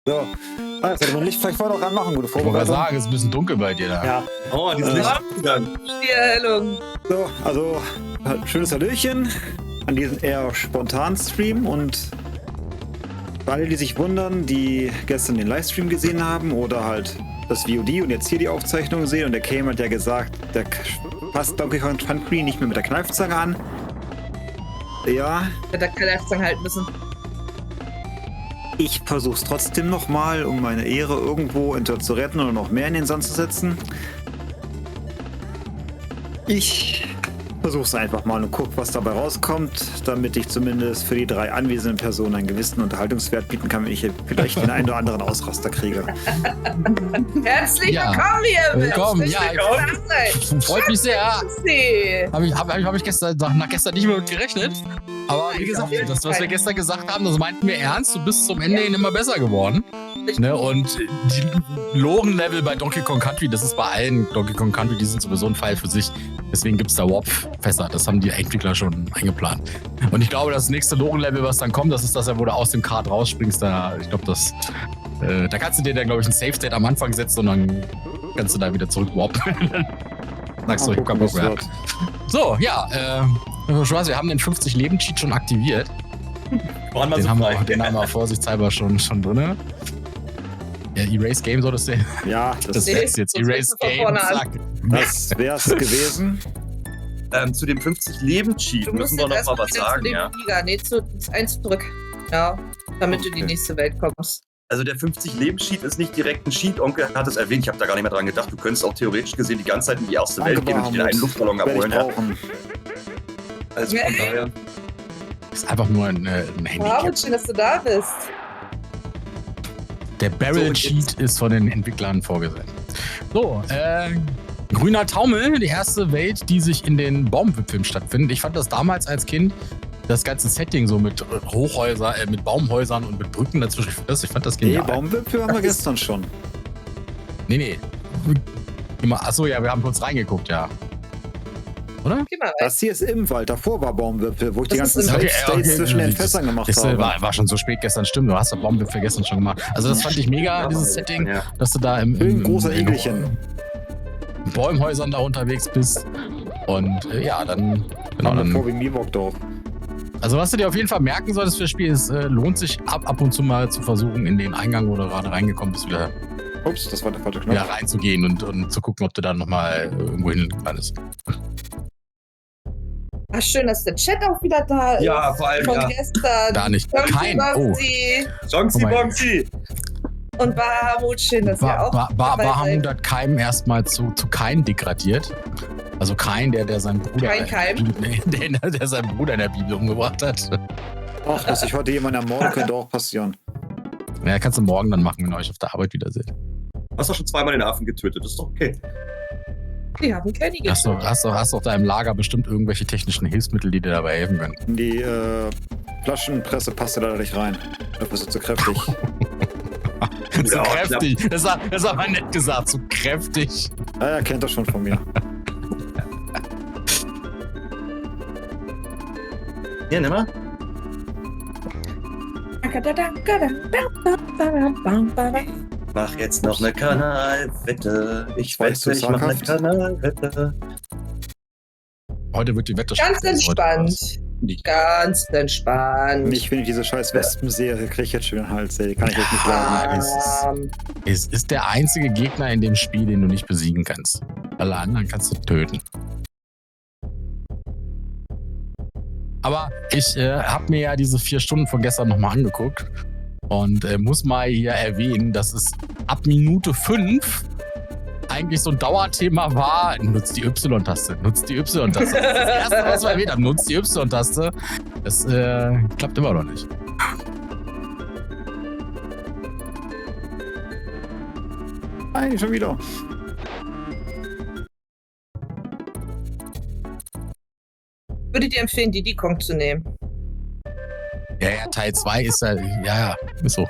So. Also, das Licht vielleicht vorher noch anmachen, gute Ich wollte Vorbereitung. sagen, es ist ein bisschen dunkel bei dir da. Ja. Oh, dieses Licht abgegangen. Die Erhellung. So, also, schönes Hallöchen an diesem eher spontanen Stream und für alle, die sich wundern, die gestern den Livestream gesehen haben oder halt das VOD und jetzt hier die Aufzeichnung sehen und der Cam hat ja gesagt, der passt Donkey Kong Country nicht mehr mit der Kneifzange an. Ja. Mit der Kneifzange halten müssen. Ich versuch's trotzdem nochmal, um meine Ehre irgendwo entweder zu retten oder noch mehr in den Sand zu setzen. Ich versuch's einfach mal und guck, was dabei rauskommt, damit ich zumindest für die 3 anwesenden Personen einen gewissen Unterhaltungswert bieten kann, wenn ich vielleicht den einen oder anderen Ausraster kriege. Herzlich Ja. willkommen hier. Willkommen, ja. Freut mich sehr. Sie. Hab ich gestern, nach gestern nicht mehr mit gerechnet. Aber wie gesagt, das, was wir gestern gesagt haben, das meinten wir ernst. Du bist zum Ende hin immer besser geworden. Ne? Und die Loren-Level bei Donkey Kong Country, das ist bei allen Donkey Kong Country, die sind sowieso ein Fall für sich. Deswegen gibt es da Warp-Fässer. Das haben die Entwickler schon eingeplant. Und ich glaube, das nächste Loren-Level, was dann kommt, das ist das, wo du aus dem Kart rausspringst. Ich glaube, da kannst du dir dann, glaube ich, ein Safe-State am Anfang setzen und dann kannst du da wieder zurück warpen. Sagst du, ich guck mal, ja. So, ja, Schwarz, wir haben den 50-Leben-Cheat schon aktiviert. Den haben wir vorsichtshalber schon drin. Ja, Erase Game solltest du. Ja, Das wär's jetzt. Erase Game, zack. Das wär's gewesen. Zu dem 50-Leben-Cheat müssen wir noch mal was sagen, ja. Nee, eins zurück. Ja, damit du in die nächste Welt kommst. Also der 50-Leben-Cheat ist nicht direkt ein Cheat. Onkel hat es erwähnt, ich habe da gar nicht mehr dran gedacht. Du könntest auch theoretisch gesehen die ganze Zeit in die erste Welt gehen und dir einen Luftballon abholen. Ja. Also von daher. Ist einfach nur ein Handicap. Wow, schön, dass du da bist. Der Barrel-Cheat ist von den Entwicklern vorgesehen. So, grüner Taumel, die erste Welt, die sich in den Baumwipfeln stattfindet. Ich fand das damals als Kind, das ganze Setting so mit Hochhäusern, mit Baumhäusern und mit Brücken dazwischen. Ich fand das genial. Nee, Baumwipfel haben wir gestern schon. Nee. Achso, ja, wir haben kurz reingeguckt, ja. Oder? Das hier ist im Wald. Davor war Baumwipfel, wo ich die Das ganzen ist States zwischen den Fässern gemacht habe. War schon so spät gestern, stimmt. Du hast den Baumwipfel gestern schon gemacht. Also das fand ich mega, dieses Setting, Ja. dass du da im Großer Igelchen. Bäumhäusern da unterwegs bist. Und ja, dann. Genau, Vor wie Miwok doch. Also was du dir auf jeden Fall merken solltest für das Spiel, es lohnt sich ab und zu mal zu versuchen, in den Eingang, wo du gerade reingekommen bist, wieder Ups, das war der falsche Knopf. reinzugehen und zu gucken, ob du da nochmal irgendwo hinlandest. Ach, schön, dass der Chat auch wieder da ist. Ja, vor allem Von ja. gestern. Da nicht. Kein. Oh. Jonksi Oh mein- Bonksi. Und Bahamut, schön, dass ihr auch dabei Bahamut seid. hat Keim erstmal zu Kain degradiert. Also Kain, der seinen Bruder. Kein Keim? Der seinen Bruder in der Bibel umgebracht hat. Ach, dass ich heute jemanden ermorden könnte auch passieren. Ja, kannst du morgen dann machen, wenn ihr euch auf der Arbeit wiederseht. Hast doch schon zweimal den Affen getötet, das ist doch okay. Die haben keine Hast doch da im Lager bestimmt irgendwelche technischen Hilfsmittel, die dir dabei helfen können. In die Flaschenpresse passt leider nicht rein. Dafür ist er zu kräftig. Zu kräftig. Das ist aber nett gesagt, zu kräftig. Ja, er kennt das schon von mir. Hier, nimm mal. Mach jetzt noch eine Kanalwette. Ich Weißt du, wette, ich mach eine zaghaft? Kanalwette. Heute wird die Wette Ganz stattfinden. entspannt. Ganz entspannt. Nicht, wenn ich diese scheiß Wespen sehe, kriege ich jetzt schon den Hals. Ey. Kann ich jetzt nicht sagen. Es ist der einzige Gegner in dem Spiel, den du nicht besiegen kannst. Alle anderen kannst du töten. Aber ich habe mir ja diese 4 Stunden von gestern nochmal angeguckt und muss mal hier erwähnen, dass es ab Minute 5 eigentlich so ein Dauerthema war, nutzt die Y-Taste, nutzt die Y-Taste. Das ist das Erste, was wir erwähnt haben, nutzt die Y-Taste. Das klappt immer noch nicht. Nein, schon wieder. Würde dir empfehlen, Diddy Kong zu nehmen. Ja, Teil 2 ist ja, ist so.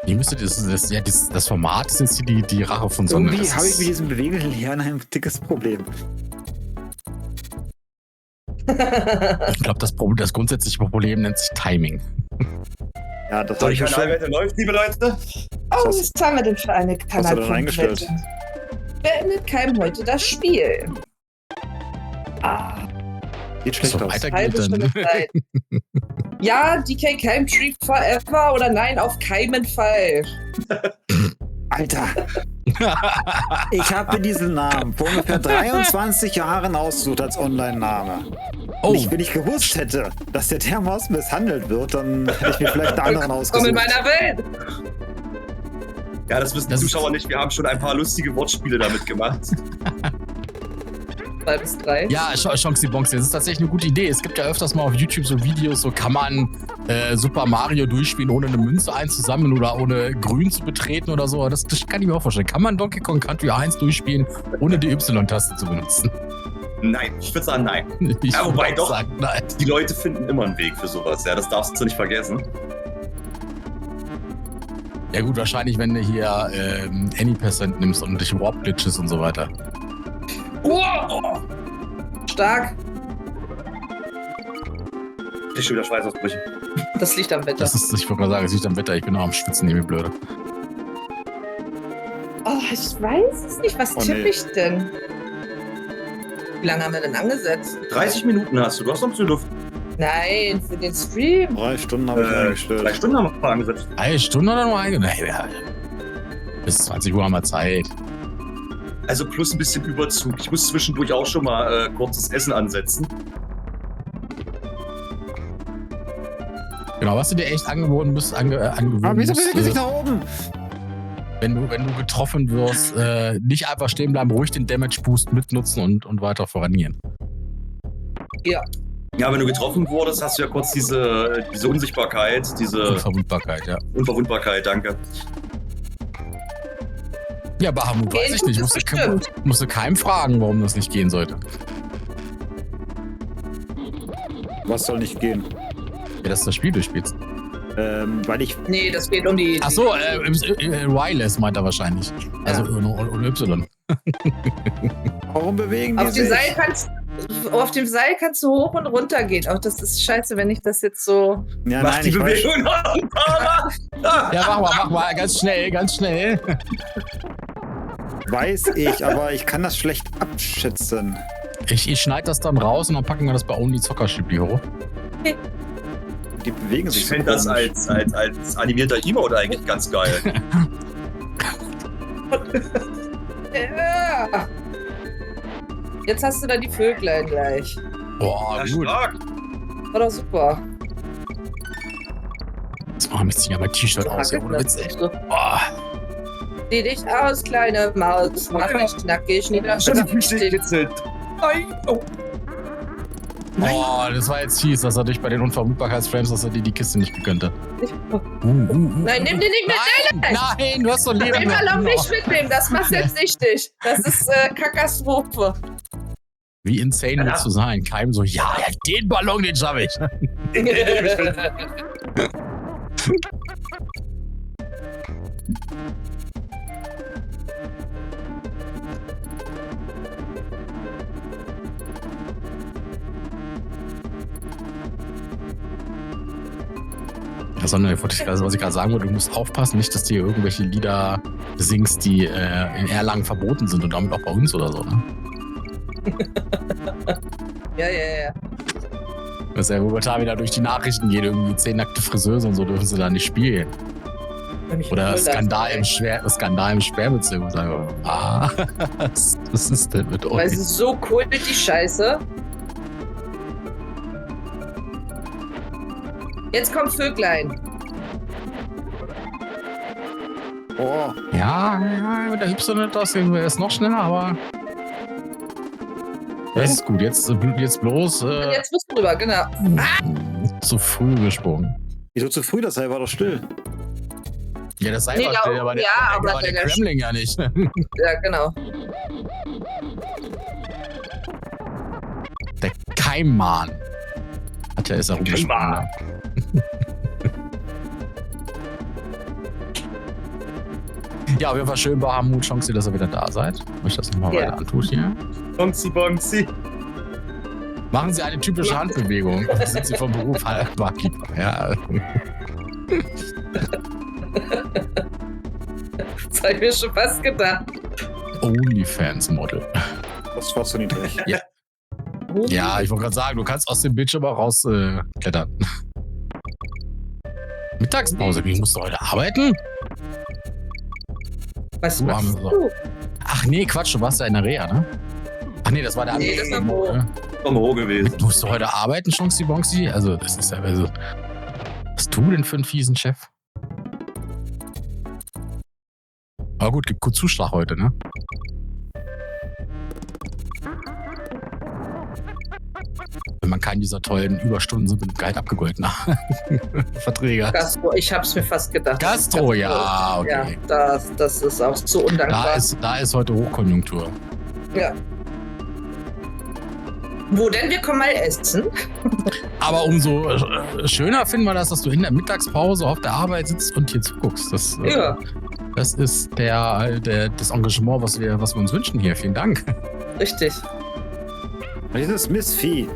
Ihr müsstet das Format ist jetzt hier die Rache von Sonne. Irgendwie habe ich mit diesem beweglichen Lernen ein dickes Problem. Ich glaube, das grundsätzliche Problem nennt sich Timing. Ja, das So, habe die ich ja schon. Kanalwette läuft, liebe Leute. Oh, was haben wir denn für eine Hast du da reingestellt? Kanalwette? Beendet Keim heute das Spiel. Sieht schlecht So, aus. weiter Halbe geht Stunde dann. Zeit. Ja, DK Keim Tree forever oder nein, auf keinen Fall. Alter, ich habe mir diesen Namen vor ungefähr 23 Jahren ausgesucht als Online-Name. Oh, Wenn ich gewusst hätte, dass der dermaßen misshandelt wird, dann hätte ich mir vielleicht einen anderen Komm ausgesucht. in meiner Welt. Ja, das wissen die Das ist- Zuschauer nicht. Wir haben schon ein paar lustige Wortspiele damit gemacht. 2 bis 3. ja, Chonxy Bonxy, das ist tatsächlich eine gute Idee. Es gibt ja öfters mal auf YouTube so Videos, so kann man Super Mario durchspielen, ohne eine Münze einzusammeln oder ohne grün zu betreten oder so. Das kann ich mir auch vorstellen. Kann man Donkey Kong Country 1 durchspielen, ohne die Y-Taste zu benutzen? Nein, ich würde sagen nein. Ich Ja, wobei würd auch doch. sagen, nein. Die Leute finden immer einen Weg für sowas. Ja, das darfst du nicht vergessen. Ja gut, wahrscheinlich, wenn du hier Any% nimmst und dich Warp Glitches und so weiter. Oh, Stark. ich schon wieder Schweißausbrüche. Das liegt am Wetter. Das ist, ich wollte gerade sagen, es liegt am Wetter, ich bin auch am Schwitzen, wie blöde. Oh, ich weiß es nicht. Was Oh, tippe nee. ich denn? Wie lange haben wir denn angesetzt? 30 Minuten hast du. Du hast noch zur Luft. Nein, für den Stream. 3 Stunden habe ich Drei eingestellt. Stunden haben wir angesetzt. 3 Stunden oder nur eine? Nee, ja. Bis 20 Uhr haben wir Zeit. Also plus ein bisschen Überzug. Ich muss zwischendurch auch schon mal kurzes Essen ansetzen. Genau, was du dir echt angewöhnen Aber wieso bewegt er sich nach oben? wenn du getroffen wirst, nicht einfach stehen bleiben, ruhig den Damage Boost mitnutzen und weiter vorangehen. Ja, wenn du getroffen wurdest, hast du ja kurz diese Unsichtbarkeit, diese Unverwundbarkeit, ja. Unverwundbarkeit, danke. Ja, Bahamut, weiß ich nicht. Musste keinem fragen, warum das nicht gehen sollte. Was soll nicht gehen? Ja, dass du das Spiel durchspielst. Weil ich. Nee, das geht um die. Achso, Wireless meint er wahrscheinlich. Also ohne Y. Warum bewegen die Auf dem sich? Seil kannst du hoch und runter gehen. Auch das ist scheiße, wenn ich das jetzt so. Ja, Mach nein, die ich weiß. Bewegung noch ein paar Mal. Ja, mach mal, ganz schnell, ganz schnell. Weiß ich, aber ich kann das schlecht abschätzen. Ich schneide das dann raus und dann packen wir das bei Only Zockerstübli hoch. Die bewegen sich Ich finde das komisch. als animierter Emote eigentlich ganz geil. Ja. Jetzt hast du da die Vöglein gleich. Boah, Ja, gut. stark. War doch super. Jetzt machen wir jetzt nicht mein T-Shirt aus, ja, ohne Witz, ey. Boah. Sieh dich aus, kleine Maus. Mach mich knackig, Schon die Füße gekitzelt. Oh. Boah, das war jetzt fies, dass er dich bei den Unverwundbarkeitsframes, dass er dir die Kiste nicht gegönnt hat. Nein, nimm die nicht mit. Nein, du hast doch Leben. Den Ballon nicht mitnehmen, das machst jetzt richtig. Das ist Katastrophe. Wie insane willst du sein? Keim so, ja, den Ballon, den schaffe ich. Ja, sondern was ich gerade sagen wollte, du musst aufpassen, nicht, dass du hier irgendwelche Lieder singst, die in Erlangen verboten sind und damit auch bei uns oder so, ne? Ja. Das ist ja momentan wieder durch die Nachrichten gehen, irgendwie 10 nackte Friseuse und so dürfen sie da nicht spielen. Oder Skandal im Sperrbezirk und sagen, was ist denn mit Weil euch? es ist so cool, die Scheiße. Jetzt kommt Vöglein. Oh, Ja, mit der Y-Taste ist noch schneller, aber das ist gut. Jetzt bloß Und jetzt bist du drüber, genau. zu früh gesprungen. wieso zu früh? Das Seil war doch still. Ja, das sei Nee, mal still, aber der, ja, aber aber der der- Kremling ja nicht. Ja, genau. Der Keimmann. Ist er rumgesprungen. Keimmann. Ja, auf jeden Fall schön Bahamut, Chance, dass ihr wieder da seid. Wenn ich das nochmal Ja. weiter antut hier. Bonzi, Bonzi. Machen Sie eine typische Handbewegung. Sind Sie vom Beruf Barkeeper? Ja. Das habe ich mir schon fast gedacht. OnlyFans-Model. Das war zu niedrig. Ja. Ja, ich wollte gerade sagen, du kannst aus dem Bildschirm auch rausklettern. Mittagspause, wie musst du heute arbeiten? Was Du machst arme du? Ach nee, Quatsch, du warst ja in der Reha, ne? Ach nee, das war der Nee, das war Mo. Mo. Ne? Vom Ho gewesen. Musst du heute arbeiten, Chonxy Bonxy? Also, das ist ja. Also, was du denn für einen fiesen Chef? Aber gut, gibt gut Zuschlag heute, ne? Wenn man keinen dieser tollen Überstunden sind mit dem Gehalt abgegoltener Verträge hat. Gastro, ich hab's mir fast gedacht. Gastro, ja, okay. Ja, das ist auch so undankbar. Da ist heute Hochkonjunktur. Ja. Wo denn? Wir kommen mal essen. Aber umso schöner finden wir das, dass du in der Mittagspause auf der Arbeit sitzt und hier zuguckst. Ja. Das ist das Engagement, was wir uns wünschen hier. Vielen Dank. Richtig. Dieses Missvieh.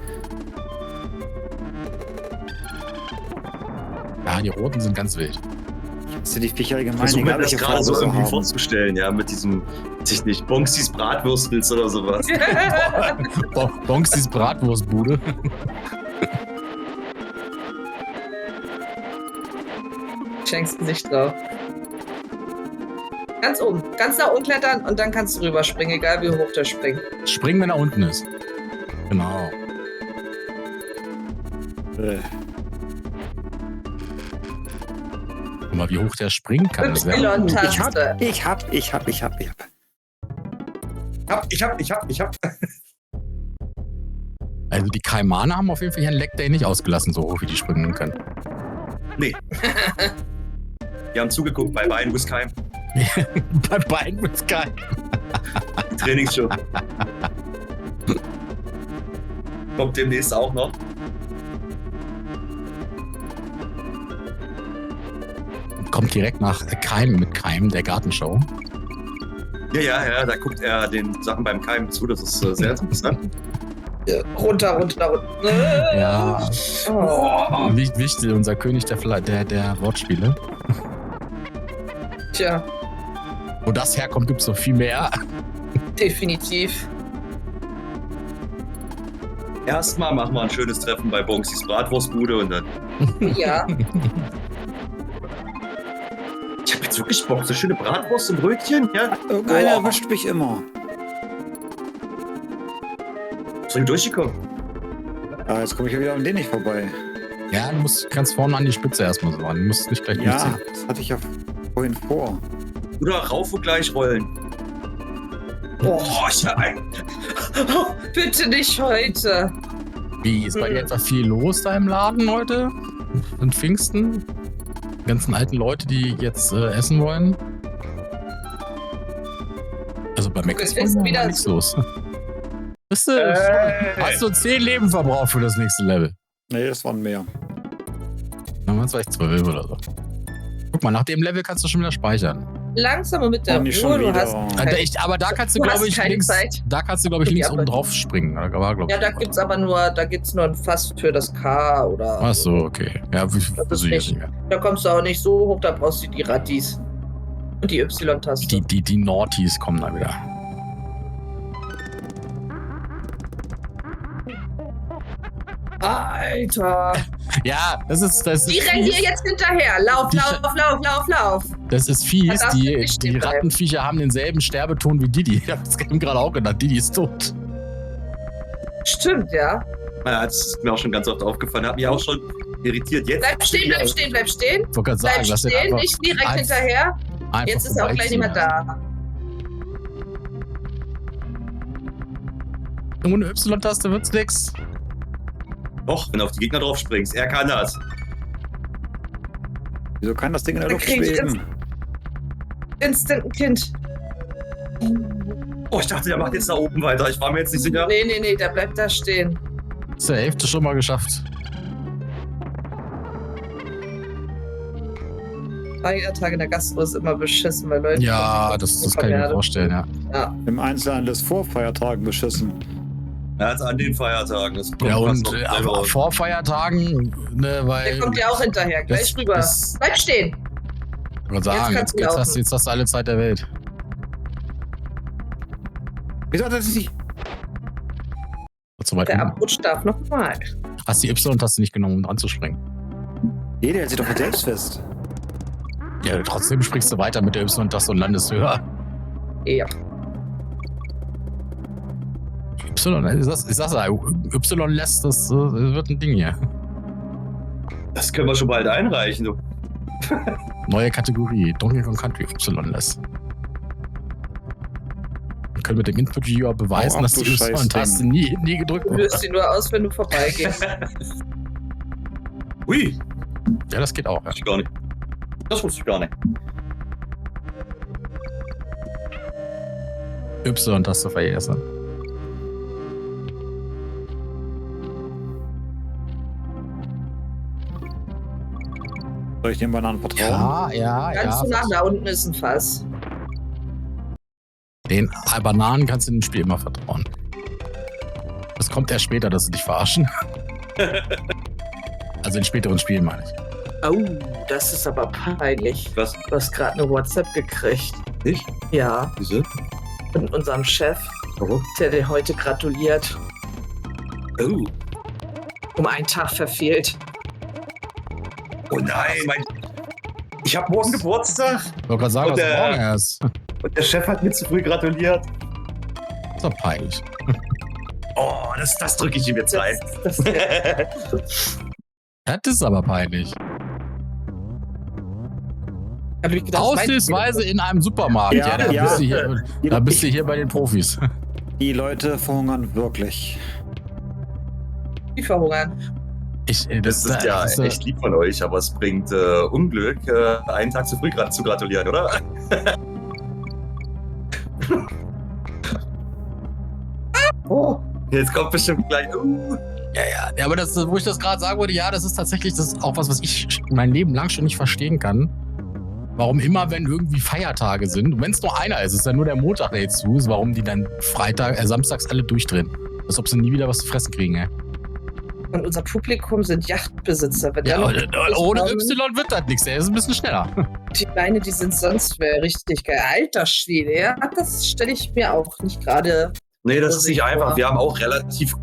Ja, die Roten sind ganz wild. Das sind die Viecher Ich allgemein, versuche mir egal das welche gerade Farbe so sie irgendwie haben. vorzustellen, ja, mit diesem, weiß ich nicht, Bonxys Bratwürstels oder sowas. Bonxys Bratwurstbude. Schenkst Gesicht drauf. Ganz oben. Ganz nach oben klettern und dann kannst du rüberspringen, egal wie hoch der springt. Springen, wenn er unten ist. Genau. Guck mal, wie hoch der springen kann. Das wäre Y-Taste. Ich hab. Also die Kaimane haben auf jeden Fall hier einen Leg Day nicht ausgelassen, so hoch wie die springen können. Nee. Wir haben zugeguckt bei Bein Wiskeim. Bei beiden wird's geil. Trainingsshow. Kommt demnächst auch noch. Kommt direkt nach Keim mit Keim, der Gartenshow. Ja, da guckt er den Sachen beim Keim zu, das ist sehr interessant. Runter. Ja. Oh. Wichtig, unser König der Wortspiele. Tja, Wo das herkommt, gibt's noch viel mehr. definitiv. Erstmal machen wir ein schönes Treffen bei Bonxys Bratwurstbude und dann. Ja. Ich hab jetzt wirklich Bock, so schöne Bratwurst und Brötchen, ja? Irgendeiner erwischt mich immer. Sind durchgekommen. Ah, jetzt komme ich ja wieder an den nicht vorbei. Ja, du musst ganz vorne an die Spitze erstmal so ran. Du musst nicht gleich Ja, durchziehen. das hatte ich ja vorhin vor. Oder rauf und gleich rollen. Boah, ich hab ein. bitte nicht heute. Wie, ist bei dir etwa viel los da im Laden heute? Und Pfingsten? Die ganzen alten Leute, die jetzt essen wollen? Also bei Mac ist wieder nichts los. Bist du, hast du 10 Leben verbraucht für das nächste Level? Nee, das waren mehr. Dann waren es vielleicht 12 oder so. Guck mal, nach dem Level kannst du schon wieder speichern. Langsamer mit der Oh, nicht schon Ruhe, du wieder. hast Aber da kannst du, Du glaube hast ich, keine links, Zeit. da kannst du, glaube ich, Für die links oben Arbeit. drauf springen. Da war, glaub ich, Ja, da gibt's nur ein Fass für das K oder. Ach so, okay. Ja, Das ist versuche ich jetzt nicht mehr. Da kommst du auch nicht so hoch, da brauchst du die Radis. Und die Y-Taste. Die Naughties kommen da wieder. Alter! Ja, das ist Die rennen fies. hier jetzt hinterher. Lauf. Das ist fies. Da darfst du nicht Die stehen bleiben. Rattenviecher haben denselben Sterbeton wie Didi. Ich habe es gerade auch genannt. Didi ist tot. Stimmt, ja. Ja, das ist mir auch schon ganz oft aufgefallen. Hat mich auch schon irritiert. Jetzt. Bleib stehen. Ich wollte gerade sagen, Bleib lass den stehen, einfach, nicht direkt einfach- hinterher. einfach Jetzt ist er auch gleich vorbeiziehen nicht mehr da. lassen. Ohne Y-Taste wird's nix. Doch, wenn du auf die Gegner drauf springst. Er kann das. Wieso kann das Ding in der Da Luft krieg ich schweben? Instant ein Kind. Oh, ich dachte, der macht jetzt da oben weiter. Ich war mir jetzt nicht sicher. Nee, der bleibt da stehen. Ist der Hälfte schon mal geschafft. Feiertag in der Gastro ist immer beschissen, weil Leute. Ja, das kann ich mir vorstellen, ja. Ja. Im Einzelnen des Vorfeiertagen beschissen. Also an den Feiertagen. Das kommt Ja, fast und noch aber vor Feiertagen, ne, weil. Der kommt ja auch hinterher. Gleich rüber. Bleib stehen. Ich würde sagen, kannst du jetzt laufen. hast du alle Zeit der Welt. Wieso hat er das nicht? So weit Der unten. Abrutsch darf nochmal. Hast die Y-Taste nicht genommen, um anzuspringen. Nee, der hält sich doch von selbst fest. Ja, trotzdem springst du weiter mit der Y-Taste und landest höher. Ja. Y, ich sag's ja, Y lässt, das wird ein Ding hier. Das können wir schon bald einreichen. Du. Neue Kategorie, Donkey Kong Country Y lässt. Wir können mit dem Input-Viewer beweisen, Oh, dass ach die du Y-Taste nie gedrückt Du wurde. löst sie nur aus, wenn du vorbeigehst. Hui, Ja, das geht auch. Ja. wusste ich gar nicht. Das wusste ich gar nicht. Y-Taste vergessen. Soll ich den Bananen vertrauen? Ja. Ganz so nach da unten ist ein Fass. Den Bananen kannst du in dem Spiel immer vertrauen. Das kommt erst später, dass sie dich verarschen. Also in späteren Spielen, meine ich. Oh, das ist aber peinlich. Was? Du hast gerade eine WhatsApp gekriegt. Ich? Ja, Wieso? von unserem Chef, Warum? der dir heute gratuliert. Oh. Um einen Tag verfehlt. Oh nein, ich habe morgen Geburtstag Ich wollte gerade sagen, Und was der- morgen erst. und der Chef hat mir zu früh gratuliert. Das ist doch peinlich. Oh, das drücke ich ihm jetzt rein. Das Das ist aber peinlich. hab ich gedacht, Aushilfsweise in einem Supermarkt. Ja, Da ja. bist du hier bei den Profis. Die Leute verhungern wirklich. Die verhungern. Das ist ja echt lieb von euch, aber es bringt Unglück, einen Tag zu früh zu gratulieren, oder? Oh, Jetzt kommt bestimmt gleich. Ja, aber das, wo ich das gerade sagen wollte, ja, das ist tatsächlich das ist auch was ich mein Leben lang schon nicht verstehen kann. Warum immer, wenn irgendwie Feiertage sind, wenn es nur einer ist, ist ja nur der Montag, der jetzt zu ist, warum die dann samstags alle durchdrehen. Als ob sie nie wieder was zu fressen kriegen, ey. und unser Publikum sind Yachtbesitzer. Wenn Ja, da noch ohne Y wird das nichts, ey. Das ist ein bisschen schneller. die Beine, die sind sonst richtig geil. Alter Schwede, ja, das stelle ich mir auch nicht gerade. Nee, das ist nicht vor. einfach. Wir haben auch relativ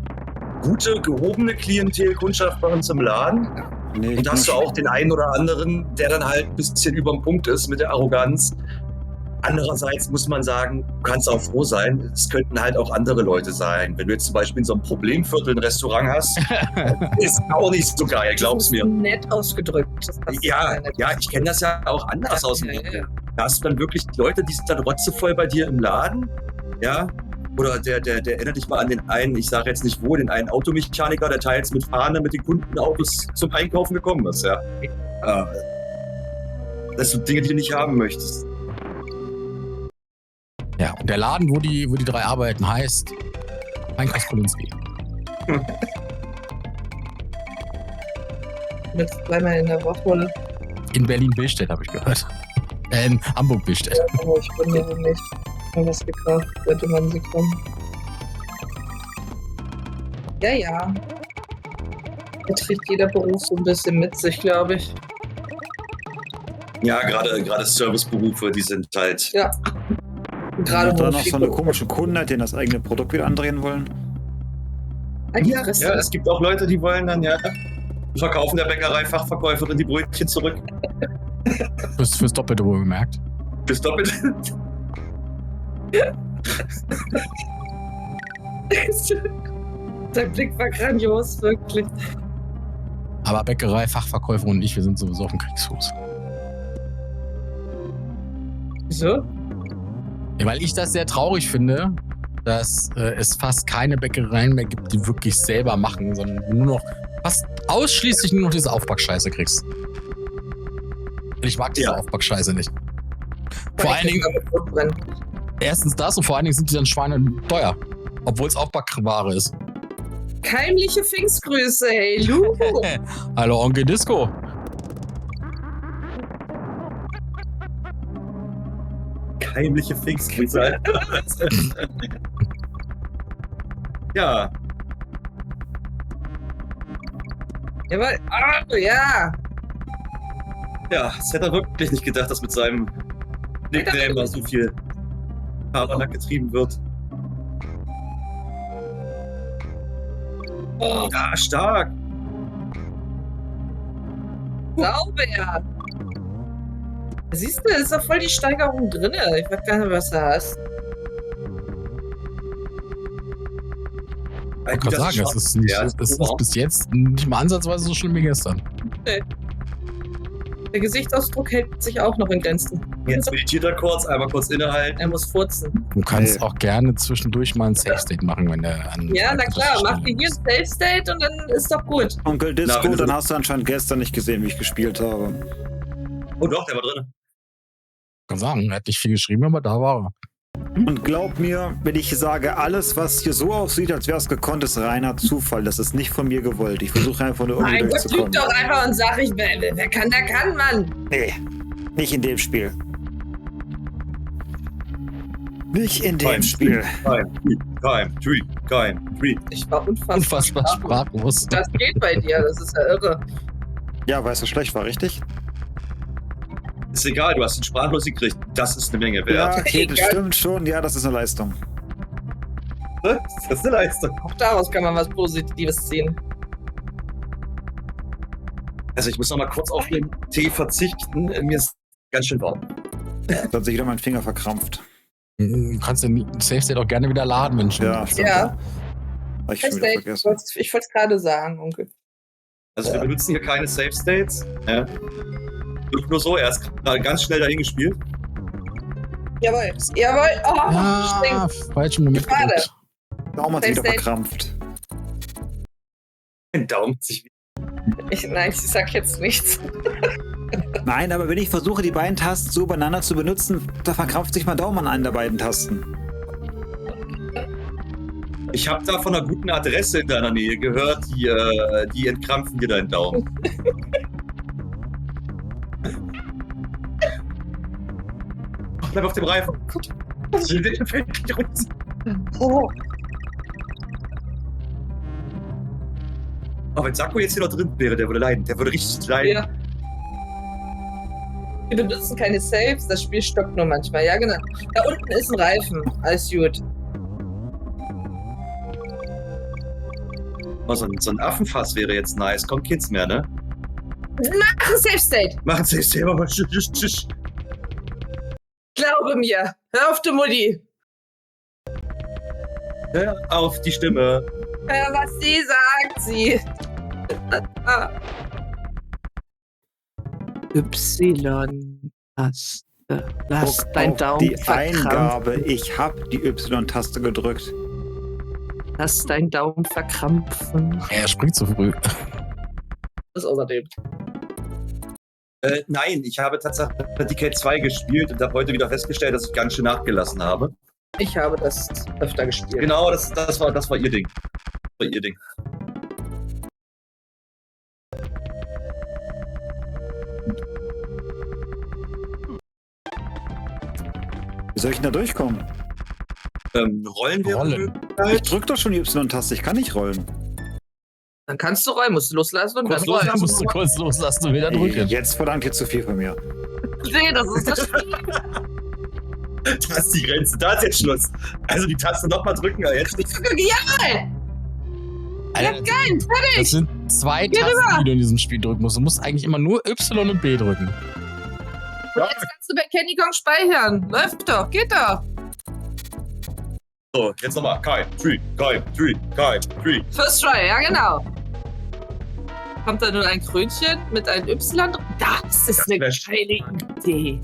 gute, gehobene Klientelkundschaft bei uns im Laden. Nee, Und da hast du auch den einen oder anderen, der dann halt ein bisschen über dem Punkt ist mit der Arroganz. Andererseits muss man sagen, du kannst auch froh sein, es könnten halt auch andere Leute sein. Wenn du jetzt zum Beispiel in so einem Problemviertel ein Restaurant hast, ist auch nicht so geil, glaub's mir. Nett ausgedrückt. Das passt Ja, sehr nett. ja, ich kenne das ja auch anders aus dem Ja, Leben. ja. Da hast du dann wirklich Leute, die sind dann rotzevoll bei dir im Laden, ja. Oder der erinnert dich mal an den einen, ich sage jetzt nicht wo, den einen Automechaniker, der teils mit Fahne mit den Kundenautos zum Einkaufen gekommen ist, ja. Das sind Dinge, die du nicht haben möchtest. Ja, und der Laden, wo die drei arbeiten, heißt Einkaufs Kolinski. Mit zweimal in der Woche. In Berlin-Billstedt, habe ich gehört. In Hamburg-Billstedt. Oh, ich wundere mich. Mal was gekauft, könnte man sie kommen. Ja. Da trägt jeder Beruf so ein bisschen mit sich, glaube ich. Ja, gerade Serviceberufe, die sind halt. Ja. Gerade Und dann wo noch so eine komische Kunde, die das eigene Produkt wieder andrehen wollen. Ja, es gibt auch Leute, die wollen dann, ja, die verkaufen der Bäckerei-Fachverkäuferin die Brötchen zurück. Fürs Doppelte wohlgemerkt. Bis doppelt. Dein Blick war grandios, wirklich. Aber Bäckerei, Fachverkäufer und ich, wir sind sowieso auf dem Kriegsfuß. Wieso? Ja, weil ich das sehr traurig finde, dass es fast keine Bäckereien mehr gibt, die wirklich selber machen, sondern du nur noch fast ausschließlich nur noch diese Aufbackscheiße kriegst. Und ich mag diese Aufbackscheiße nicht. Vor allen Dingen, erstens das und vor allen Dingen sind die dann Schweine teuer. Obwohl es Aufbackware ist. Keimliche Pfingstgrüße, hey Lu. Hallo Onkel Disco. Keimliche Pfingstgrüße. Ja, Jawohl. Oh, ja. Ja, das hätte er wirklich nicht gedacht, dass mit seinem Nickname mal so viel Schabernack getrieben wird. Oh, Ja, stark. sauber. Siehst du, ist doch voll die Steigerung drin. Ich weiß gar nicht, was du hast. Ich kann sagen, es ist, nicht, es ist bis jetzt nicht mal ansatzweise so schlimm wie gestern. Der Gesichtsausdruck hält sich auch noch in Grenzen. Jetzt meditiert er kurz, einmal kurz innehalten. Er muss furzen. Du kannst auch gerne zwischendurch mal ein Safe-State machen, wenn der an. Ja, na klar, mach dir hier ein Safe-State und dann ist doch gut. Onkel Disco, Na, dann hast du anscheinend gestern nicht gesehen, wie ich gespielt habe. Oh doch, der war drin. Ich kann sagen, er hat nicht viel geschrieben, aber da war er. Und glaub mir, wenn ich sage, alles, was hier so aussieht, als wäre es gekonnt, ist reiner Zufall. Das ist nicht von mir gewollt. Ich versuche einfach nur irgendwie Mein Gott, durchzukommen. lüg doch einfach und sag, wer kann, der kann, Mann. Nee, nicht in dem Spiel. Nicht in dem Spiel. Kein Tweet. Ich war Unfassbar sprachlos. Das geht bei dir, das ist ja irre. Ja, weil es so schlecht war, richtig? Ist egal, du hast ihn sprachlos gekriegt. Das ist eine Menge Ja, wert. okay, das Egal. stimmt schon. Ja, das ist eine Leistung. Das ist eine Leistung. Auch daraus kann man was Positives ziehen. Also ich muss noch mal kurz auf den Tee verzichten. Mir ist ganz schön warm. Da hat sich wieder mein Finger verkrampft. Du kannst den Safe-State auch gerne wieder laden, wenn schon. Ja, stimmt. Ja. Hab ich schon wieder Safe-State, vergessen. ich wollte es gerade sagen, Onkel. Also wir benutzen hier keine Safe States. Ja. Nur so, er ist gerade ganz schnell dahin gespielt. Jawohl. Jawohl. Oh, Ja, stinkt. falschen Moment Schade. gedrückt. Daumen hat sich wieder Safe-State. verkrampft. Den Daumen sich Nein, ich sag jetzt nichts. Nein, aber wenn ich versuche, die beiden Tasten so übereinander zu benutzen, da verkrampft sich mein Daumen an einen der beiden Tasten. Ich habe da von einer guten Adresse in deiner Nähe gehört, die entkrampfen dir deinen Daumen. Bleib auf dem Reifen. Oh. Aber wenn Sakko jetzt hier noch drin wäre, der würde leiden. Der würde richtig leiden. Ja. Wir benutzen keine Saves, das Spiel stockt nur manchmal. Ja, genau. Da unten ist ein Reifen. Alles gut. Oh, so ein Affenfass wäre jetzt nice. Kommt Kids mehr, ne? Mach ein Safe State. Machen Sie es selber mal. Tschüss. Glaube mir. Hör auf, du Mutti. Hör auf die Stimme. Hör, was sie sagt, sie. Y-Taste. Lass Guck dein auf Daumen die verkrampfen. Eingabe. Ich habe die Y-Taste gedrückt. Lass dein Daumen verkrampfen. Er springt zu früh. Das außerdem. Nein, ich habe tatsächlich DK2 gespielt und habe heute wieder festgestellt, dass ich ganz schön nachgelassen habe. Ich habe das öfter gespielt. Genau, das war ihr Ding. Das war ihr Ding. Wie soll ich denn da durchkommen? Rollen wäre Rollen. eine Ich Möglichkeit. drück doch schon die Y-Taste. Ich kann nicht rollen. Dann kannst du rollen, musst du loslassen und Kurz dann rollen. Da musst du kurz loslassen und wieder drücken. Jetzt verlangt ihr zu viel von mir. Nee, das ist das Spiel. Da ist die Grenze, da ist jetzt Schluss. Also die Taste nochmal drücken, aber jetzt nicht. Ja, Alter, geil, fertig. das sind zwei Geh Tasten, die du in diesem Spiel drücken musst. Du musst eigentlich immer nur Y und B drücken. Und jetzt kannst du bei Candy Kong speichern. Läuft doch, geht doch. So, jetzt nochmal. Kein Tree. First try, ja genau. Kommt da nun ein Krönchen mit einem Y? Das ist eine wär geile Idee.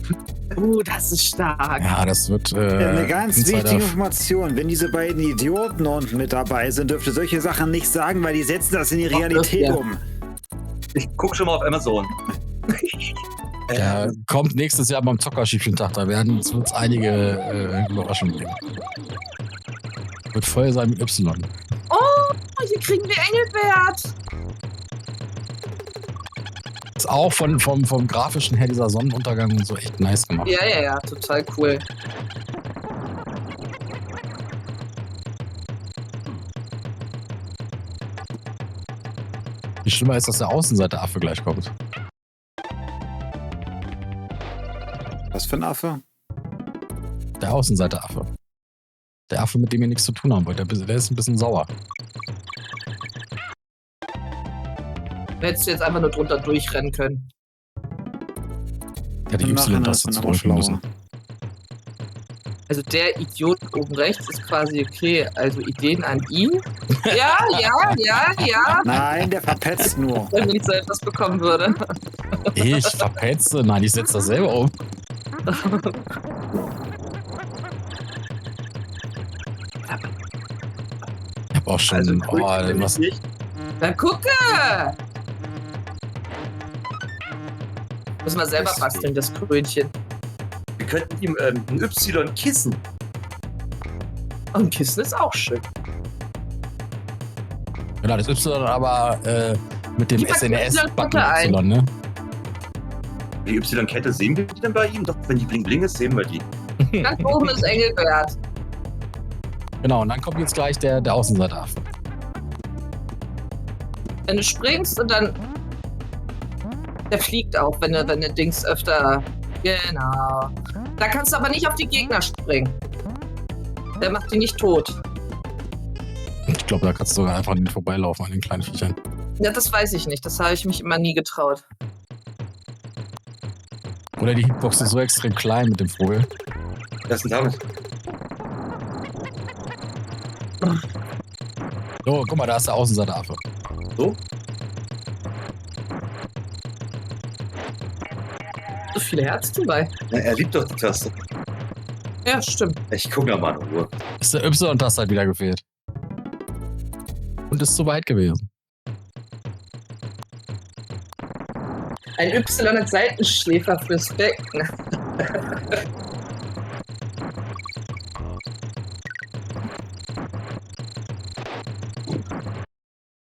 Das ist stark. Ja, das wird. Eine ganz Insider- wichtige Information. Wenn diese beiden Idioten unten mit dabei sind, dürft ihr solche Sachen nicht sagen, weil die setzen das in die Realität ja. um. Ich guck schon mal auf Amazon. Der kommt nächstes Jahr beim Zockerschiebchen-Tag. Da werden es einige Überraschungen geben. Wird voll sein mit Y. Oh, hier kriegen wir Engelbert. Ist auch vom grafischen her dieser Sonnenuntergang und so echt nice gemacht. Ja, total cool. Wie schlimmer ist, dass der Außenseiter-Affe gleich kommt. Was für ein Affe? Der Außenseiter-Affe. Der Affe, mit dem ihr nichts zu tun haben wollt. Der ist ein bisschen sauer. Hättest du jetzt einfach nur drunter durchrennen können. Ja, die Y-Taste zurücklaufen müssen. Also der Idiot oben rechts ist quasi okay. Also Ideen an ihn. Ja. Nein, der verpetzt nur. Wenn ich so etwas bekommen würde. Ich verpetze? Nein, ich setze das selber um. Ich hab auch schon... Also, was, nicht. Na gucke! Müssen wir selber basteln, das Krönchen. Wir könnten ihm ein Y kissen. Und Kissen ist auch schön. genau, das Y aber mit dem Ich pack SNS-Button ein. Y, ne? Die Y-Kette sehen wir die denn bei ihm? Doch, wenn die bling bling ist, sehen wir die. Ganz oben ist Engelbert. Genau, und dann kommt jetzt gleich der Außenseiter-Affe. Wenn du springst und dann... Der fliegt auch, wenn du Dings öfter... Genau. Da kannst du aber nicht auf die Gegner springen. Der macht die nicht tot. Ich glaube, da kannst du sogar einfach an den vorbeilaufen, an den kleinen Viechern. Ja, das weiß ich nicht. Das habe ich mich immer nie getraut. Oder die Hitbox ist so extrem klein mit dem Vogel. Was ist denn damit? So, guck mal, da ist der Außenseiter-Affe. So? So viele Herzen bei. Na, er liebt doch die Taste. Ja, stimmt. Ich guck da mal in Ruhe. Ist der Y-Taste halt wieder gefehlt. Und ist zu weit gewesen. Ein Y als Seitenschläfer fürs Becken.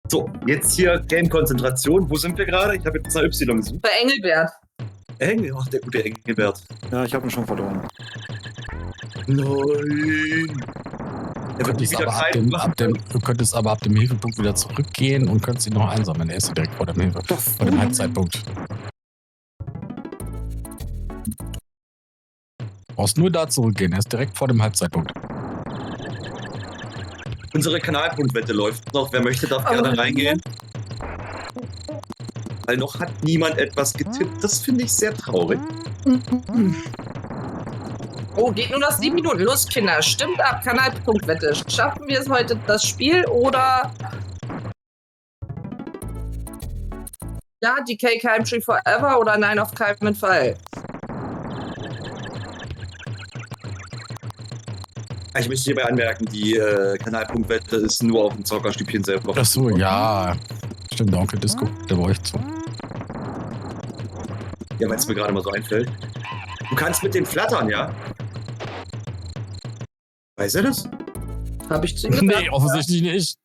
So, jetzt hier Game-Konzentration. Wo sind wir gerade? Ich habe jetzt nach Y gesucht. Bei Engelbert. Ach, der gute Engelbert. Ja, ich habe ihn schon verloren. Nein. Er wird Könntest wieder aber keinen du könntest aber ab dem Hilfepunkt wieder zurückgehen und könntest ihn noch einsammeln. Er ist ja direkt vor dem vor dem Halbzeitpunkt. Du brauchst nur da zurückgehen, er ist direkt vor dem Halbzeitpunkt. Unsere Kanalpunktwette läuft noch. Wer möchte, darf gerne reingehen. Weil noch hat niemand etwas getippt. Das finde ich sehr traurig. Oh, geht nur noch 7 Minuten. Los, Kinder, stimmt ab. Kanalpunktwette. Schaffen wir es heute, das Spiel, oder... Ja, DK Country Forever oder Nein, auf keinen Fall. Ich möchte hierbei anmerken, die Kanalpunktwette ist nur auf dem Zockerstübchen selber. Ach so, ja. Stimmt, der Onkel Disco, der war euch zu. Ja, wenn es mir gerade mal so einfällt. Du kannst mit dem flattern, ja? Weiß er das? Hab ich zu ihm gesagt? Nee, offensichtlich nicht.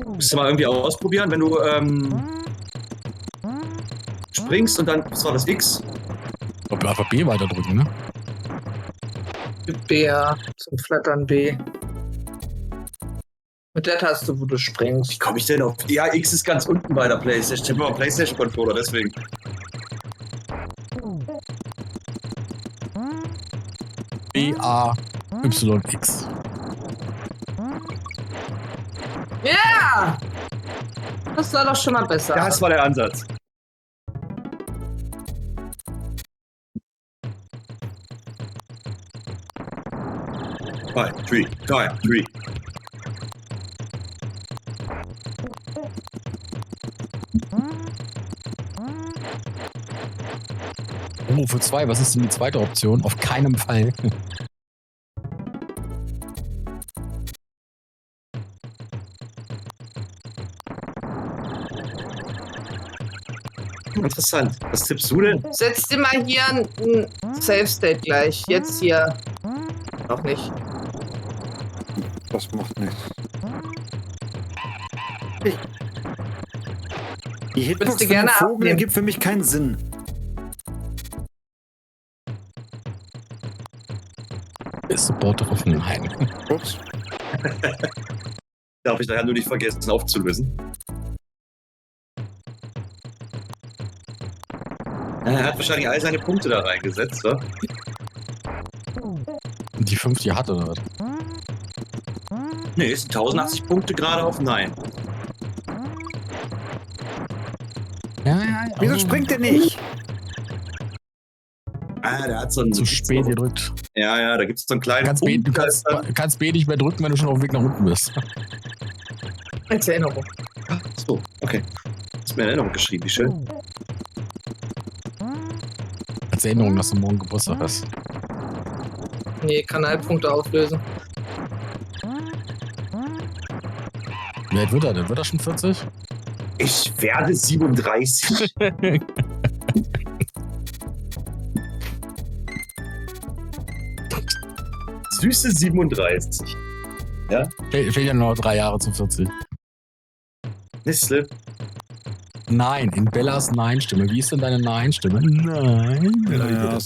Musst du mal irgendwie ausprobieren, wenn du springst und dann, was war das, X? Ich glaube, einfach B weiterdrücken, ne? B, ja, zum Flattern B. Mit der Taste, wo du springst. Wie komme ich denn auf? Ja, X ist ganz unten bei der PlayStation. Ich habe mal einen PlayStation-Controller, deswegen. B-A-Y-X. Ja! Das war doch schon mal besser. Das war der Ansatz. Five, three. Oh, für 2, was ist denn die zweite Option? Auf keinen Fall. Interessant. Was tippst du denn? Setz dir mal hier ein Safe State gleich. Jetzt hier. Noch nicht. Das macht nichts. Die Hitbox Würdest du von dem gerne Vogel abnehmen? ergibt für mich keinen Sinn. supportive of nein. Ups. Darf ich daher nur nicht vergessen aufzulösen. Er hat wahrscheinlich all seine Punkte da reingesetzt, wa? Die 5, die hat oder was? Nee, es sind 1080 Punkte gerade auf Nein. Ja. Wieso springt der nicht? Ah, der hat so einen... Zu spät gedrückt. Ja, da gibt es so einen kleinen Du kannst B nicht mehr drücken, wenn du schon auf dem Weg nach unten bist. Als Erinnerung. So, okay. Hast mir in Erinnerung geschrieben, wie schön. Als Erinnerung, dass du morgen Geburtstag hast. Nee, Kanalpunkte auflösen. Wie alt wird er denn? Wird er schon 40? Ich werde 37. Süße 37. Ja? Fehlen ja nur noch 3 Jahre zu 40. Nistle. Nein, in Bellas Nein-Stimme. Wie ist denn deine Nein-Stimme? Nein. Ja,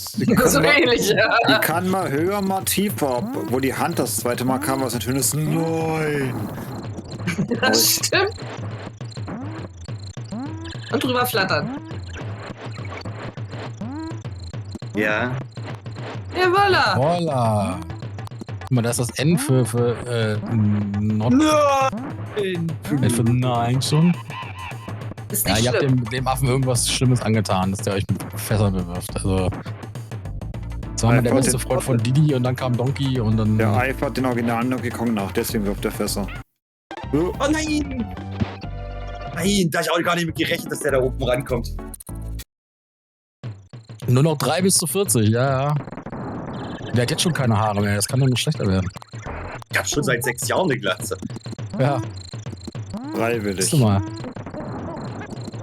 So ähnlich, ja. die kann mal höher, mal tiefer. Wo die Hand das zweite Mal kam, war es natürlich das Nein. Das stimmt. Und drüber flattern. Ja. Jawolla. Voila. Guck mal, da ist das N für not. Für Nein schon. Ist Ja, nicht ihr habt schlimm. dem Affen irgendwas Schlimmes angetan, dass der euch mit Fässern bewirft. Also. Das war mal der beste Freund von Didi und dann kam Donkey und dann. Der eifert den originalen Donkey Kong nach, deswegen wirft er Fässer. Oh nein! Nein, da hab ich auch gar nicht mit gerechnet, dass der da oben rankommt. Nur noch 3 bis zu 40, ja. Der hat jetzt schon keine Haare mehr, das kann doch nur schlechter werden. Ich hab schon seit 6 Jahren eine Glatze. Ja, Freiwillig. siehst du mal.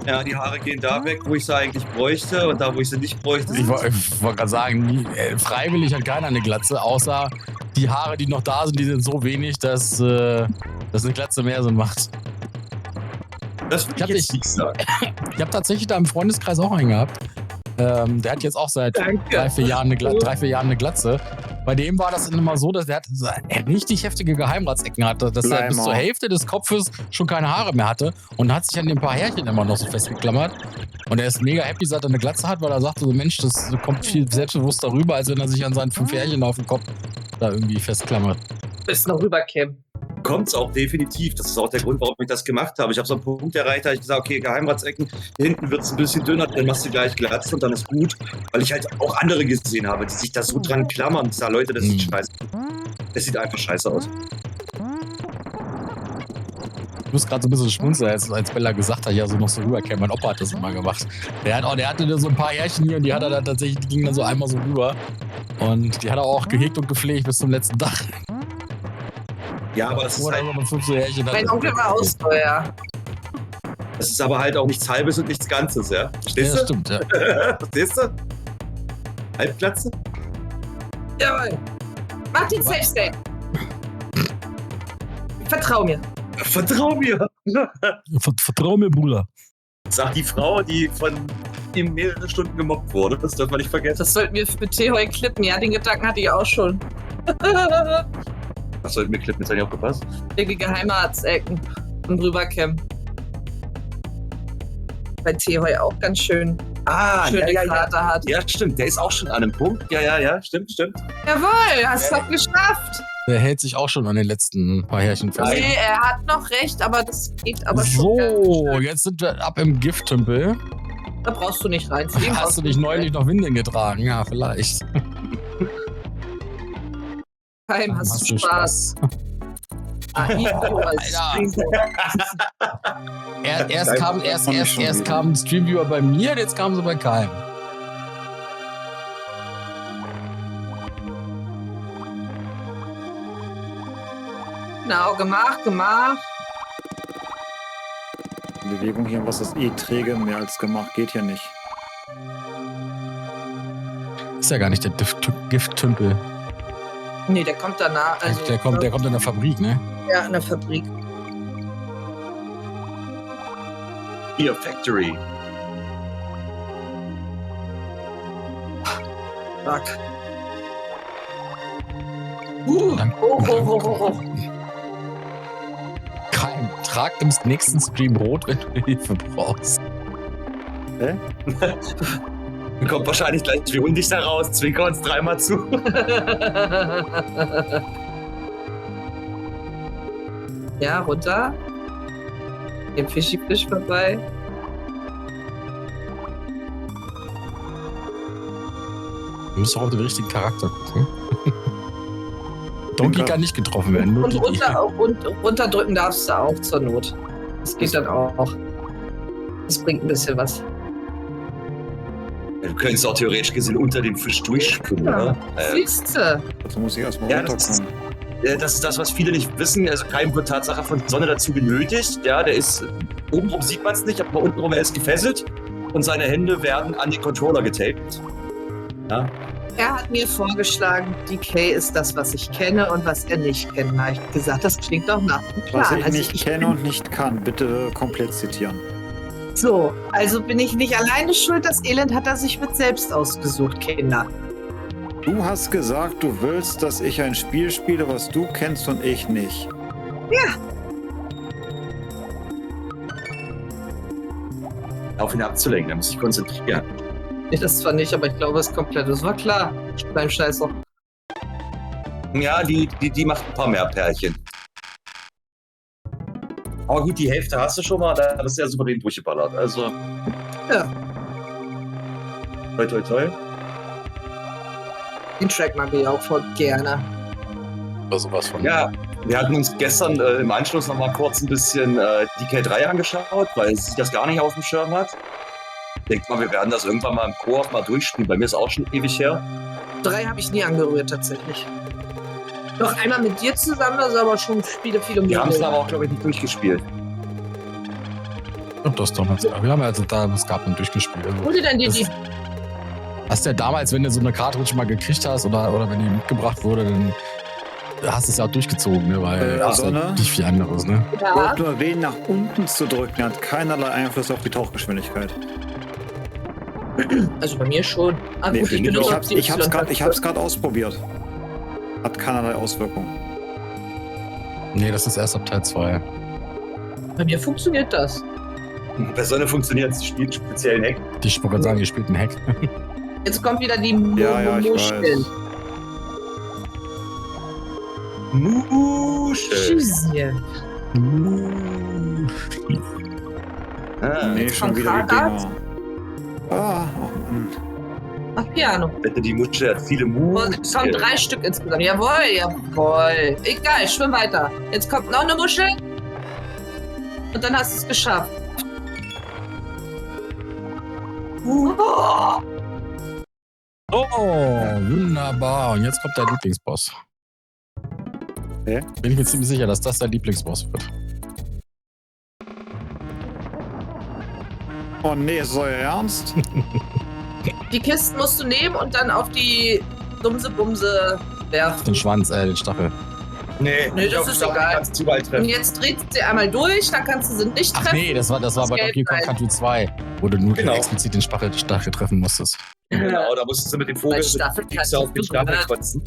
Ja, die Haare gehen da weg, wo ich sie eigentlich bräuchte, und da, wo ich sie nicht bräuchte, Ich wollte gerade sagen, freiwillig hat keiner eine Glatze, außer die Haare, die noch da sind, die sind so wenig, dass eine Glatze mehr Sinn macht. das würde ich jetzt nicht sagen. Ich habe tatsächlich da im Freundeskreis auch einen gehabt. Der hat jetzt auch seit Danke. 3-4 Jahren eine Glatze. Bei dem war das immer so, dass der so richtig heftige Geheimratsecken hatte, dass er bis Leimer. zur Hälfte des Kopfes schon keine Haare mehr hatte und hat sich an den paar Härchen immer noch so festgeklammert. Und er ist mega happy, seit er eine Glatze hat, weil er sagte so, Mensch, das kommt viel selbstbewusster rüber, als wenn er sich an seinen 5 Härchen auf dem Kopf da irgendwie festklammert. Bis noch rüberkämen. Kommt's auch definitiv. Das ist auch der Grund, warum ich das gemacht habe. Ich habe so einen Punkt erreicht, da habe ich gesagt, okay, Geheimratsecken, hinten wird es ein bisschen dünner, dann machst du gleich Glatze und dann ist gut. Weil ich halt auch andere gesehen habe, die sich da so dran klammern. Ich sage, Leute, das sieht scheiße. Das sieht einfach scheiße aus. Ich muss gerade so ein bisschen schmunzeln, als Bella gesagt hat, ja, so noch so rüberkämen. Mein Opa hat das immer gemacht. Der hatte so ein paar Härchen hier und die hat er dann tatsächlich, die gingen dann so einmal so rüber. Und die hat er auch gehegt und gepflegt bis zum letzten Tag. Ja, aber das ist, Oder halt, wenn man 5 so Härchen hat. Mein Onkel war auch so, ja. das ist aber halt auch nichts Halbes und nichts Ganzes, ja? Ja, Verstehst das du? stimmt, ja. Verstehst du? Halbglatze? Jawohl. Mach den Safe State. Vertrau mir. Vertrau mir! Vertrau mir, Bruder. Sagt die Frau, die von ihm mehrere Stunden gemobbt wurde. Das darf man nicht vergessen. Das sollten wir für Tehoi klippen. Ja, den Gedanken hatte ich auch schon. Was sollten wir klippen? Jetzt habe ich aufgepasst. Wegen die Geheimratsecken und rüberkämmen. Weil Tehoi auch ganz schön schöne Karte hat. Ja, stimmt. Der ist auch schon an einem Punkt. Ja. Stimmt. Jawohl, hast du doch geschafft. Der hält sich auch schon an den letzten paar Härchen fest. Nee, er hat noch recht, aber das geht aber schon. So, jetzt sind wir ab im Gifttempel. Da brauchst du nicht rein. Zu dem Hast brauchst du dich neulich noch Windeln getragen? Ja, vielleicht. Kein, hast du Spaß. Erst kam ein Streamviewer bei mir, jetzt kam sie bei Keim. Genau, gemacht. Die Bewegung hier, was das träge, mehr als gemacht, geht hier nicht. Ist ja gar nicht der Gifttümpel. Nee, der kommt danach. Also, Der kommt in der Fabrik, ne? Ja, in der Fabrik. Hier, Factory. Fuck. Dann Oh. Keim, trag im nächsten Stream rot, wenn du Hilfe brauchst. Kommt wahrscheinlich gleich, wir holen dich da raus, zwinker uns dreimal zu. Ja, runter. Dem Fischi-Fisch vorbei. Du musst auch auf den richtigen Charakter gucken. Donkey kann nicht getroffen werden, nur Und Didi. runterdrücken darfst du auch zur Not. Das geht dann auch. Das bringt ein bisschen was. Du könntest auch theoretisch gesehen unter dem Fisch durchspringen, Ja. oder? Siehst du? Dazu muss ich erstmal Ja, das ist, runterkommen. das ist das, was viele nicht wissen. Also Keim wird Tatsache von Sonne dazu genötigt. Ja, der ist, obenrum sieht man es nicht, aber untenrum er ist gefesselt und seine Hände werden an den Controller getaped. Ja. Er hat mir vorgeschlagen, DK ist das, was ich kenne und was er nicht kennt. Da habe ich gesagt, das klingt doch nach einem Plan. Was ich Also nicht kenne und nicht kann, bitte komplett zitieren. So, also bin ich nicht alleine schuld. Das Elend hat er sich mit selbst ausgesucht, Kinder. Du hast gesagt, du willst, dass ich ein Spiel spiele, was du kennst und ich nicht. Auf ihn abzulenken, er muss sich konzentrieren. Nee, das zwar nicht, aber ich glaube, es ist komplett. Das war klar. Beim Scheißer. Ja, die macht ein paar mehr Pärchen. Aber gut, die Hälfte hast du schon mal, da bist du ja souverän durchgeballert. Also. Ja. Toi, toi, toi. Den Track mag ich auch voll gerne. Oder sowas von. Ja, wir hatten uns gestern im Anschluss noch mal kurz ein bisschen DK3 angeschaut, weil sie das gar nicht auf dem Schirm hat. Denkt mal, wir werden das irgendwann mal im Koop mal durchspielen. Bei mir ist auch schon ewig her. 3 habe ich nie angerührt, tatsächlich. Noch einmal mit dir zusammen, das ist aber schon viele Wir haben es Monate. aber auch, glaube ich, nicht durchgespielt. Und das damals. Ja, wir haben also da das gab und durchgespielt. Wo dir denn die? Hast du ja damals, wenn du so eine Cartridge mal gekriegt hast oder wenn die mitgebracht wurde, dann hast du es ja auch durchgezogen, ne? Weil das ist also, ja ne? nicht viel anderes, ne? Ja, Dort nur W nach unten zu drücken, hat keinerlei Einfluss auf die Tauchgeschwindigkeit. also bei mir schon. Ah, Nee, gut, ich benutze hab's, die ich hab's Y-Taste. gerade ausprobiert. Hat keinerlei Auswirkungen. Nee, das ist erst ab Teil 2. Bei mir funktioniert das. Bei Sonne funktioniert es, spielt speziellen Hack. Die ich wollte gerade sagen, ihr spielt einen Hack. Jetzt kommt wieder die Ja, ich Muscheln. weiß. Muschel. Schüsschen. Nee, Jetzt schon kommt wieder die Fahrrad. Dinger. Ah, oh Mann. Ach, Piano. Wette, die Muschel hat viele Oh, es kommen Muscheln. 3 Stück insgesamt. Jawohl. Egal, schwimm weiter. Jetzt kommt noch eine Muschel. Und dann hast du es geschafft. Oh, Oh, wunderbar. Und jetzt kommt dein Lieblingsboss. Hä? Bin ich mir ziemlich sicher, dass das dein Lieblingsboss wird. Oh nee, ist das euer Ernst? die Kisten musst du nehmen und dann auf die Dumse-Bumse werfen. Den Schwanz, den Stachel. Nee, Nee, das ist egal. Kannst du überall Und treffen. jetzt dreht sie einmal durch, dann kannst du sie nicht Ach treffen. nee, das war bei Gelb Donkey Kong sein. Country 2, wo du nur Genau. explizit den Stachel treffen musstest. Genau, da musstest du mit dem Vogel Bei Staffel mit auf den Stachel kotzen.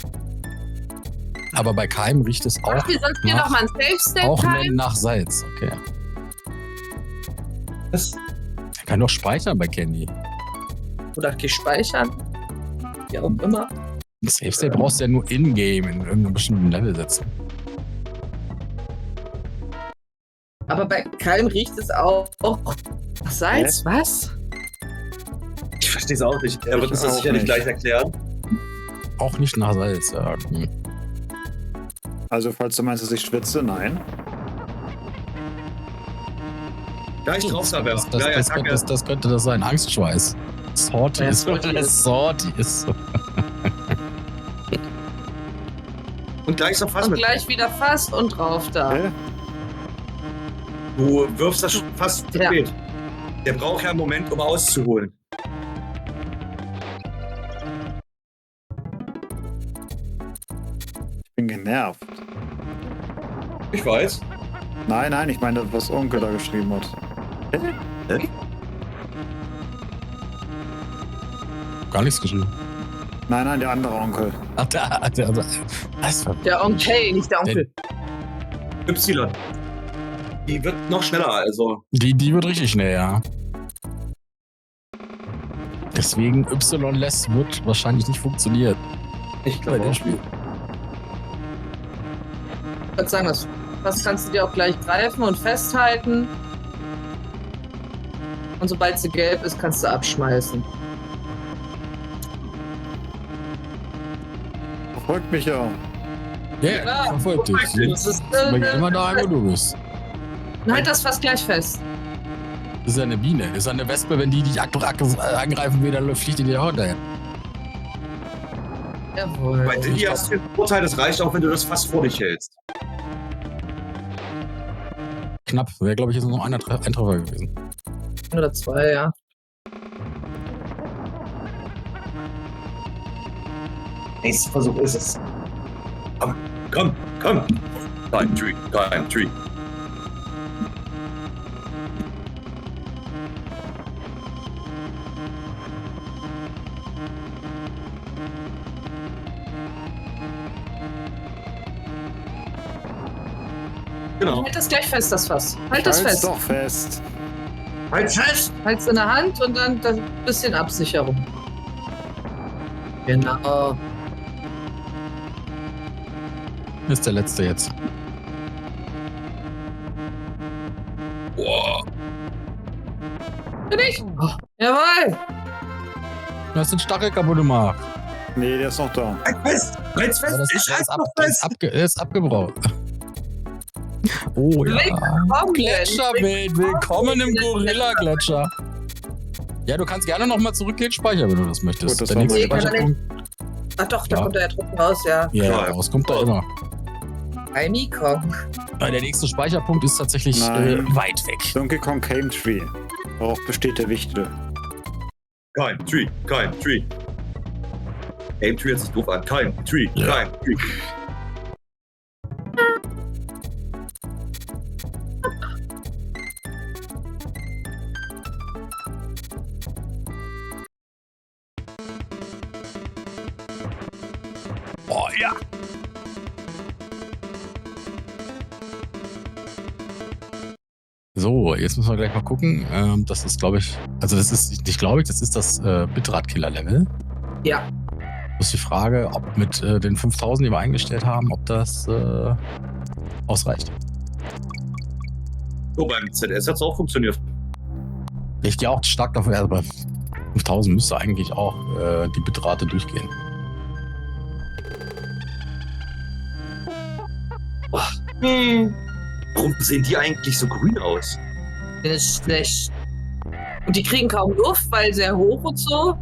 Aber bei Keim riecht es auch, Ach, wir sonst hier nach- nochmal ein Safe-State auch rein. nach Salz. Okay. Was? Er kann doch speichern bei Candy. Oder gespeichert. Wie auch immer. Ein Safe State brauchst du ja nur in-game in irgendeinem bestimmten Level setzen. Aber bei Kalm riecht es auch nach Salz. Was? Ich verstehe es auch nicht. Er wird uns Ich das auch sicherlich nicht. gleich erklären. Auch nicht nach Salz, ja. Also, falls du meinst, dass ich schwitze, nein. Gleich drauf da werfen. Ja, ja, danke. Das könnte das sein. Angstschweiß. Salty Ja, ist. salty ist. Salty ist. Und gleich so fast Und mit. gleich wieder fast und drauf da. Hä? Du wirfst das fast zu Ja. spät. Der braucht ja einen Moment, um auszuholen. Ich bin genervt. Ich weiß. Nein, ich meine, was Onkel da geschrieben hat. Gar nichts geschrieben. Nein, der andere Onkel. Ach, Der Onkel, nicht der Onkel. Y. Die wird noch schneller, also. Die wird richtig schnell, ja. Deswegen Y-Less wird wahrscheinlich nicht funktionieren. Ich Bei glaube dem auch. Spiel. Ich würde sagen, das kannst du dir auch gleich greifen und festhalten. Und sobald sie gelb ist, kannst du abschmeißen. Verfolgt mich ja. Ja, Ja, verfolgt dich. Das ist, Aber immer da, wo du bist. halt das fast gleich fest. Das ist ja eine Biene. Das ist ja eine Wespe, wenn die dich angreifen will, dann fliegt die dir auch hinterher. Jawohl. Bei Diddy hast du den Vorteil, das reicht auch, wenn du das fast vor dich hältst. Knapp. Wäre, glaube ich, jetzt noch ein Treffer gewesen. 1 oder 2, ja. Nächster Versuch ist es. Komm. Kein Tree. Genau. Halt das gleich fest, das Fass. Halt Halt's das fest. doch fest. Halt fest! Halt's in der Hand und dann ein bisschen Absicherung. Genau. Ist der letzte jetzt. Boah. Bin ich? Oh, jawohl. Du hast den Stachel kaputt gemacht. Nee, der ist noch da. Halt fest! Halt's fest! Aber das Ich halte noch der fest! ist abgebraucht. Oh ja. Willkommen. Gletscherwelt, willkommen im Gorilla-Gletscher. Ja, du kannst gerne nochmal zurückgehen, speichern, wenn du das möchtest. Gut, das Der war nächste mal- Speicherpunkt. Ach doch, da Ja. kommt er ja drüben raus, ja. Ja, raus kommt da immer. Heini, komm. Der nächste Speicherpunkt ist tatsächlich Nein. weit weg. Donkey Kong Game Tree. Darauf besteht der Wichtel. Kein Tree. Aim Tree hört sich doof an. Kein Tree. Oh ja. So, jetzt müssen wir gleich mal gucken. Das ist, glaube ich, das ist das Bitrate-Killer-Level. Ja. Das ist die Frage, ob mit den 5000, die wir eingestellt haben, ob das ausreicht. So, beim ZS hat es auch funktioniert. Ich gehe auch stark davon, also bei 5000 müsste eigentlich auch die Bitrate durchgehen. Warum sehen die eigentlich so grün aus? Das ist schlecht. Und die kriegen kaum Luft, weil sehr hoch und so.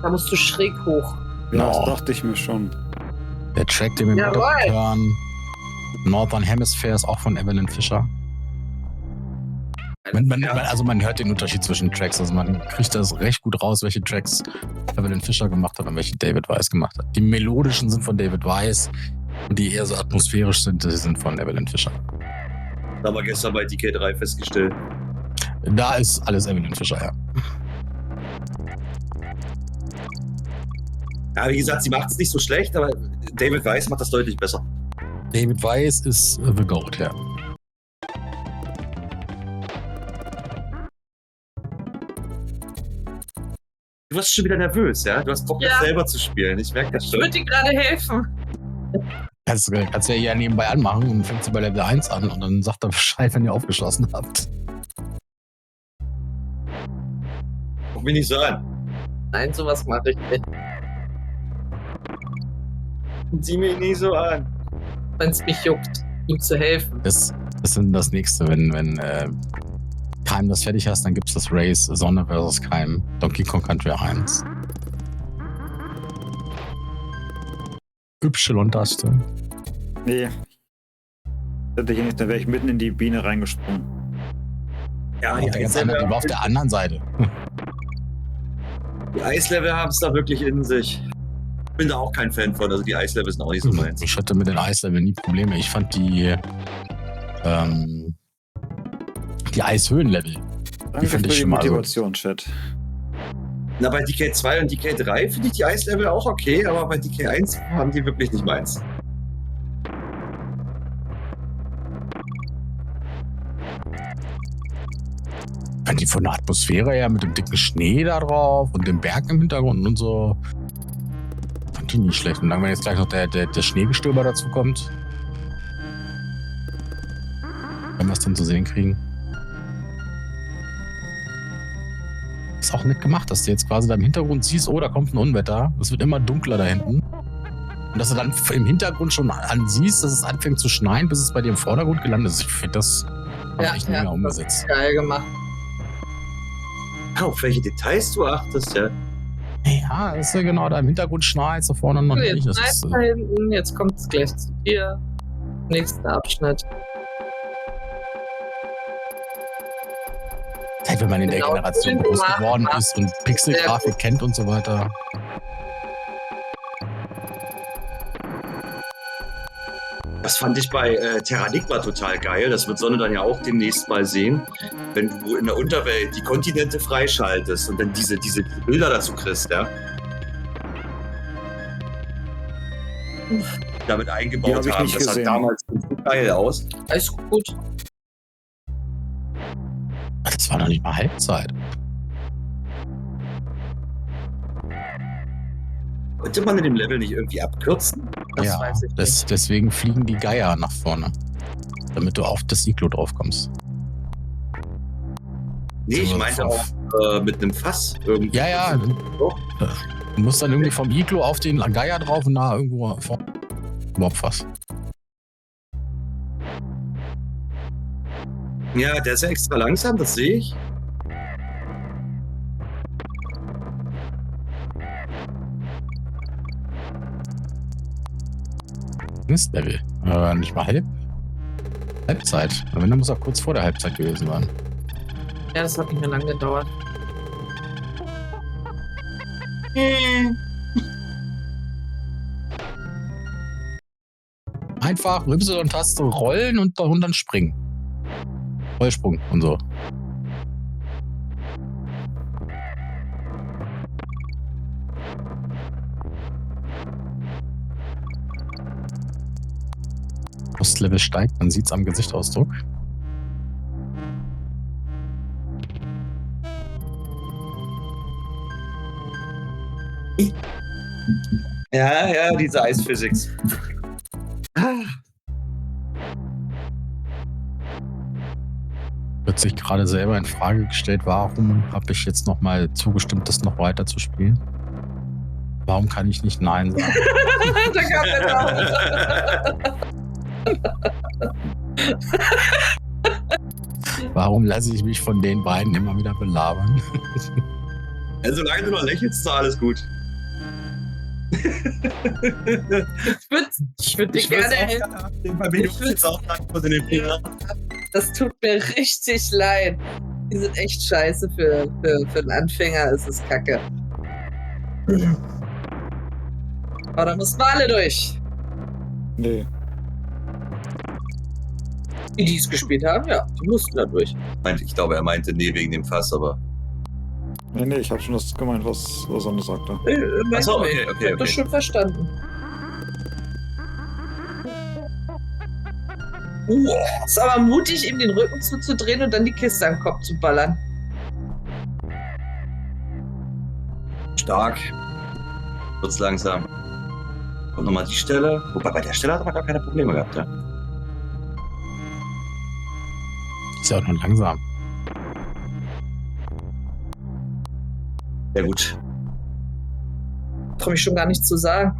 Da musst du schräg hoch. Ja, No. das dachte ich mir schon. Der Track, den wir Jawohl. hören, Northern Hemisphere ist auch von Evelyn Fischer. Man hört den Unterschied zwischen Tracks. Also man kriegt das recht gut raus, welche Tracks Evelyn Fischer gemacht hat und welche David Wise gemacht hat. Die melodischen sind von David Wise und die eher so atmosphärisch sind, die sind von Evelyn Fischer. Da haben wir gestern bei DK3 festgestellt. Da ist alles Evelyn Fischer, ja. Ja, wie gesagt, sie macht es nicht so schlecht, aber David Wise macht das deutlich besser. David Wise ist The Goat, ja. Du wirst schon wieder nervös, ja? Du hast Bock, Ja. das selber zu spielen. Ich merke das Ich schon. würde dir gerade helfen. Kannst du ja hier nebenbei anmachen und fängst du bei Level 1 an und dann sagt er Bescheid, wenn ihr aufgeschlossen habt. Guck mich nicht so an. Nein, sowas mache ich nicht. Sieh mich nicht so an. Wenn es mich juckt, ihm zu helfen. Das ist dann das nächste, wenn Keim das fertig hast, dann gibt's das Race Sonne vs. Keim, Donkey Kong Country 1. Y-Taste. Nee. Hätte ich nicht, dann wäre ich mitten in die Biene reingesprungen. Ja, Die war auf der anderen Seite. die Eislevel haben es da wirklich in sich. Bin da auch kein Fan von. Also die Eislevel sind auch nicht so meins. Ich hatte mit den Eislevel nie Probleme. Ich fand die Eishöhenlevel. Danke für fand ich die schon mal so. Motivation, Chat. Na, bei DK2 und DK3 finde ich die Eislevel auch okay, aber bei DK1 haben die wirklich nicht meins. Fand die von der Atmosphäre her mit dem dicken Schnee da drauf und dem Berg im Hintergrund und so. Fand die nicht schlecht. Und dann, wenn jetzt gleich noch der Schneegestöber dazu kommt. Wenn wir es dann zu sehen kriegen. Ist auch nett gemacht, dass du jetzt quasi da im Hintergrund siehst, oh, da kommt ein Unwetter. Es wird immer dunkler da hinten. Und dass du dann im Hintergrund schon siehst, dass es anfängt zu schneien, bis es bei dir im Vordergrund gelandet ist. Ich finde, das haben echt mega umgesetzt. Geil gemacht. Auf welche Details du achtest, ja. Ja, das ist ja genau, da im Hintergrund schneit, so vorne noch nicht. Das ist, da hinten, jetzt kommt es gleich zu dir. Nächster Abschnitt. halt, wenn man in der Genau, Generation schön groß gemacht, geworden gemacht. ist und Pixelgrafik kennt und so weiter. Das fand ich bei Terranigma total geil. Das wird Sonne dann ja auch demnächst mal sehen. Wenn du in der Unterwelt die Kontinente freischaltest und dann diese Bilder dazu kriegst, ja. Damit Die eingebaut hab ich haben. nicht Das gesehen. sah damals so geil aus. Alles gut. Das war noch nicht mal Halbzeit. Könnte man in dem Level nicht irgendwie abkürzen? Das ja, weiß ich nicht. deswegen fliegen die Geier nach vorne. Damit du auf das Iglo drauf kommst. Nee, ich So, meinte vom- auch mit einem Fass irgendwie. Ja. Oh. Du musst dann irgendwie vom Iglo auf den Geier drauf und da irgendwo vor überhaupt was. Ja, der ist ja extra langsam, das sehe ich. Mistlevel. Nicht mal Halbzeit. Wenn, dann muss er kurz vor der Halbzeit gewesen sein. Ja, das hat nicht mehr lange gedauert. Einfach Y-Taste rollen und dann springen. Rollsprung und so. Das Level steigt, man sieht es am Gesichtsausdruck. Ja, diese Eisphysics. Wird sich gerade selber in Frage gestellt, warum habe ich jetzt nochmal zugestimmt, das noch weiter zu spielen? Warum kann ich nicht Nein sagen? Da kam der Warum lasse ich mich von den beiden immer wieder belabern? Ja, solange du noch lächelst, ist doch alles gut. Ich würde dich gerne helfen. Bei mir jetzt auch in den Finger. Das tut mir richtig leid. Die sind echt scheiße für einen Anfänger. Ist es kacke. Aber da müssen wir alle durch. Nee. Die es gespielt haben, ja, die mussten da durch. Ich glaube, er meinte, nee, wegen dem Fass, aber. Nee, ich habe schon das gemeint, was Sonne sagte. Ach so, Ich hab das schon verstanden. Ist aber mutig, ihm den Rücken zuzudrehen und dann die Kiste am Kopf zu ballern. Stark. Wird's langsam. Kommt nochmal die Stelle. Wobei, bei der Stelle hat er gar keine Probleme gehabt, ja. Ist ja auch noch langsam. Sehr gut. Traue mich schon gar nicht zu sagen.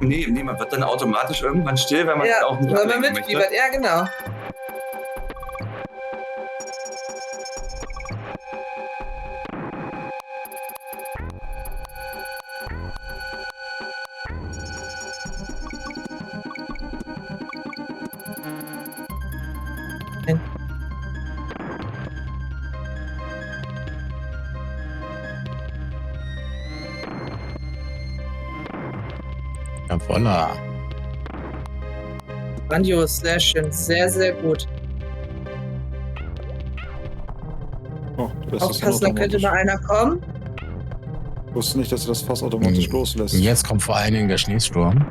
Nee, man wird dann automatisch irgendwann still, wenn man Ja, auch nicht weil man ablenken mitfiebert. Ja, genau. Ja, voila. Grandios, sehr schön, sehr, sehr gut. Oh, das ist Aufpassen, da könnte mal einer kommen. Ich wusste nicht, dass du das Fass automatisch loslässt. Jetzt kommt vor allen Dingen der Schneesturm.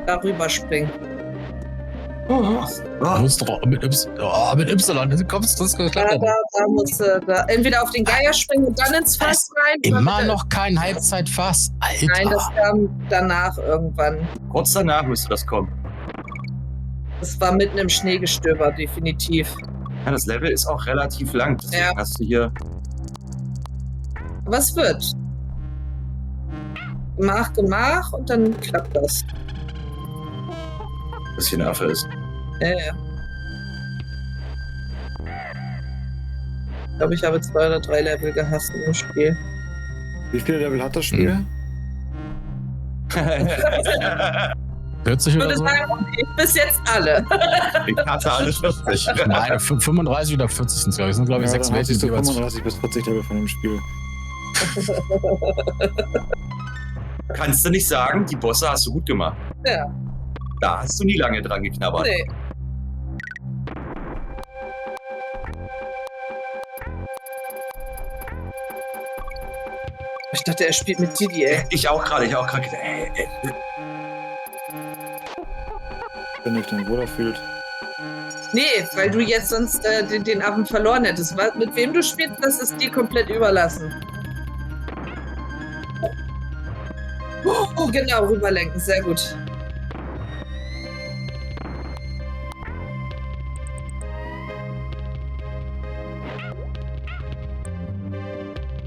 Darüber springen. Du musst doch mit Y. Mit Y. Du kommst, das Da, klappt. da musst du da entweder auf den Geier springen und dann ins Fass rein. oder Immer mit der- noch kein Halbzeitfass. Alter. Nein, das kam danach irgendwann. Kurz danach müsste das kommen. Das war mitten im Schneegestöber, definitiv. Ja, das Level ist auch relativ lang. Deswegen Ja. hast du hier. Aber es wird. Gemach und dann klappt das. ein bisschen Affe ist. Ja. Ich glaube, ich habe 2 oder 3 Level gehasst im Spiel. Wie viele Level hat das Spiel? 40 Ich oder würde so? sagen, okay, bis jetzt alle. Ich hatte alles 40. Ich meine, 35 oder 40 sind es, glaube ich. Das sind, glaube ich, Ja, 6 dann hast du Welten so jeweils. 35 bis 40 Level von dem Spiel. Kannst du nicht sagen, die Bosse hast du gut gemacht. Ja, Da hast du nie lange dran geknabbert. nee. Ich dachte, er spielt mit Didi, ey. Ich auch gerade gedacht, Wenn dich dann wohler fühlt. Nee, weil du jetzt sonst den Affen verloren hättest. Mit wem du spielst, das ist dir komplett überlassen. Oh, genau, rüberlenken, sehr gut.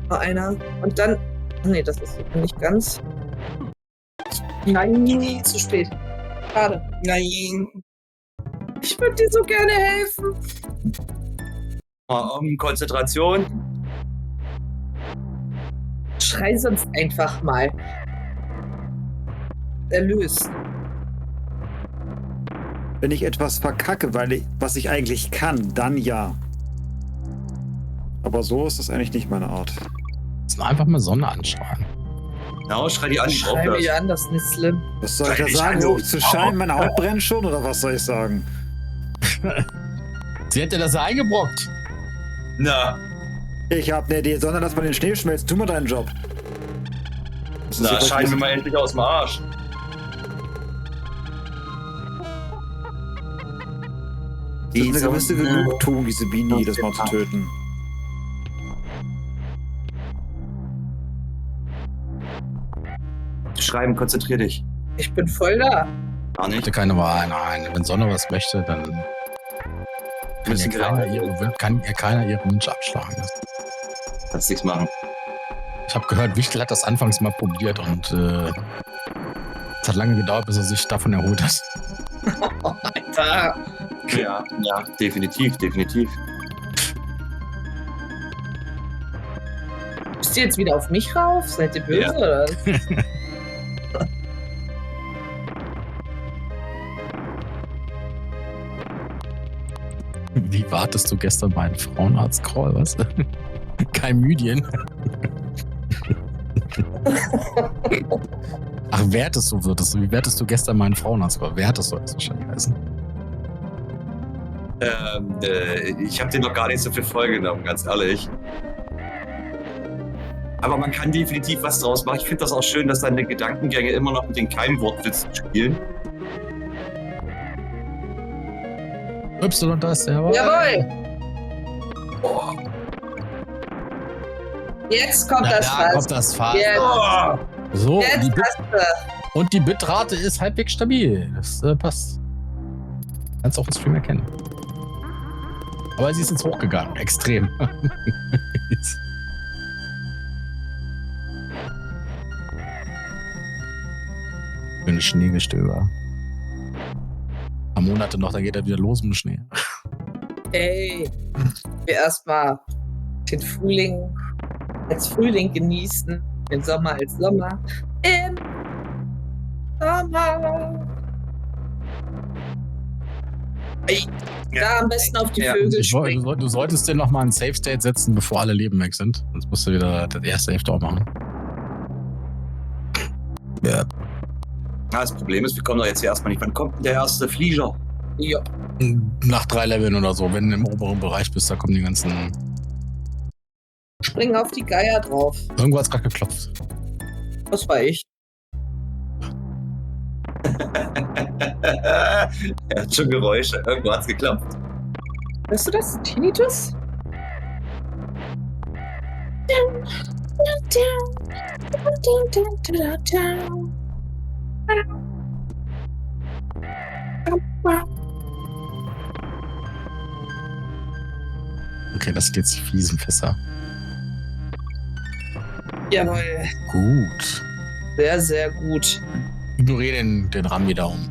Noch einer. Und dann. Nee, das ist nicht ganz. Nein, zu spät. Schade. nein. Ich würde dir so gerne helfen. Konzentration. Schrei sonst einfach mal. Erlöst. Wenn ich etwas verkacke, was ich eigentlich kann, dann ja. Aber so ist das eigentlich nicht meine Art. Jetzt einfach mal Sonne anschauen. Genau, schrei die an, die Schrei braucht mich das. an, das ist nicht schlimm. Was soll ich da Sei nicht sagen? an, Hoch zu scheinen, meine Haut brennt schon oder was soll ich sagen? Sie hätte das eingebrockt. Na, Ich hab eine Idee, sondern lass mal den Schnee schmelzen. Tu mal deinen Job. Das ist na, jedenfalls scheinen wir ein mal endlich aus dem Arsch. Das ist eine gewisse Genugtuung, diese Bini, das mal zu töten. Schreiben, konzentrier dich. Ich bin voll da. Gar Hätte nicht. keine Wahl. Nein, wenn Sonne was möchte, dann kann Müssen ihr wir keiner ihre Wünsche abschlagen. Kannst nichts machen. Ich habe gehört, Wichtel hat das anfangs mal probiert und es hat lange gedauert, bis er sich davon erholt hat. Alter. Ja, ja, definitiv. Bist du jetzt wieder auf mich rauf? Seid ihr böse, Ja. oder? Wie wartest du gestern bei einem Frauenarzt-Call, was? Kein Müdien. Ach, wertest du, wie wertest du gestern meinen Frauenarzt-Call? Wertest du das wahrscheinlich heißen? Ich habe dir noch gar nicht so viel vorgenommen, ganz ehrlich. Aber man kann definitiv was draus machen. Ich finde das auch schön, dass deine Gedankengänge immer noch mit den Keimwortwitzen spielen. Y, da ist der. Jawohl! Jetzt kommt das Da Fass. kommt das Fass. Jetzt, Oh, So, jetzt die hast du. und die Bitrate ist halbwegs stabil. Das passt. Kannst auch im Stream erkennen. Aber sie ist jetzt hochgegangen. Extrem. Schönes Schneegestöber. Ein Monate noch, dann geht er wieder los mit dem Schnee. Ey, wir erstmal den Frühling als Frühling genießen, den Sommer als Sommer. Im Sommer. Ey. Da am besten auf die Ja. Vögel springen. Du solltest dir noch mal einen Safe State setzen, bevor alle Leben weg sind. Sonst musst du wieder die erste Hälfte auch machen. Ja. das Problem ist, wir kommen doch jetzt hier erstmal nicht. Wann kommt denn der erste Flieger? Ja. Nach 3 Leveln oder so, wenn du im oberen Bereich bist, da kommen die ganzen... Spring auf die Geier drauf. Irgendwo hat's gerade geklopft. Das war ich. Er hat schon Geräusche. Irgendwo hat's geklappt. Hörst du das? Tinnitus? Okay, das sind jetzt die fiesen Fässer. Jawohl. Gut. Sehr, sehr gut. Ignoriere den Rami da um.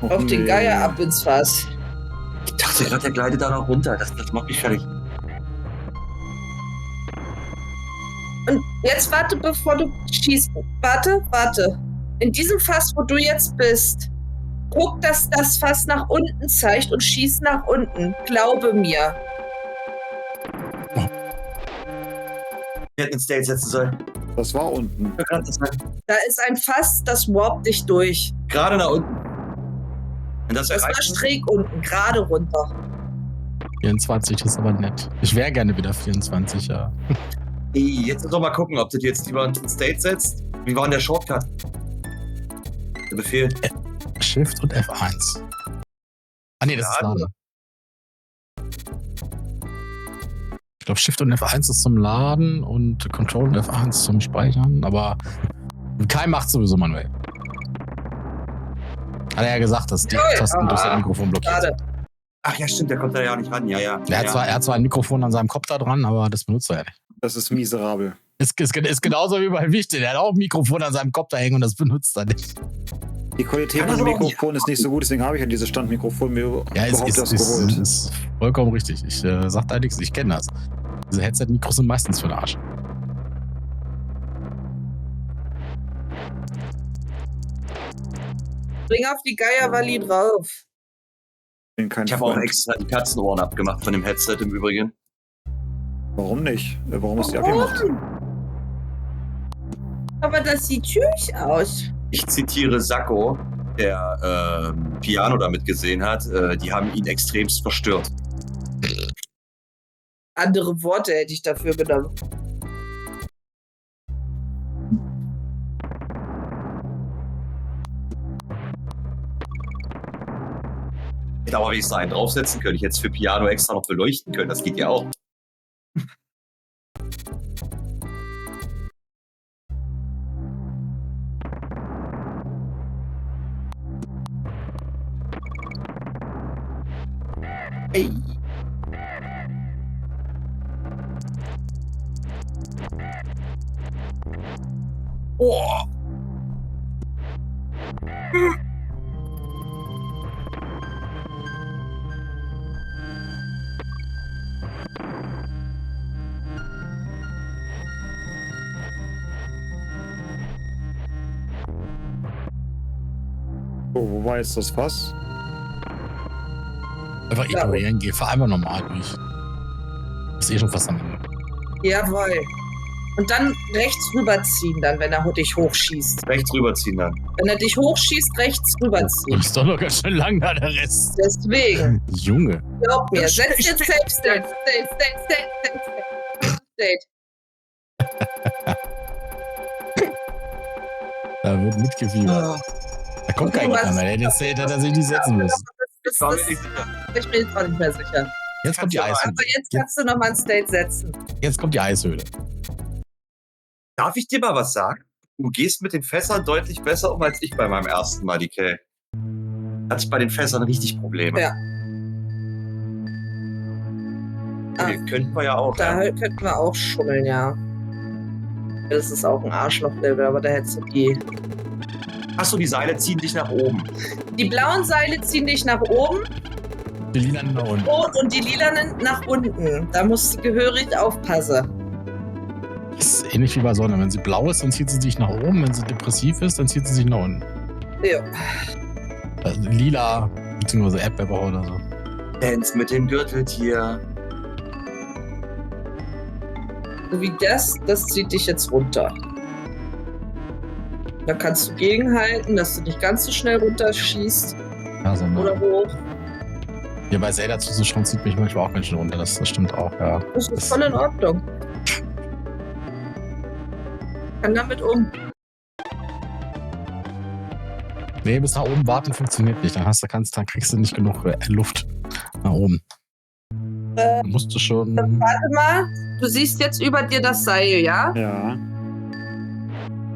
Auf den Geier ab ins Fass. Ich dachte gerade, der gleitet da noch runter. Das macht mich fertig. Und jetzt warte, bevor du schießt. Warte. In diesem Fass, wo du jetzt bist, guck, dass das Fass nach unten zeigt und schieß nach unten. Glaube mir. Wir hätten den State setzen sollen. Das war unten. Da ist ein Fass, das warpt dich durch. Gerade nach unten. Und das Das war erreicht. schräg unten, gerade runter. 24 ist aber nett. Ich wäre gerne wieder 24, ja. Jetzt muss doch mal gucken, ob du dir jetzt lieber einen State setzt. Wie war denn der Shortcut? Der Befehl. Shift und F1. Ah nee, das ist Laden. Laden. Ich glaube, Shift und F1 ist zum Laden und Control und F1 zum Speichern, aber Kai macht sowieso manuell. Hat er ja gesagt, dass die Tasten durch sein Mikrofon blockiert sind. Gerade. Ach ja, stimmt, der kommt da ja nicht ran. Ja. Er hat zwar ein Mikrofon an seinem Kopf da dran, aber das benutzt er ja nicht. Das ist miserabel. Ist genauso wie bei Wichte. Der hat auch ein Mikrofon an seinem Kopf da hängen und das benutzt er nicht. Die Qualität Kann von das dem aber auch Mikrofon ist nicht so gut, deswegen habe ich ja dieses Standmikrofon mir Ja, überhaupt erst geholt. ist vollkommen richtig. Ich sag da nichts, ich kenne das. Diese Headset-Mikros sind meistens für den Arsch. Bring auf die Geierwalli drauf. Bin kein Ich habe auch Freund. extra die Katzenohren abgemacht von dem Headset im Übrigen. Warum nicht? Warum ist die abgemacht? Aber das sieht tschüss aus. Ich zitiere Sacco, der Piano damit gesehen hat. Die haben ihn extremst verstört. Andere Worte hätte ich dafür genommen. Hätte aber wenigstens einen draufsetzen können. Ich hätte es für Piano extra noch beleuchten können. Das geht ja auch. Ey. Oh. So, wo war jetzt das Fass? Einfach ignorieren, geh, fahr einfach normal durch. Ist eh schon fast am Ende. Jawohl. Und dann rechts rüberziehen, dann, wenn er dich hochschießt. Rechts rüberziehen dann. Wenn er dich hochschießt, rechts Du rüberziehen. bist doch noch ganz schön lang da, der Rest. Deswegen, Junge. glaub mir, setz dir Safe State. Safe State. Da wird mitgefiebert. Da kommt kein Gegner mehr. Der hätte jetzt hätte er sich nicht setzen müssen. Ich war mir nicht sicher. Ich bin jetzt auch nicht mehr sicher. Jetzt kommt die Eishöhle. Aber jetzt kannst du nochmal ein State setzen. Jetzt kommt die Eishöhle. Darf ich dir mal was sagen? Du gehst mit den Fässern deutlich besser um als ich bei meinem ersten Mal, DK. Hatte ich bei den Fässern richtig Probleme. Ja. Okay, könnten wir ja auch. Da könnten wir auch schummeln, ja. Das ist auch ein Arschloch-Level, aber da hättest du die. Achso, die Seile ziehen dich nach oben. Die blauen Seile ziehen dich nach oben Die Lilanen da unten. und die lilanen nach unten. Da musst du gehörig aufpassen. Das ist ähnlich wie bei Sonne. Wenn sie blau ist, dann zieht sie sich nach oben. Wenn sie depressiv ist, dann zieht sie sich nach unten. Ja. Also lila, beziehungsweise Erdbeere oder so. Dance mit dem Gürteltier. So wie das zieht dich jetzt runter. Da kannst du gegenhalten, dass du nicht ganz so schnell runterschießt Ja, so oder hoch. Hier bei Zelda zuzuschauen zieht mich manchmal auch ganz schön runter. Das stimmt auch, ja. Das ist voll in Ordnung. Kann damit um. Nee, bis nach oben warten funktioniert nicht. Dann kriegst du nicht genug Luft nach oben. Dann musst du schon. Warte mal, du siehst jetzt über dir das Seil, ja? Ja.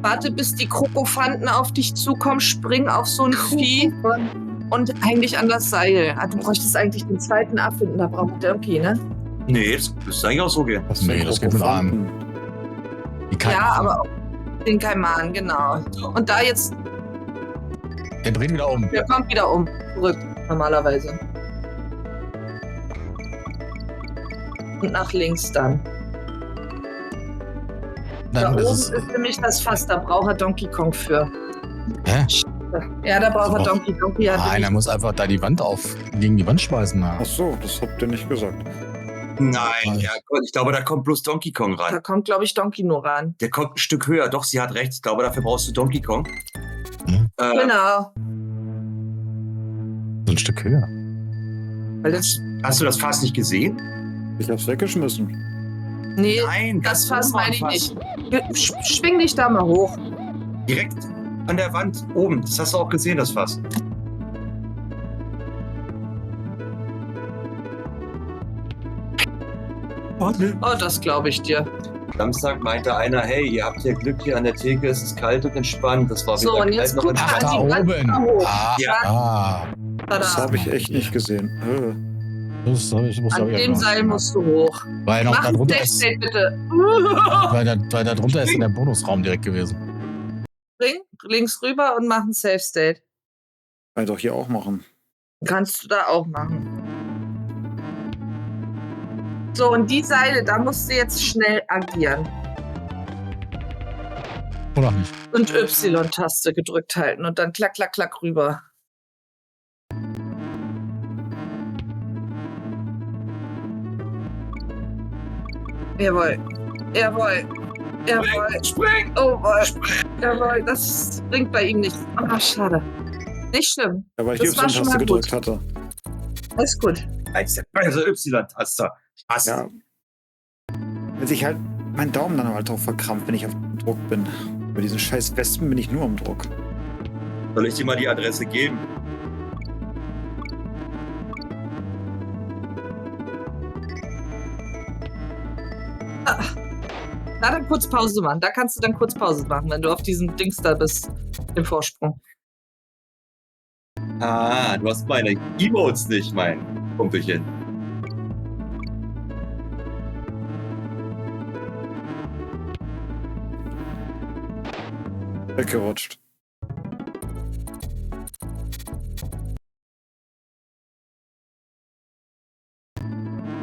Warte, bis die Krokofanten auf dich zukommen, spring auf so ein Vieh und häng dich an das Seil. Ah, du bräuchtest eigentlich den zweiten abfinden, da braucht der irgendwie, ne? Nee, das müsste eigentlich auch so gehen. Was Nee, für das geht mit Krokofanten. Die Kalten. Ja, aber auch den Kaiman, genau. Und da jetzt, Der dreht wieder um. der kommt wieder um, zurück, normalerweise. Und nach links dann. Da Dann oben ist es. ist nämlich das Fass, da braucht er Donkey Kong für. Hä? Ja, da braucht er So. Donkey Kong. Ja, Nein, er muss einfach da die Wand gegen die Wand schmeißen. Ach so, das habt ihr nicht gesagt. Nein, ja, Gott, ich glaube, da kommt bloß Donkey Kong da ran. kommt, glaube ich, Donkey nur ran. Der kommt ein Stück höher. Doch, sie hat recht. Ich glaube, dafür brauchst du Donkey Kong. Genau. So ein Stück höher. Weil das, Hast du das Fass nicht gesehen? Ich hab's weggeschmissen. nee, Nein, das ganz Fass oben am meine ich Fass. nicht. Schwing dich da mal hoch. Direkt an der Wand oben. Das hast du auch gesehen, das Fass. Warte. Oh, das glaube ich dir. Samstag meinte einer, hey, ihr habt hier Glück hier an der Theke, es ist kalt und entspannt. Das war So, weder und jetzt kalt noch guck Ach, entspannt. da die Wand oben. da hoch. Ah, Ja. ah. Das Tada. habe ich echt nicht gesehen. Das hab ich An dem Seil musst du hoch. Weil noch Mach da ein drunter ist. Safe-State bitte. Weil da drunter ist in der Bonusraum direkt gewesen. Spring links rüber und mach ein Safe State. Kann ich doch hier auch machen. Kannst du da auch machen. So, und die Seile, da musst du jetzt schnell agieren. Oder nicht? Und Y-Taste gedrückt halten und dann klack, klack, klack rüber. Jawohl. Jawohl. Jawohl. Spring! Oh, jawohl. Das bringt bei ihm nichts. Ah, schade. Nicht schlimm. Ja, weil ich die Das war schon Y-Taste mal gut. gedrückt hatte. Alles gut. Also Y-Taste. Was? Ja. Wenn sich halt mein Daumen dann halt auch verkrampft, wenn ich auf Druck bin. Bei diesen scheiß Wespen bin ich nur am Druck. Soll ich dir mal die Adresse geben? Na, dann kurz Pause machen. Da kannst du dann kurz Pause machen, wenn du auf diesem Dings da bist, im Vorsprung. Ah, du hast meine Emotes nicht, mein Kumpelchen. Weggerutscht.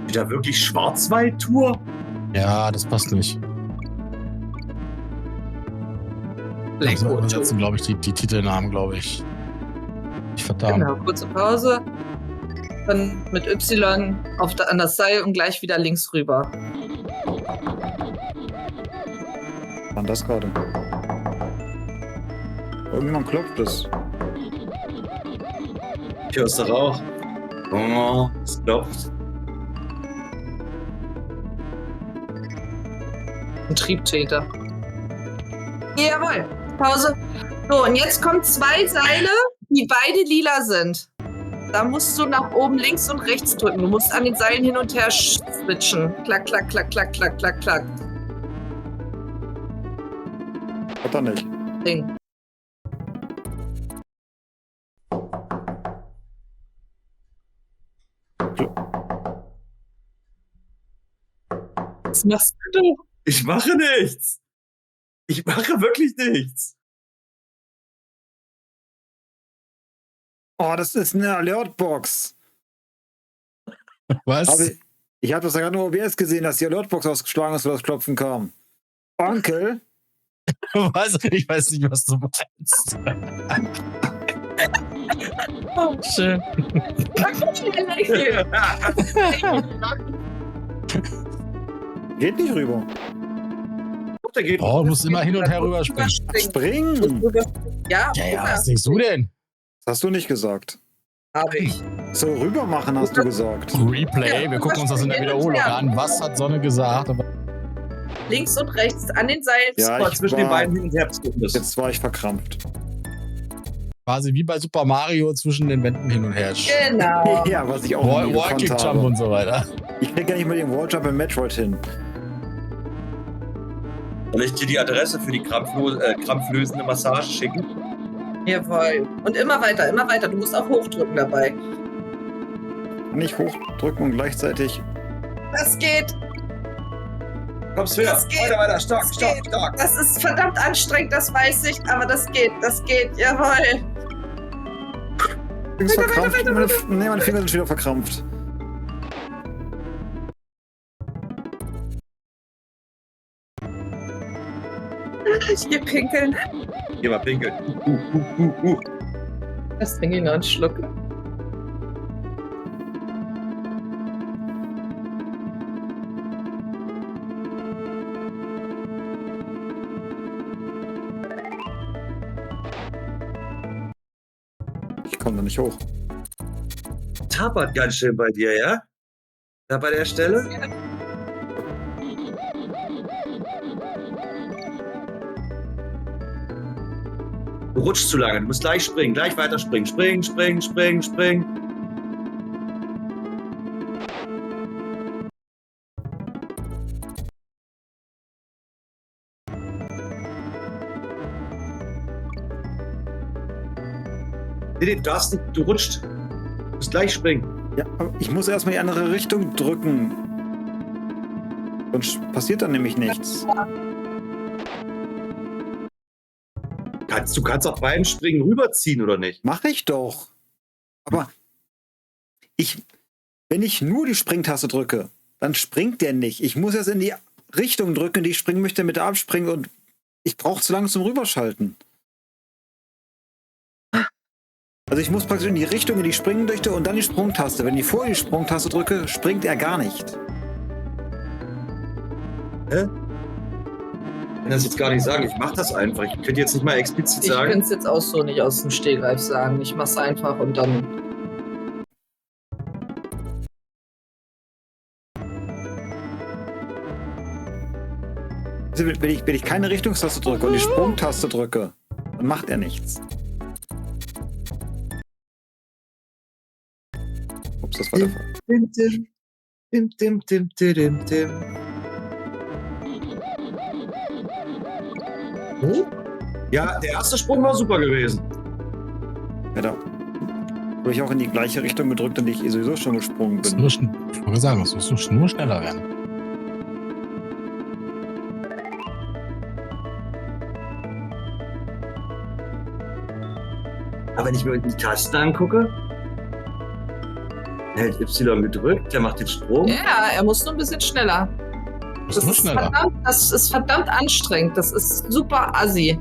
Wieder wirklich Schwarzwald-Tour? Ja, das passt nicht. Also übersetzen, glaube ich, die Titelnamen, glaube ich. Ich verdammt. Genau, kurze Pause. Dann mit Y an das Seil und gleich wieder links rüber. War das gerade? Irgendwann klopft es. Ich hör's doch auch. Oh, es klopft. Ein Triebtäter. Jawohl. Pause. So, und jetzt kommen 2 Seile, die beide lila sind. Da musst du nach oben links und rechts drücken. Du musst an den Seilen hin und her switchen. Klack, klack, klack, klack, klack, klack, klack. Hat er nicht. Ding. Was machst du? Ich mache nichts. Ich mache wirklich nichts. Oh, das ist eine Alertbox. Was? Ich habe das ja gerade nur OBS gesehen, dass die Alertbox ausgeschlagen ist, wo das Klopfen kam. Onkel? Was? Ich weiß nicht, was du meinst. Oh, schön. Geht nicht rüber. der geht. Oh, du musst immer hin und her Dann rüberspringen. Springen! Ja, Ja, was denkst du denn? Das hast du nicht gesagt. habe ich. So rüber machen, hast du gesagt. Replay, Ja, wir gucken uns das in der Wiederholung an. Was hat Sonne gesagt? Links und rechts an den Seilen. Ja, Mal ich zwischen den war, beiden hin und her zu müssen. jetzt war ich verkrampft. Quasi wie bei Super Mario zwischen den Wänden hin und her. Genau. Ja, was ich auch noch nie gekonnt Wall-Kick-Jump habe. und so weiter. Ich krieg ja nicht mal den Walljump im Metroid hin. Soll ich dir die Adresse für die krampflösende Massage schicken? Jawohl. Und immer weiter, immer weiter. Du musst auch hochdrücken dabei. Nicht hochdrücken und gleichzeitig. Das geht. Komm, Sphäre. Das geht. Weiter. Stark, Das stark, geht. stark. Das ist verdammt anstrengend, das weiß ich. Aber das geht, jawohl. Ist verkrampft. Meine Finger sind wieder verkrampft. Ich geh pinkeln. Geh mal pinkeln. Das trinke ich noch einen Schluck. Ich komme da nicht hoch. Tapert ganz schön bei dir, ja? Da bei der Stelle? Du rutschst zu lange, du musst gleich springen, gleich weiter springen. Springen. Nee, du darfst nicht, du rutscht. Du musst gleich springen. Ja, aber ich muss erstmal die andere Richtung drücken. Sonst passiert dann nämlich nichts. Du kannst auch beim Springen rüberziehen, oder nicht? Mache ich doch. Aber wenn ich nur die Springtaste drücke, dann springt der nicht. Ich muss erst in die Richtung drücken, die ich springen möchte, mit der abspringen und ich brauche zu lange zum Rüberschalten. Also ich muss praktisch in die Richtung, in die springen möchte und dann die Sprungtaste. Wenn ich vorher die Sprungtaste drücke, springt er gar nicht. Hä? Ich kann das jetzt gar nicht sagen. Ich mache das einfach. Ich könnte jetzt nicht mal explizit Ich sagen. könnte es jetzt auch so nicht aus dem Stehgreif sagen. Ich mach's einfach und dann. Also wenn ich keine Richtungstaste drücke und die Sprungtaste drücke, dann macht er nichts. Ups, das war der Fall. Ja, der erste Sprung war super gewesen. Ja, da habe ich auch in die gleiche Richtung gedrückt, in die ich sowieso schon gesprungen bin. Ich wollte sagen, das muss nur schneller werden. Aber wenn ich mir die Tasten angucke, hält Y gedrückt, der macht den Sprung. Ja, er muss nur ein bisschen schneller. Das muss schneller. Das ist verdammt anstrengend. Das ist super assi.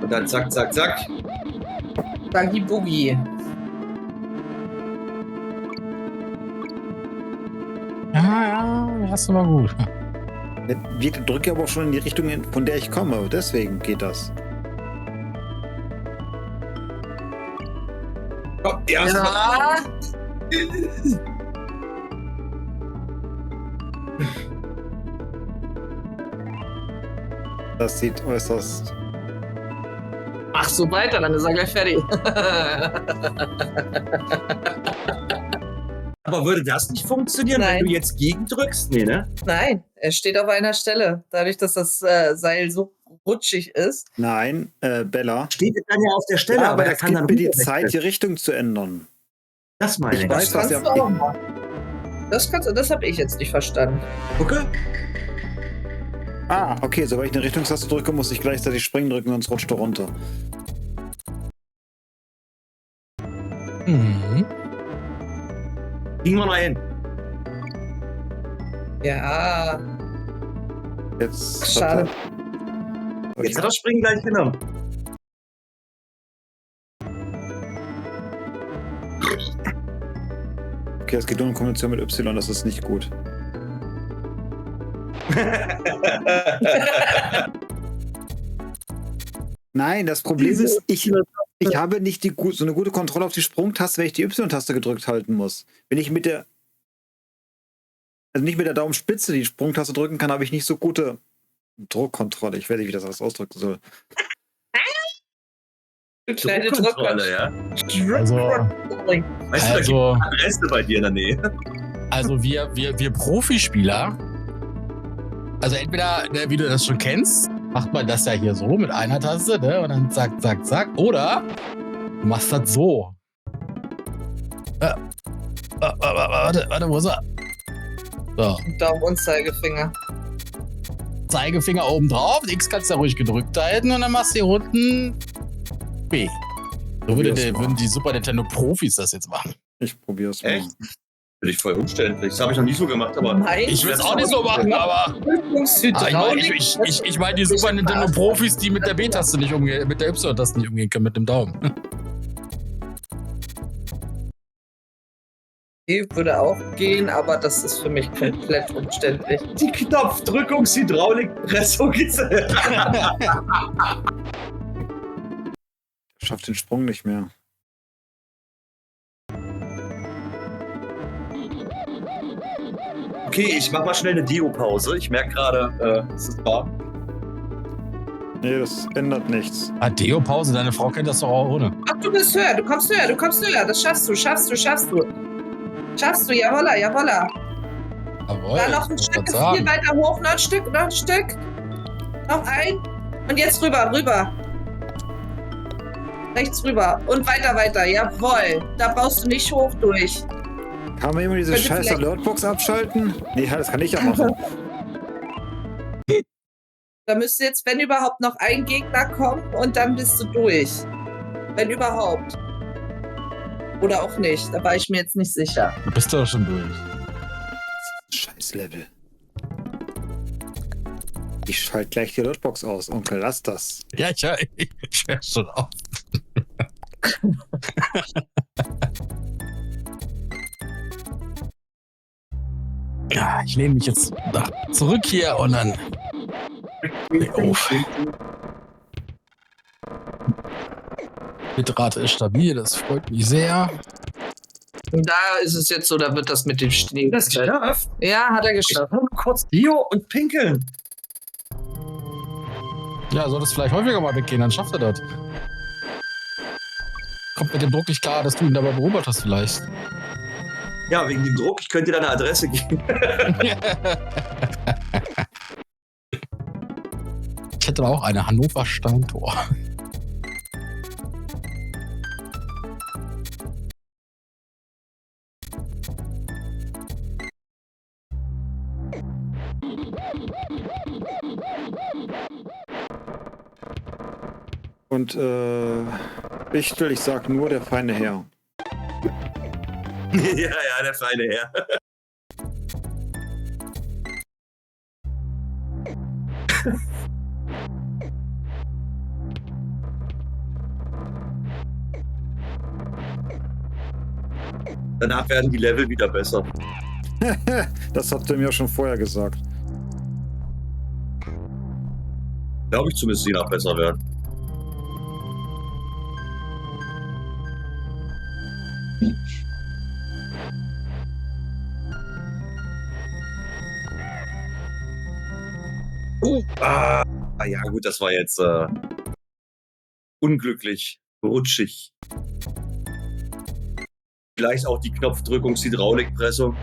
Und dann zack, zack, zack. Buggy Boogie. Ja, das war gut. Wir drücken aber auch schon in die Richtung, von der ich komme. Deswegen geht das. Komm, die erste. Ja. Das sieht äußerst... Mach so weiter, dann ist er gleich fertig. Aber würde das nicht funktionieren, Nein. wenn du jetzt gegendrückst? Nee, ne? Nein, er steht auf einer Stelle. Dadurch, dass das Seil so rutschig ist. Nein, Bella. Steht dann ja auf der Stelle, Ja, aber aber er das kann dann gibt mir die rüber Zeit, die wechseln. Richtung zu ändern. Das meine Ich ich. weiß, was kannst ja... du auch machen. Das habe ich jetzt nicht verstanden. Gucke. Ah, okay, sobald ich eine Richtungstaste drücke, muss ich gleichzeitig springen drücken, sonst rutscht er runter. Mhm. Kriegen wir noch hin. Ja. Jetzt. Schade. Jetzt hat er Springen gleich genommen. Okay, es geht nur um Kombination mit Y, das ist nicht gut. Nein, das Problem ist, ich habe nicht so eine gute Kontrolle auf die Sprungtaste, wenn ich die Y-Taste gedrückt halten muss. Wenn ich nicht mit der Daumenspitze die Sprungtaste drücken kann, habe ich nicht so gute Druckkontrolle. Ich weiß nicht, wie das ausdrücken soll. Kleine Druckkontrolle, ja. Also, Weißt du, da gibt es Adresse bei dir in der Nähe. Also wir Profispieler, also entweder, ne, wie du das schon kennst, macht man das ja hier so mit einer Taste, ne, und dann zack, zack, zack. Oder du machst das so. Warte, wo ist er? So, Daumen und Zeigefinger. Zeigefinger oben drauf, X kannst du ja ruhig gedrückt halten und dann machst du hier unten B. So würden die Super Nintendo Profis das jetzt machen. Ich probiere es mal. Echt? Finde ich voll umständlich. Das habe ich noch nie so gemacht, aber. Nein, Ich würde es auch nicht so machen, aber ich meine die Super Nintendo Profis, die mit der B-Taste nicht umgehen, mit der Y-Taste nicht umgehen können, mit dem Daumen. würde auch gehen, aber das ist für mich komplett umständlich. Die Knopfdrückungshydraulikpressung ist. Schafft den Sprung nicht mehr. Okay, ich mach mal schnell eine Dio-Pause. Ich merke gerade, es ist warm. Nee, das ändert nichts. Ah, Deo-Pause, deine Frau kennt das doch auch ohne. Ach, du bist höher, du kommst höher. Das schaffst du. Schaffst du, jawolla. Jawohl, Dann noch ein Stück, viel weiter hoch, noch ein Stück. Noch ein. Und jetzt rüber. Rechts rüber. Und weiter, jawohl. Da baust du nicht hoch durch. Kann man immer diese Könnte scheiß vielleicht- Alertbox abschalten? Nee, das kann ich ja machen. Da müsste jetzt, wenn überhaupt, noch ein Gegner kommen und dann bist du durch. Wenn überhaupt. Oder auch nicht. Da war ich mir jetzt nicht sicher. Du bist doch schon durch. Scheiß Level. Ich schalte gleich die Alertbox aus, Onkel, lass das. Ja, ich höre schon auf. Ja, ich lehne mich jetzt zurück hier und dann. Bitrate ist stabil, das freut mich sehr. Da ist es jetzt so, da wird das mit dem Schnee. Das geschafft. Ja, hat er Ich geschafft. mach nur kurz Dio und pinkeln. Ja, soll das vielleicht häufiger mal weggehen, dann schafft er das. Kommt mit dem Druck nicht klar, dass du ihn dabei beobachtest vielleicht. Ja, wegen dem Druck, ich könnte dir deine Adresse geben. Ich hätte da auch eine Hannover Steintor. Und Bichtel, ich sag nur der feine Herr. Ja, der feine Herr. Danach werden die Level wieder besser. Das habt ihr mir schon vorher gesagt. Glaube ich zumindest, die noch besser werden. Ja gut, das war jetzt unglücklich, rutschig. Vielleicht auch die Knopfdrückungshydraulikpressung.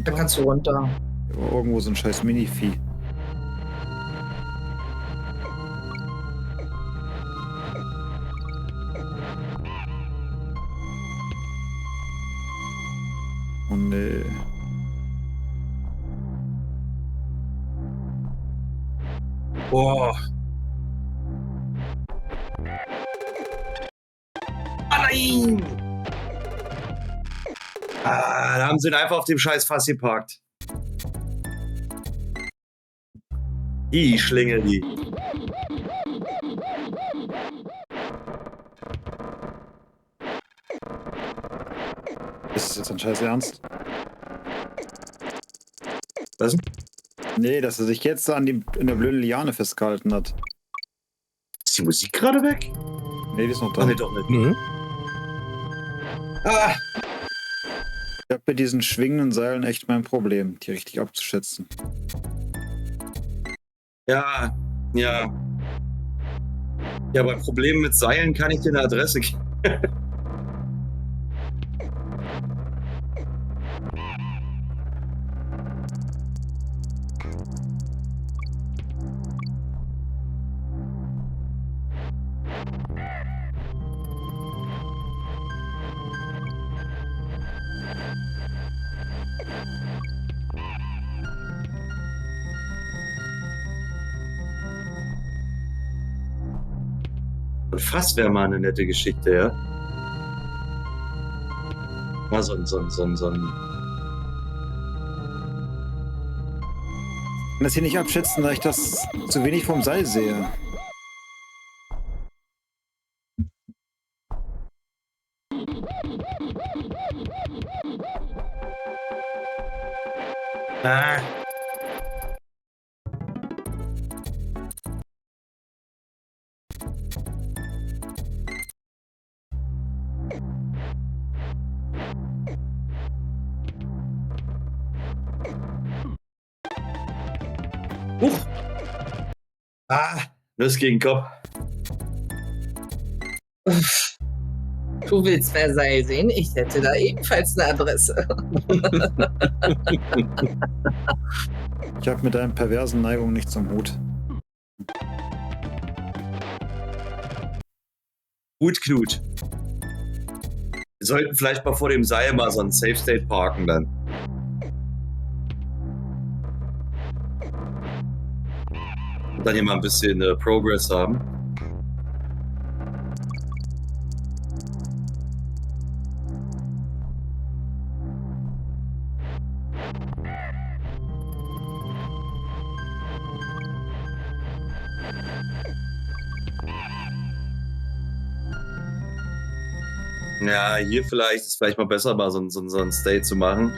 Da kannst du runter. Irgendwo so ein scheiß Mini-Vieh. Oh nee. Boah. Ah, nein! Ah, da haben sie ihn einfach auf dem scheiß Fass geparkt. Die Schlingel, die. Ist das jetzt ein scheiß Ernst? Was? Nee, dass er sich jetzt an in der blöden Liane festgehalten hat. Ist die Musik gerade weg? Nee, die ist noch da. Ach, nee, doch nicht. Nö. Ah, Ich habe mit diesen schwingenden Seilen echt mein Problem, die richtig abzuschätzen. ja, ja. Ja, bei Problemen mit Seilen kann ich dir eine Adresse geben. Und Fass wäre mal eine nette Geschichte, ja. Mal so ein. Ich kann das hier nicht abschätzen, da ich das zu wenig vom Seil sehe. Ah. Ah, das gegen Kopf. Du willst Versailles sehen? Ich hätte da ebenfalls eine Adresse. Ich habe mit deinen perversen Neigungen nichts am Hut. Gut, Knut. Wir sollten vielleicht mal vor dem Seil mal so ein Safe State parken dann. Und dann hier mal ein bisschen Progress haben. Ja, hier vielleicht ist vielleicht mal besser, mal so ein State zu machen.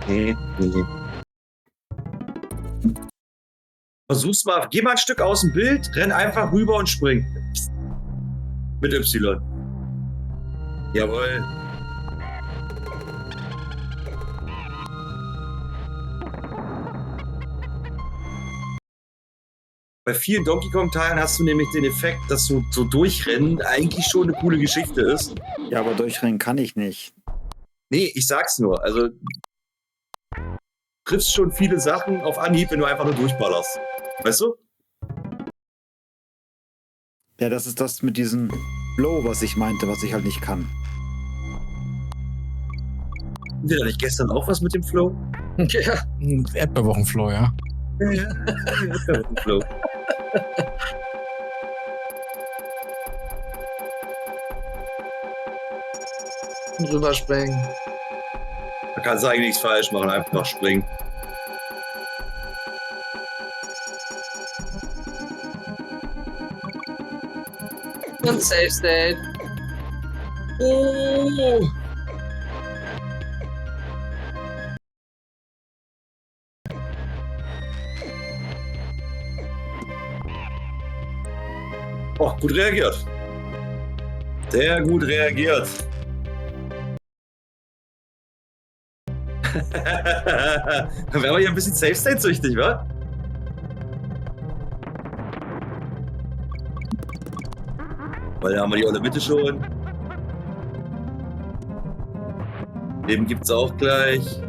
Nee. Versuch's mal, geh mal ein Stück aus dem Bild, renn einfach rüber und spring. Mit Y. Jawohl. Bei vielen Donkey Kong-Teilen hast du nämlich den Effekt, dass so Durchrennen eigentlich schon eine coole Geschichte ist. Ja, aber durchrennen kann ich nicht. Nee, ich sag's nur. Also, du triffst schon viele Sachen auf Anhieb, wenn du einfach nur durchballerst. Weißt du? Ja, das ist das mit diesem Flow, was ich meinte, was ich halt nicht kann. Hatten wir da nicht gestern auch was mit dem Flow? Ja. Erdbeerwochenflow, ja. Flow. Rüberspringen. Da kannst du eigentlich nichts falsch machen, einfach springen. Und Safe State. Oh! Oh, gut reagiert. Sehr gut reagiert. Dann wären wir hier ein bisschen Safe State süchtig, wa? Weil da haben wir die olle Mitte schon. Leben gibt's auch gleich.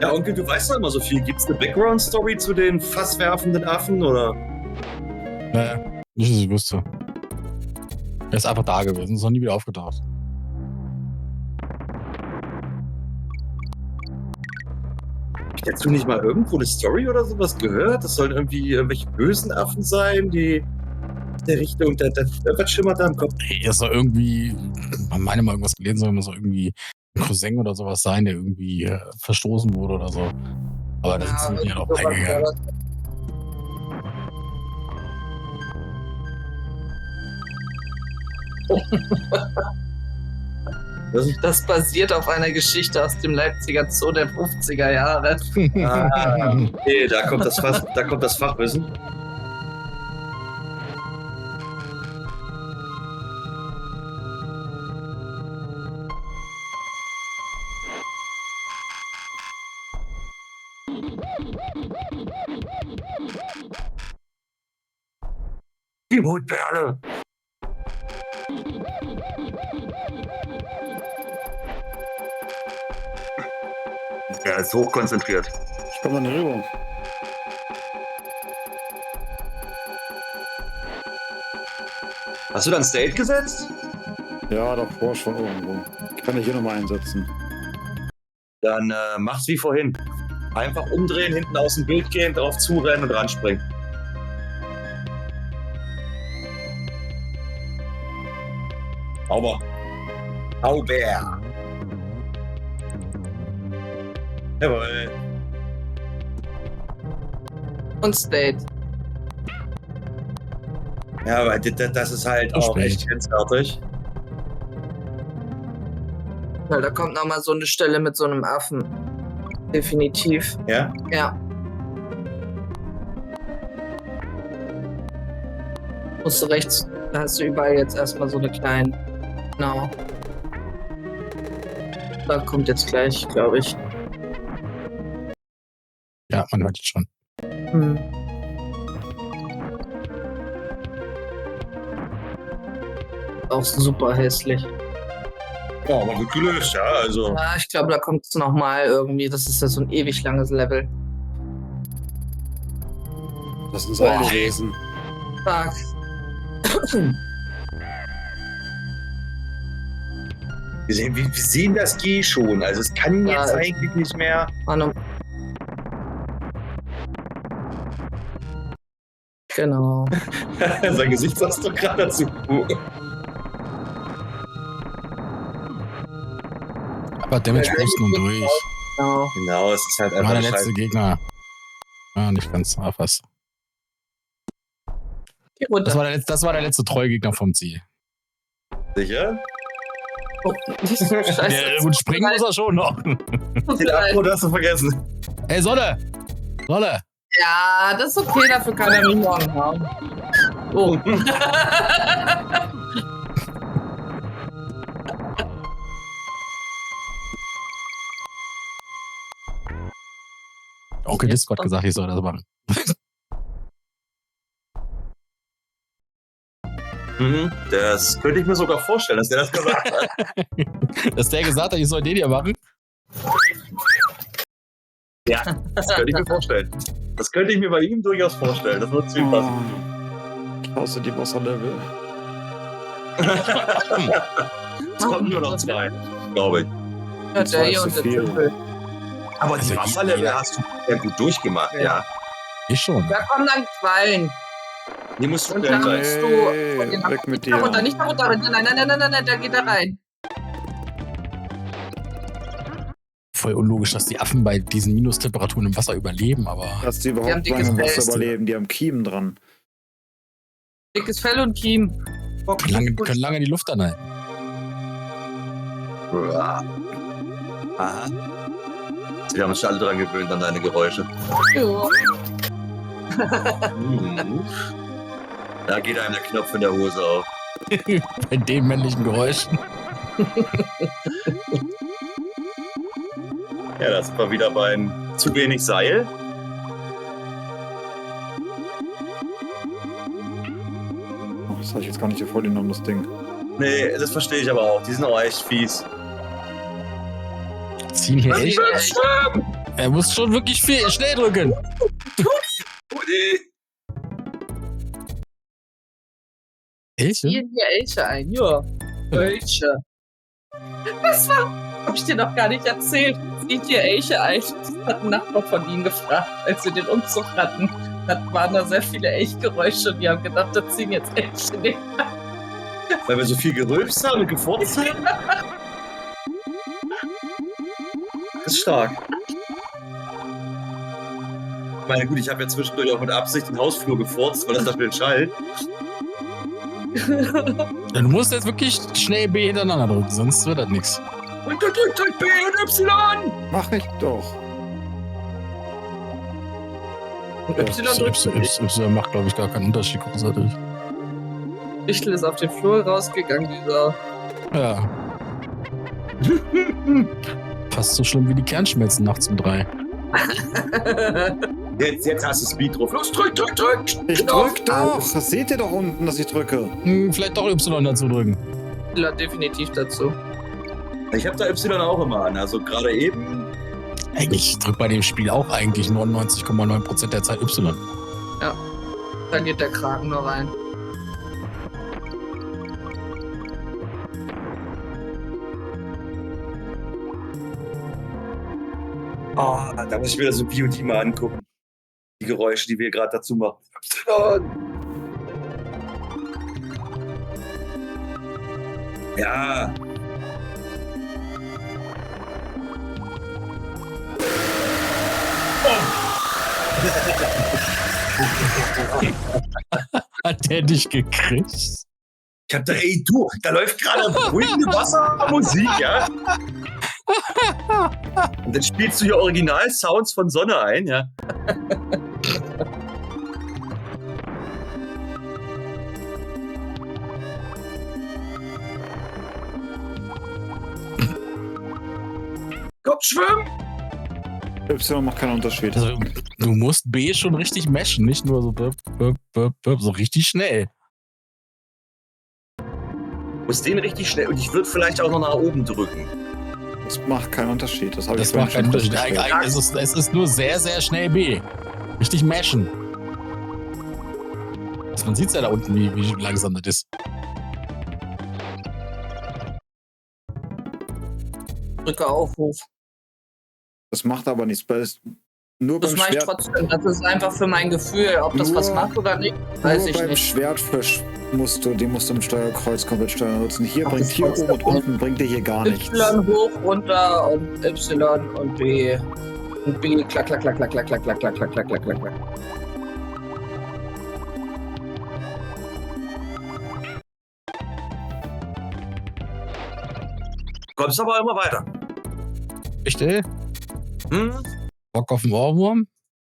Ja, Onkel, du weißt doch immer so viel. Gibt's eine Background-Story zu den fasswerfenden Affen, oder? Naja, nicht, dass ich wüsste. Er ist einfach da gewesen, ist noch nie wieder aufgetaucht. Hättest du nicht mal irgendwo eine Story oder sowas gehört? Das sollen irgendwie irgendwelche bösen Affen sein, die in der Richtung, was schimmert da im Kopf? Er ist doch irgendwie, man meine mal irgendwas gelesen, soll muss doch irgendwie ein Cousin oder sowas sein, der irgendwie verstoßen wurde oder so. Aber da sind sie nicht drauf eingegangen. Das basiert auf einer Geschichte aus dem Leipziger Zoo der 50er Jahre. Okay, da kommt das Fachwissen. Die Mutperle. Er ist hochkonzentriert. Ich komme da nicht rüber. Hast du dann State gesetzt? Ja, davor schon irgendwo. Ich kann ich hier nochmal einsetzen. Dann mach's wie vorhin. Einfach umdrehen, hinten aus dem Bild gehen, drauf zurennen und ranspringen. Sauber. Sauber. Jawohl. Und State. Ja, aber das ist halt Das auch stimmt. echt grenzwertig. Weil da kommt nochmal so eine Stelle mit so einem Affen. Definitiv. Ja? Ja. Musst du rechts, da hast du überall jetzt erstmal so eine kleine. Genau. Da kommt jetzt gleich, glaube ich. Ja, man hört es schon. Hm. Auch super hässlich. Ja, aber gut gelöst, ja. Also. Ja, ich glaube, da kommt es nochmal irgendwie. Das ist ja so ein ewig langes Level. Das ist Boah. ein Wesen. Fuck. Wir sehen das G schon. Also es kann Ja, jetzt es- eigentlich nicht mehr. Mann, genau. Sein Gesichtsausdruck gerade dazu. Aber Damage posten und durch. Genau. Genau, es ist halt War einfach der scheiße. letzte Gegner. Ja, nicht ganz, aber fast. Geh runter. Das war der letzte treue Gegner vom Ziel. Sicher? Oh, nicht so scheiße. Ja, gut, springen muss er schon noch. Den Akku hast du vergessen. Ey, Sonne! Sonne! Ja, das ist okay, dafür kann er mich morgen haben. Oh. Okay, Discord gesagt, ich soll das machen. Das könnte ich mir sogar vorstellen, dass der das gesagt hat. Dass der gesagt hat, ich soll den hier machen. Ja, das könnte ich mir vorstellen. Das könnte ich mir bei ihm durchaus vorstellen. Das wird zu ihm passen. Ich hasse die Wasserlevel. Es kommen nur noch 2, glaube ich. Ja, der hier und zu der viel. Tümpel. Aber Also die Wasserlevel hast du ja gut durchgemacht, ja. Ich schon. Da kommen dann Quallen. Hier musst du Und schnell dann sein. musst du von den weg mit nicht da runter, dir. nicht da runter. Nein, da geht er rein. Voll unlogisch, dass die Affen bei diesen Minustemperaturen im Wasser überleben, aber Dass die Die haben überhaupt dickes lange im Wasser Fell. überleben, die haben Kiemen dran. Dickes Fell und Kiem. können lange die Luft anhalten. Aha. Wir haben uns schon alle dran gewöhnt an deine Geräusche. Ja. Da geht einem der Knopf in der Hose auf. Bei den männlichen Geräuschen. Ja, das war wieder beim zu wenig Seil. Oh, das habe ich jetzt gar nicht so voll genommen, das Ding. Nee, das verstehe ich aber auch. Die sind auch echt fies. Ziehen hier echt. Er muss schon wirklich schnell drücken. Oh, nee. Elche? Hier Elche ein, ja. Elche. Das hab ich dir noch gar nicht erzählt. Sieht hier Elche ein. Das hat ein Nachbar von ihnen gefragt, als sie den Umzug hatten. Da waren da sehr viele Elchgeräusche und die haben gedacht, da ziehen jetzt Elche nicht. Weil wir so viel gerülpst haben und gefurzt haben? Das ist stark. Ich meine, gut, ich habe ja zwischendurch auch mit Absicht den Hausflur gefurzt, weil das dafür entscheidet. Du musst jetzt wirklich schnell B hintereinander drücken, sonst wird das nichts. Und du drückst halt B und Y! Mach ich doch. Y macht, glaube ich, gar keinen Unterschied großartig. Wichtel ist auf den Flur rausgegangen, dieser. Ja. Fast so schlimm wie die Kernschmelzen nachts um 3. Jetzt hast du Speed drauf. Los, drück! Ich drück doch. Das seht ihr doch unten, dass ich drücke. Vielleicht doch Y dazu drücken. Ja, definitiv dazu. Ich habe da Y auch immer an. Also gerade eben. Ich drück bei dem Spiel auch eigentlich 99,9% der Zeit Y. Da geht der Kragen nur rein. Oh, da muss ich mir das so VOD mal angucken. Die Geräusche, die wir gerade dazu machen. Y! Ja. Hat der dich gekriegt? Ich hab da, ey, du, da läuft gerade beruhigende Wassermusik, ja? Und dann spielst du hier Original-Sounds von Sonne ein, ja? Komm, schwimm! Y macht keinen Unterschied. Also, du musst B schon richtig meshen, nicht nur so so richtig schnell. Muss den richtig schnell und ich würde vielleicht auch noch nach oben drücken. Das macht keinen Unterschied. Das habe ich Das macht keinen Unterschied. festgestellt. Es ist nur sehr, sehr schnell B. Richtig meshen. Man sieht ja da unten, wie langsam das ist. Drücke Aufruf. Das macht aber nichts. Nur Das beim mache ich Schwert, trotzdem. Das ist einfach für mein Gefühl. Ob das Nur- was macht oder nicht, weiß nur ich beim nicht. Schwertfisch musst du mit Steuerkreuz komplett steuern nutzen. Hier Ach, bringt das hier ist oben und trotzdem- unten bringt dir hier gar nichts. Y hoch, runter und Y und B. Und B, klack, klack, klack, klack, klack, klack, klack, klack, klack, klack, klack, klack, klack. Kommst aber immer weiter. Richtig? Hm? Bock auf den Ohrwurm?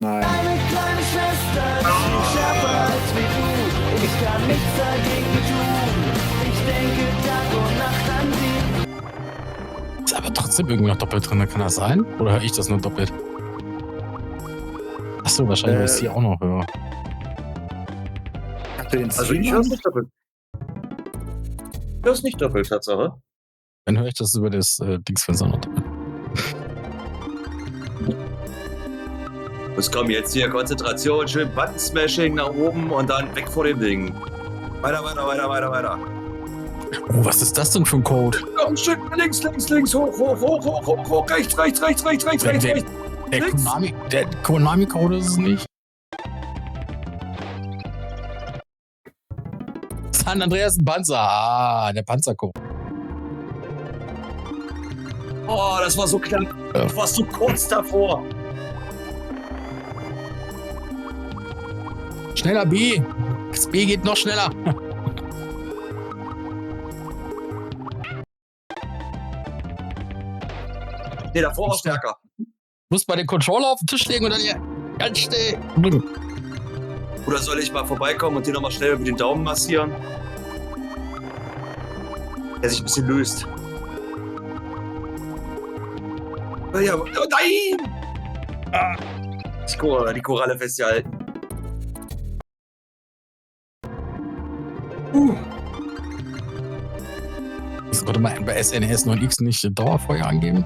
Nein. Eine kleine Schwester, die schärfer als wie du. Ich kann nichts dagegen tun. Ich denke Tag und Nacht an sie. Ist aber trotzdem irgendwie noch doppelt drin, kann das sein? Oder höre ich das nur doppelt? Achso, wahrscheinlich, weil ich es hier auch noch höre. Habt ihr den Also Stream ich an? hör's nicht doppelt. Ich hör's nicht doppelt, Tatsache. Dann höre ich das über das Dingsfenster noch doppelt. Es kommt jetzt hier Konzentration, schön Button-Smashing nach oben und dann weg vor dem Ding. Weiter, weiter, weiter, weiter, weiter. Oh, was ist das denn für ein Code? Noch ein Stück links, links, links, hoch, hoch, hoch, hoch, hoch, hoch, rechts, rechts, rechts, rechts, rechts, rechts, rechts. Der Konami-Code ist es nicht. San Andreas ist ein Panzer. Ah, der Panzercode. Oh, das war so knapp. Du warst so kurz davor. Schneller B. Das B geht noch schneller. Nee, davor war stärker. Muss bei den Controller auf den Tisch legen und dann hier ganz schnell drücken. Oder soll ich mal vorbeikommen und dir nochmal schnell über den Daumen massieren? Der sich ein bisschen löst. Ja, oh nein! Ah, die Koralle festgehalten. Das konnte man bei SNES 9X nicht Dauerfeuer angeben.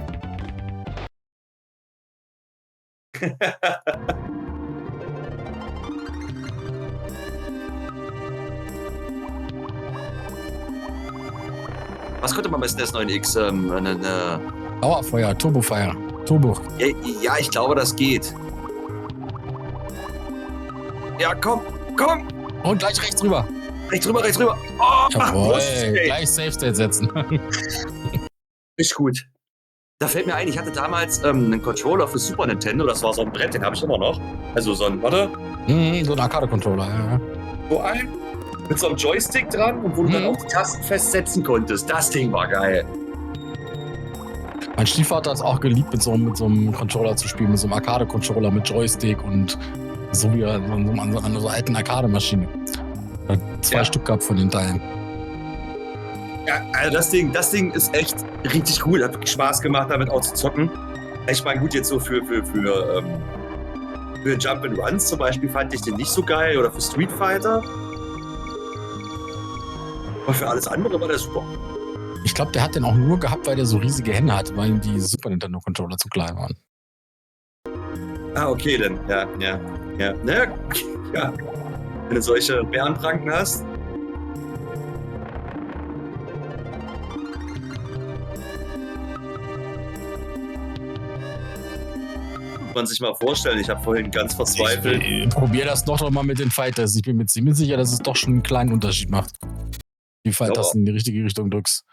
Was konnte man bei SNES 9X? Dauerfeuer, Turbofeuer, Turbo. Ja, ich glaube, das geht. Ja, komm. Und gleich rechts rüber. Rechts rüber. Oh, Jawohl, ey. gleich Safe State setzen. Ist gut. Da fällt mir ein, ich hatte damals einen Controller für Super Nintendo. Das war so ein Brett, den habe ich immer noch. Also so ein, warte, So ein Arcade-Controller, ja. so ein mit so einem Joystick dran und wo du dann auch die Tasten festsetzen konntest. Das Ding war geil. Mein Stiefvater hat es auch geliebt, mit so einem Controller zu spielen, mit so einem Arcade-Controller mit Joystick und so wie an so alten Arcade-Maschine. Zwei Stück gehabt von den Teilen. Ja, also das Ding ist echt richtig cool. Hat wirklich Spaß gemacht, damit auch zu zocken. Ich meine, gut, jetzt so für Jump and Runs zum Beispiel fand ich den nicht so geil oder für Street Fighter. Aber für alles andere war der super. Ich glaube, der hat den auch nur gehabt, weil der so riesige Hände hatte, weil ihm die Super Nintendo Controller zu klein waren. Ah, okay, dann. Ja. Naja, ja. Wenn du solche Bärenpranken hast. Muss man sich mal vorstellen, ich habe vorhin ganz verzweifelt. Probier das doch mal mit den Fighters. Ich bin mir ziemlich sicher, dass es doch schon einen kleinen Unterschied macht. Die Fighters in die richtige Richtung drückst.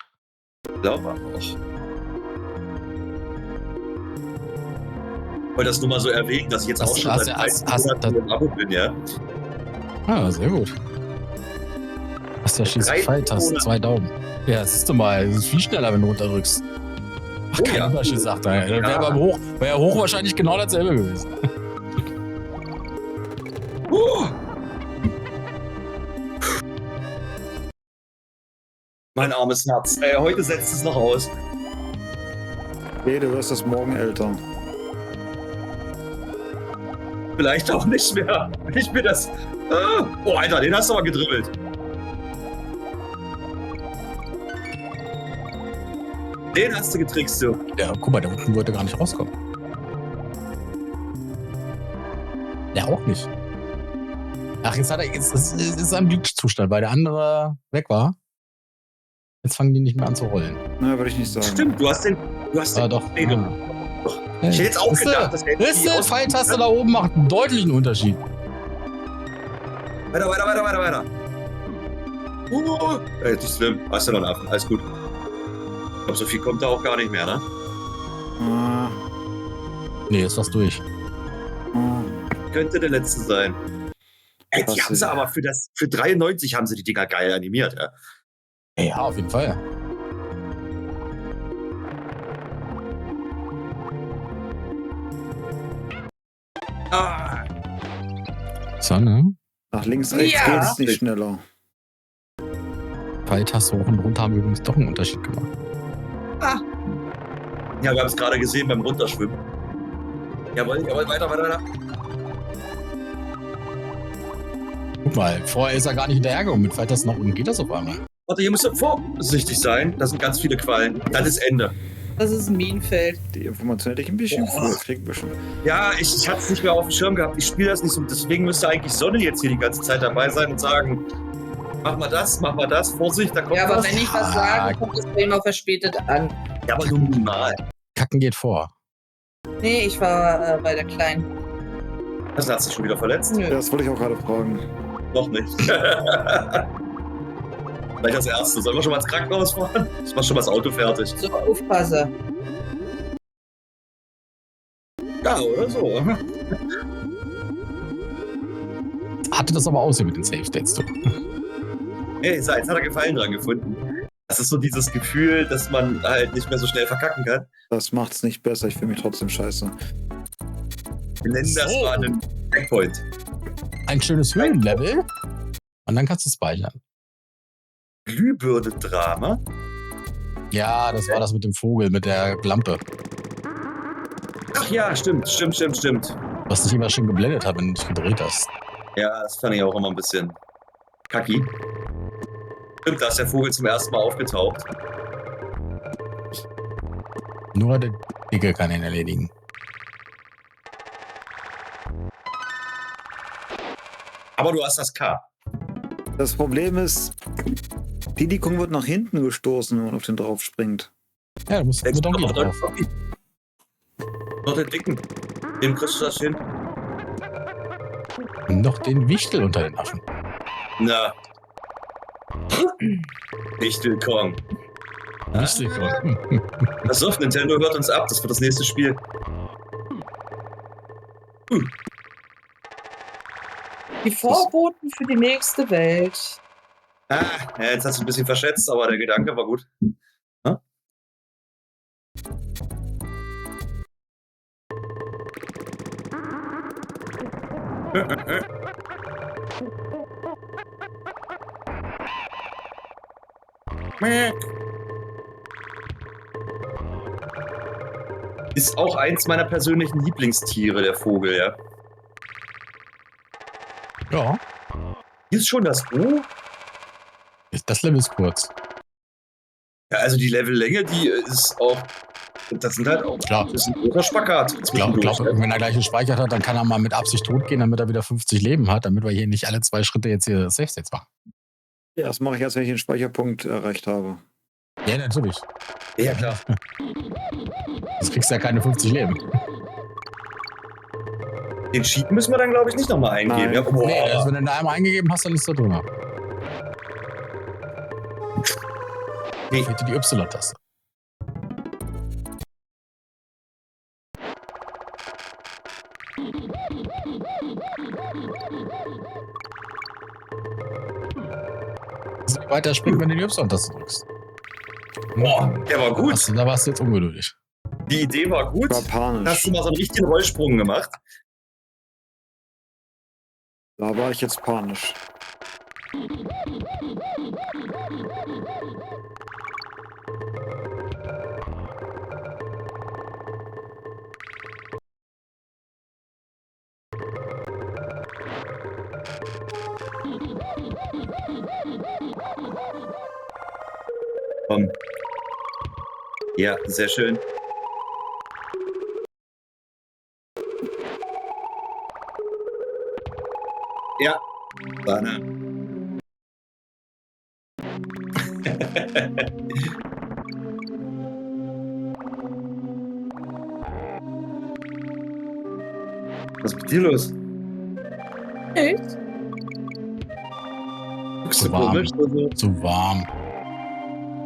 Ich glaube auch. Ich wollte das nur mal so erwähnen, dass ich jetzt auch schon seit im Abo bin, ja. Ah, sehr gut. Hast ja schließlich Fight-Tasten, 2 Daumen. Ja, siehst du mal, es ist viel schneller, wenn du runterdrückst. Ach, kein Unterschied, sagt er. Dann wäre ja hoch wahrscheinlich genau dasselbe gewesen. Mein armes Herz. Heute setzt es noch aus. Okay, du wirst das morgen älter. Vielleicht auch nicht mehr. Wenn ich mir das... Oh, Alter, den hast du aber gedribbelt. Den hast du getrickst, du. Ja, guck mal, der unten wollte gar nicht rauskommen. Der auch nicht. Ach, jetzt ist er im Glitch-Zustand, weil der andere weg war. Jetzt fangen die nicht mehr an zu rollen. Na, würde ich nicht sagen. Stimmt, du hast den... Doch. Ich hätte jetzt auch gedacht, dass der... Die Pfeiltaste da oben macht einen deutlichen Unterschied. Weiter. Nicht schlimm. Hast du noch einen Affen. Alles gut. Ich glaube, so viel kommt da auch gar nicht mehr, ne? Nee, ist das durch. Könnte der letzte sein. Die haben sie aber für 93 haben sie die Dinger geil animiert, ja. Ja, auf jeden Fall. So, ne? Nach links, rechts geht es nicht schneller. Pfeiltaste hoch und runter haben übrigens doch einen Unterschied gemacht. Ja, wir haben es gerade gesehen beim Runterschwimmen. Jawohl, weiter. Guck mal, vorher ist er gar nicht hinterhergekommen. Mit Pfeiltasten nach unten geht das auf einmal. Warte, hier musst du vorsichtig sein. Das sind ganz viele Quallen. Dann ist Ende. Das ist ein Minenfeld. Die Information hätte ich ein bisschen früher kriegen müssen. Ja, ich hatte es nicht mehr auf dem Schirm gehabt. Ich spiele das nicht so. Deswegen müsste eigentlich Sonne jetzt hier die ganze Zeit dabei sein und sagen, mach mal das, Vorsicht, da kommt Ja, aber was. wenn ich was sage, kommt es bei ihm auch verspätet an. Ja, aber nur minimal. Kacken geht vor. Nee, ich war bei der Kleinen. Also hat sich schon wieder verletzt? Nö. Das wollte ich auch gerade fragen. Noch nicht. Vielleicht als erstes. Sollen wir schon mal ins Krankenhaus fahren? Ich mach schon mal das Auto fertig. So, aufpasse. Ja, oder so. Hatte das aber aussehen mit den Safe States, du. Hey, jetzt hat er Gefallen dran gefunden. Das ist so dieses Gefühl, dass man halt nicht mehr so schnell verkacken kann. Das macht's nicht besser, ich fühle mich trotzdem scheiße. Wir nennen das mal einen Checkpoint. Ein schönes Höhenlevel. Und dann kannst du speichern. Glühbirne-Drama? Ja, das war das mit dem Vogel, mit der Lampe. Ach ja, stimmt. Was dich immer schön geblendet hat, wenn du dich gedreht hast. Ja, das fand ich auch immer ein bisschen kacki. Stimmt, da ist der Vogel zum ersten Mal aufgetaucht. Nur der Dicke kann ihn erledigen. Aber du hast das K. Das Problem ist, Diddy Kong wird nach hinten gestoßen, wenn man auf den drauf springt. Ja, da muss Denkst mit du Donkey noch drauf. Noch den Dicken. Dem kriegst du das hin. Noch den Wichtel unter den Affen. Na. Wichtel Kong. Wichtel Kong. Pass auf, Nintendo hört uns ab. Das wird das nächste Spiel. Die Vorboten für die nächste Welt. Ah, ja, jetzt hast du ein bisschen verschätzt, aber der Gedanke war gut. Ha? Ist auch eins meiner persönlichen Lieblingstiere, der Vogel, ja. Ja, Hier ist schon das O. das Level ist kurz. Ja, also die Levellänge, die ist auch. Das sind halt auch. Klar. Das ist ein großer Spagat. Ich glaube, wenn er gleich gespeichert hat, dann kann er mal mit Absicht tot gehen, damit er wieder 50 Leben hat, damit wir hier nicht alle 2 Schritte jetzt hier Safe States machen. Ja, das mache ich erst, wenn ich den Speicherpunkt erreicht habe. Ja, natürlich. Ja, klar. Sonst kriegst du ja keine 50 Leben. Den Cheat müssen wir dann, glaube ich, nicht nochmal eingeben. Nein. Ja, boah. Nee, also wenn du da einmal eingegeben hast, dann ist da drüber. Nee. Fehlt dir die Y-Taste. Also, wie weit er springt, wenn du die Y-Taste drückst. Boah, der war gut. Da warst du jetzt ungeduldig. Die Idee war gut. Ich war panisch. Hast du mal so einen richtigen Rollsprung gemacht? Da war ich jetzt panisch. Komm. Ja, sehr schön. Ja, Banane. Was ist mit dir los? Echt? Guckst du So warm. komisch? Also, Zu warm.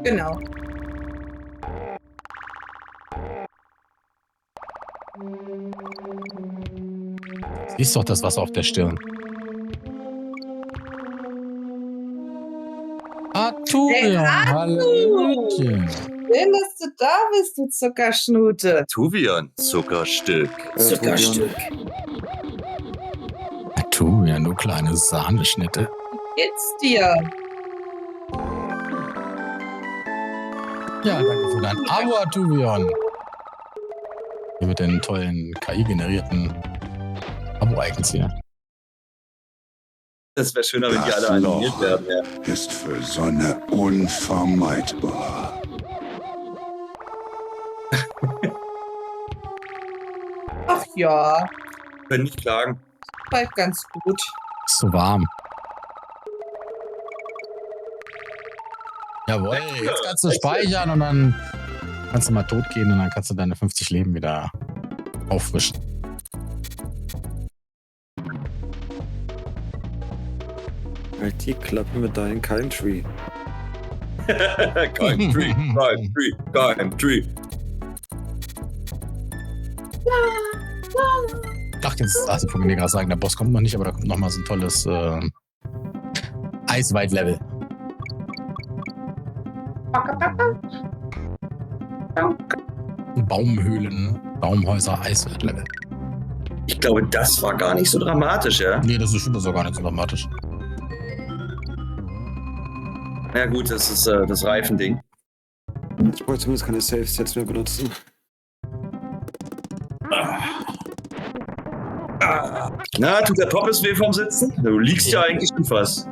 Genau. Siehst doch das Wasser auf der Stirn. Arturion, Hallöchen. Schön, dass du da bist, du Zuckerschnute. Tuvian, Zuckerstück. Zuckerstück. Arturion, du kleine Sahneschnitte. Geht's dir? Ja, danke für dein Abo, Arturion. Hier mit den tollen KI-generierten Abo-Icons hier. Das wäre schöner, wenn die Das alle Loch. animiert werden. Ja. Ist für Sonne unvermeidbar. Ach ja, Können nicht klagen. bald ganz gut. Ist so warm. Jawohl, jetzt kannst du speichern und dann kannst du mal tot gehen und dann kannst du deine 50 Leben wieder auffrischen. Halt die Klappe mit deinem Country. Country, Country, Country. Ach, jetzt also von mir gerade sagen, der Boss kommt noch nicht, aber da kommt noch mal so ein tolles Eisweit-Level. Baumhöhlen, Baumhäuser, Eisweit-Level. Ich glaube, das war gar nicht so dramatisch, ja? Nee, das ist gar nicht so dramatisch. Ja gut, das ist das Reifending. Ich wollte zumindest keine Save-Sets mehr benutzen. Na, tut der Poppes weh vom Sitzen? Du liegst ja eigentlich schon fast.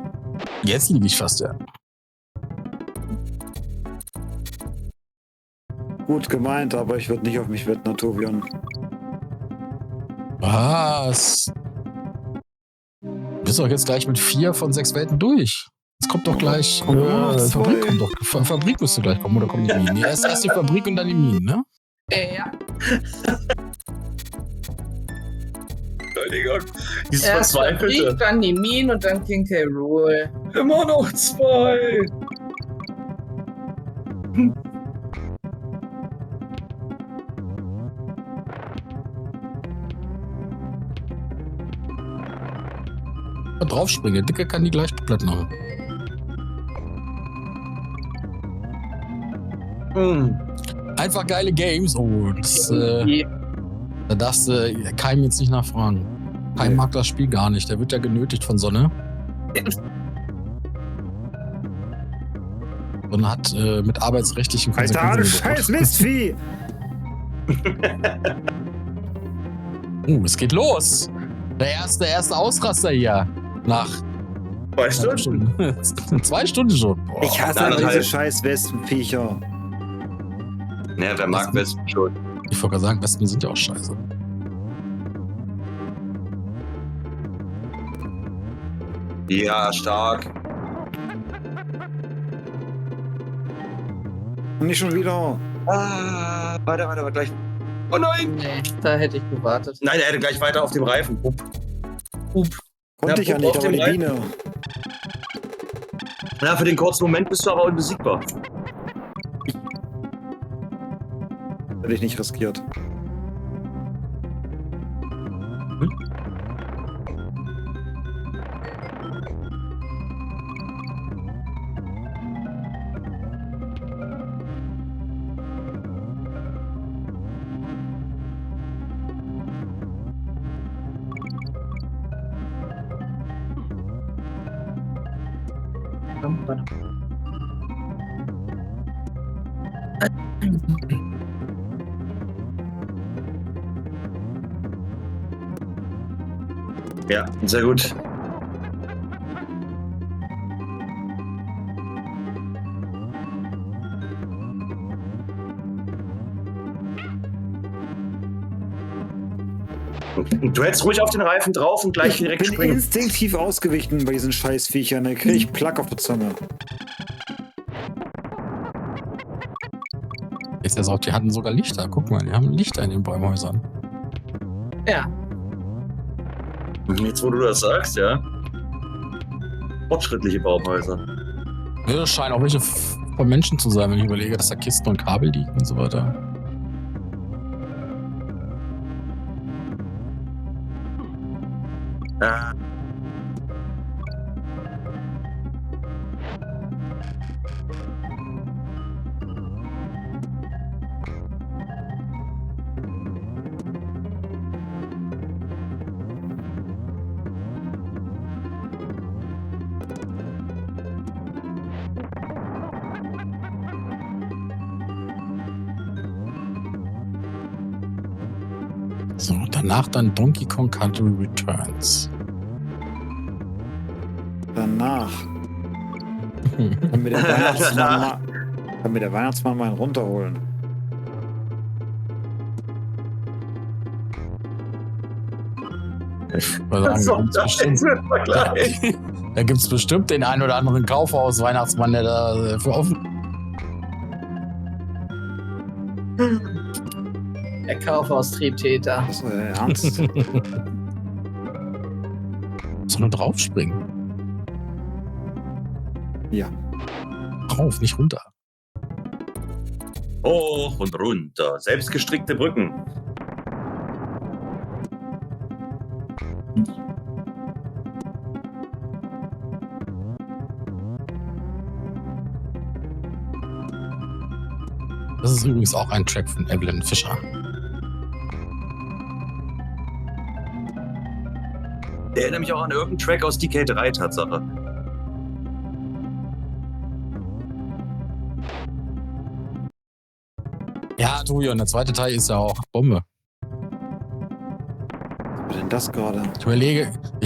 Jetzt liege ich fast, ja. Gut gemeint, aber ich würde nicht auf mich wetten, Arturion. Was? Du bist doch jetzt gleich mit 4 von 6 Welten durch. Jetzt kommt doch gleich. Fabrik kommt doch. Fabrik müsste gleich kommen, oder kommen die Minen? Ja, erst die Fabrik und dann die Minen, ne? Ja. Entschuldigung. Dieses Erst Fabrik, Verzweifelte. dann die Minen und dann King K. Rool. Immer noch 2. Draufspringen. Der Dicke kann die gleich komplett machen. Einfach geile Games. Oh, das, da darfst du Keim jetzt nicht nachfragen. Keim mag das Spiel gar nicht. Der wird ja genötigt von Sonne. Und hat mit arbeitsrechtlichen Alter, du gedroht. scheiß Mistvieh! Es geht los. Der erste Ausraster hier. Nach 2 Stunden. 2 Stunden schon. Boah. Ich hasse Dann aber diese halt. scheiß Wespenviecher. Naja, wer mag Wespen schon? Ich wollte gerade sagen, Wespen sind ja auch scheiße. Ja, stark. Und nicht schon wieder. Weiter, gleich. Oh nein! Nee, da hätte ich gewartet. Nein, er hätte gleich weiter auf dem Reifen. Konnte ich ja nicht, auf aber dem die Reifen. Biene. Ja, für den kurzen Moment bist du aber unbesiegbar. Hätte ich nicht riskiert. Ja, sehr gut. Du hältst ruhig auf den Reifen drauf und gleich Ich direkt bin springen. instinktiv ausgewichen bei diesen Scheißviechern. Da krieg ich Plack auf die Zunge. Ist ja so, die hatten sogar Lichter. Guck mal, die haben Lichter in den Bäumhäusern. Ja. Jetzt, wo du das sagst, ja. Fortschrittliche Baumhäuser. Ja, das scheinen auch welche von Menschen zu sein, wenn ich überlege, dass da Kisten und Kabel liegen und so weiter. Ah. So, danach dann Donkey Kong Country Returns. Danach. Kann mir der Weihnachtsmann mal einen runterholen. Da gibt es bestimmt den einen oder anderen Kaufhaus-Weihnachtsmann, der da für offen. Der Kaufhaustriebtäter. Das ist euer Ernst. Soll nur draufspringen. Ja. Drauf, nicht runter. Hoch und runter. Selbstgestrickte Brücken. Das ist übrigens auch ein Track von Evelyn Fischer. Der erinnert mich auch an irgendeinen Track aus DK3, Tatsache. Ja, Tobion, der zweite Teil ist ja auch Bombe. Was war denn das gerade? Ich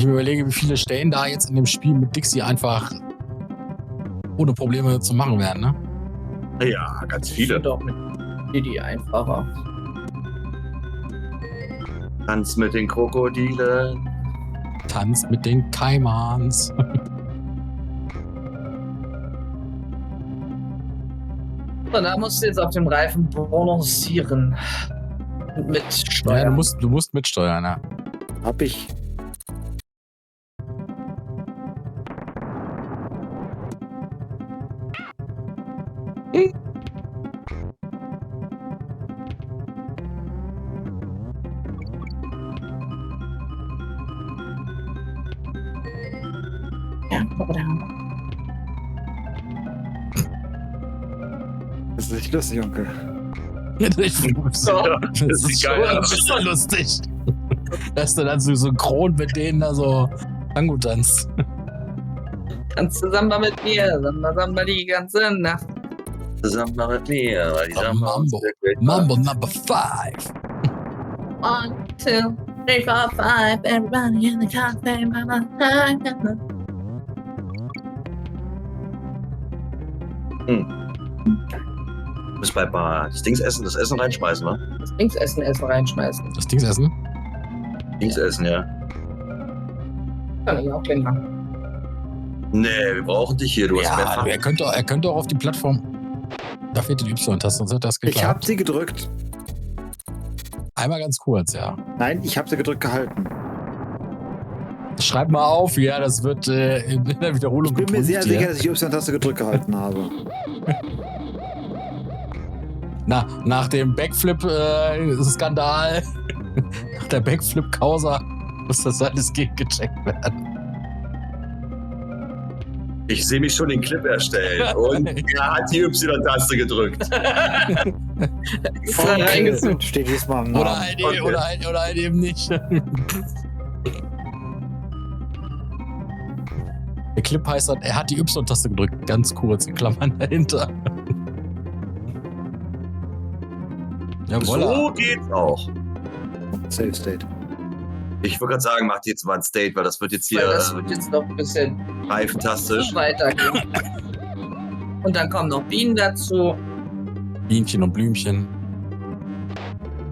überlege, wie viele Stellen da jetzt in dem Spiel mit Dixie einfach ohne Probleme zu machen werden, ne? Ja, ganz viele. Doch mit Didi einfacher. Tanz mit den Krokodilen. Tanz mit den Kaimans. Und da musst du jetzt auf dem Reifen balancieren. Und mit Ja, Steuern. du musst mitsteuern, ja. Hab ich. Ja, oder? Das ist nicht lustig, Onkel. Das ist sieht schon geil ein aus. bisschen lustig. Dass du dann so synchron mit denen da so Tango tanzt. Tanzt zusammen mal mit mir. Samba die ganze Nacht. Zusammen mal mit mir, weil die Samba Mambo. Mambo number 5. 1, 2, 3, 4, 5. Everybody in the cafe, mama. Muss bei das Dings essen, das Essen reinschmeißen, wa? Das Linksessen erstmal reinschmeißen. Das Ding essen? Dings essen, ja. Kann ich auch gleich machen. Nee, wir brauchen dich hier, du hast Ja, mehr er könnte auch auf die Plattform. Da fehlt die Y-Taste, sonst hat das Ich geklappt. hab sie gedrückt. Einmal ganz kurz, ja. Nein, ich hab sie gedrückt gehalten. Schreib mal auf, ja, das wird in der Wiederholung Ich bin mir sehr geprüft, sicher, ja. dass ich die Y-Taste gedrückt gehalten habe. Nach dem Backflip-Skandal, nach der Backflip-Causa, muss das alles gegengecheckt werden. Ich sehe mich schon den Clip erstellen. Und er hat die Y-Taste gedrückt. Okay, steht diesmal am Namen. Oder halt eben nicht. Der Clip heißt, er hat die Y-Taste gedrückt, ganz kurz, in Klammern dahinter. Ja, So voilà. geht's auch. Save State. Ich wollte gerade sagen, macht jetzt mal ein State, weil das wird jetzt hier Weil das wird jetzt noch ein bisschen reifentastisch. weitergehen. Und dann kommen noch Bienen dazu. Bienchen und Blümchen.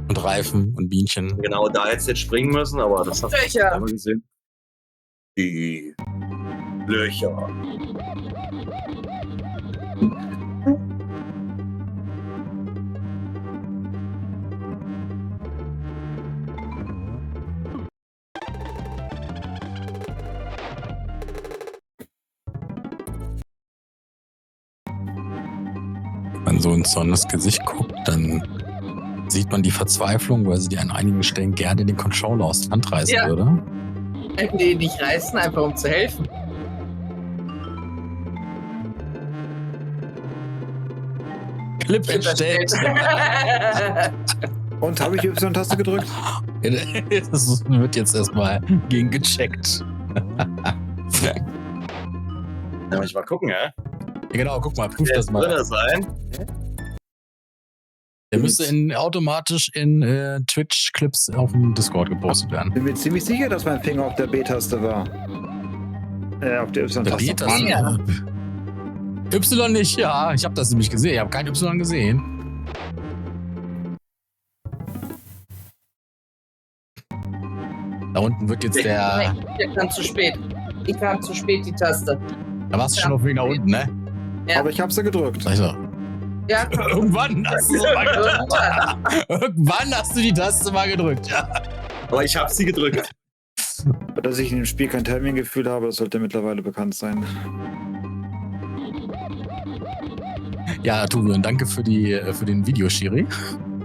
Und Reifen und Bienchen. Genau, da hättest du jetzt springen müssen, aber das hast du Löcher. einmal gesehen. Die Löcher. Wenn man so in Sonnes Gesicht guckt, dann sieht man die Verzweiflung, weil sie dir an einigen Stellen gerne den Controller aus der Hand reißen Ja. würde. Nee, nicht reißen, einfach um zu helfen. Clip entstellt. Und habe ich die Y-Taste gedrückt? Das wird jetzt erstmal gegengecheckt. Ja, ich mal gucken, ja? Ja, genau, guck mal, prüf Der das mal. drin sein. Der müsste automatisch in Twitch-Clips auf dem Discord gepostet werden. Bin mir ziemlich sicher, dass mein Finger auf der B-Taste war. Auf der Der Y-Taste. B-Taste. Ja. Y nicht, ja. Ich habe das nämlich gesehen. Ich habe kein Y gesehen. Da unten wird jetzt der. Der kam zu spät. Ich kam zu spät, die Taste. Da warst du schon auf dem Weg nach unten, ne? Ja. Aber ich habe sie gedrückt. Also, Ja, irgendwann hast du mal gedrückt. Irgendwann hast du die Taste mal gedrückt, ja. Aber ich habe sie gedrückt. Dass ich in dem Spiel kein Timing-Gefühl habe, das sollte mittlerweile bekannt sein. Ja, Tobi, danke für den Videoschiri.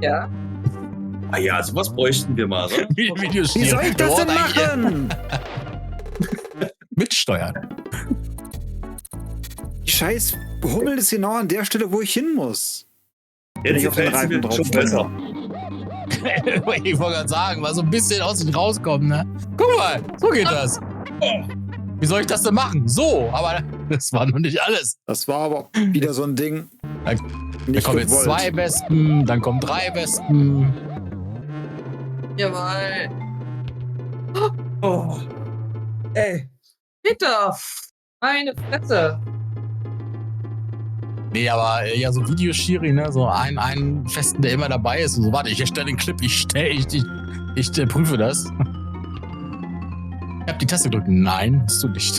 ja. Ah ja, sowas bräuchten wir mal, ne? Videoschiri. Wie soll ich das denn Wir wollen eigentlich machen? Mitsteuern. Die scheiß Hummel ist genau an der Stelle, wo ich hin muss. Wenn Jetzt ich auf den gefällt sie Reifen mir drauf schon besser. Ich wollte gerade sagen, mal so ein bisschen aus und rauskommen, ne? Guck mal, so geht das. Wie soll ich das denn machen? So, aber das war noch nicht alles. Das war aber wieder so ein Ding. Da Nicht kommen jetzt gewollt. 2 Wespen, dann kommen 3 Wespen. Jawohl. Oh. Ey. Peter. Meine Fresse. Nee, aber ja, so Videoschiri, ne? So einen Festen, der immer dabei ist und so, warte, ich erstelle den Clip, ich prüfe das. Ich hab die Taste gedrückt. Nein, hast du nicht.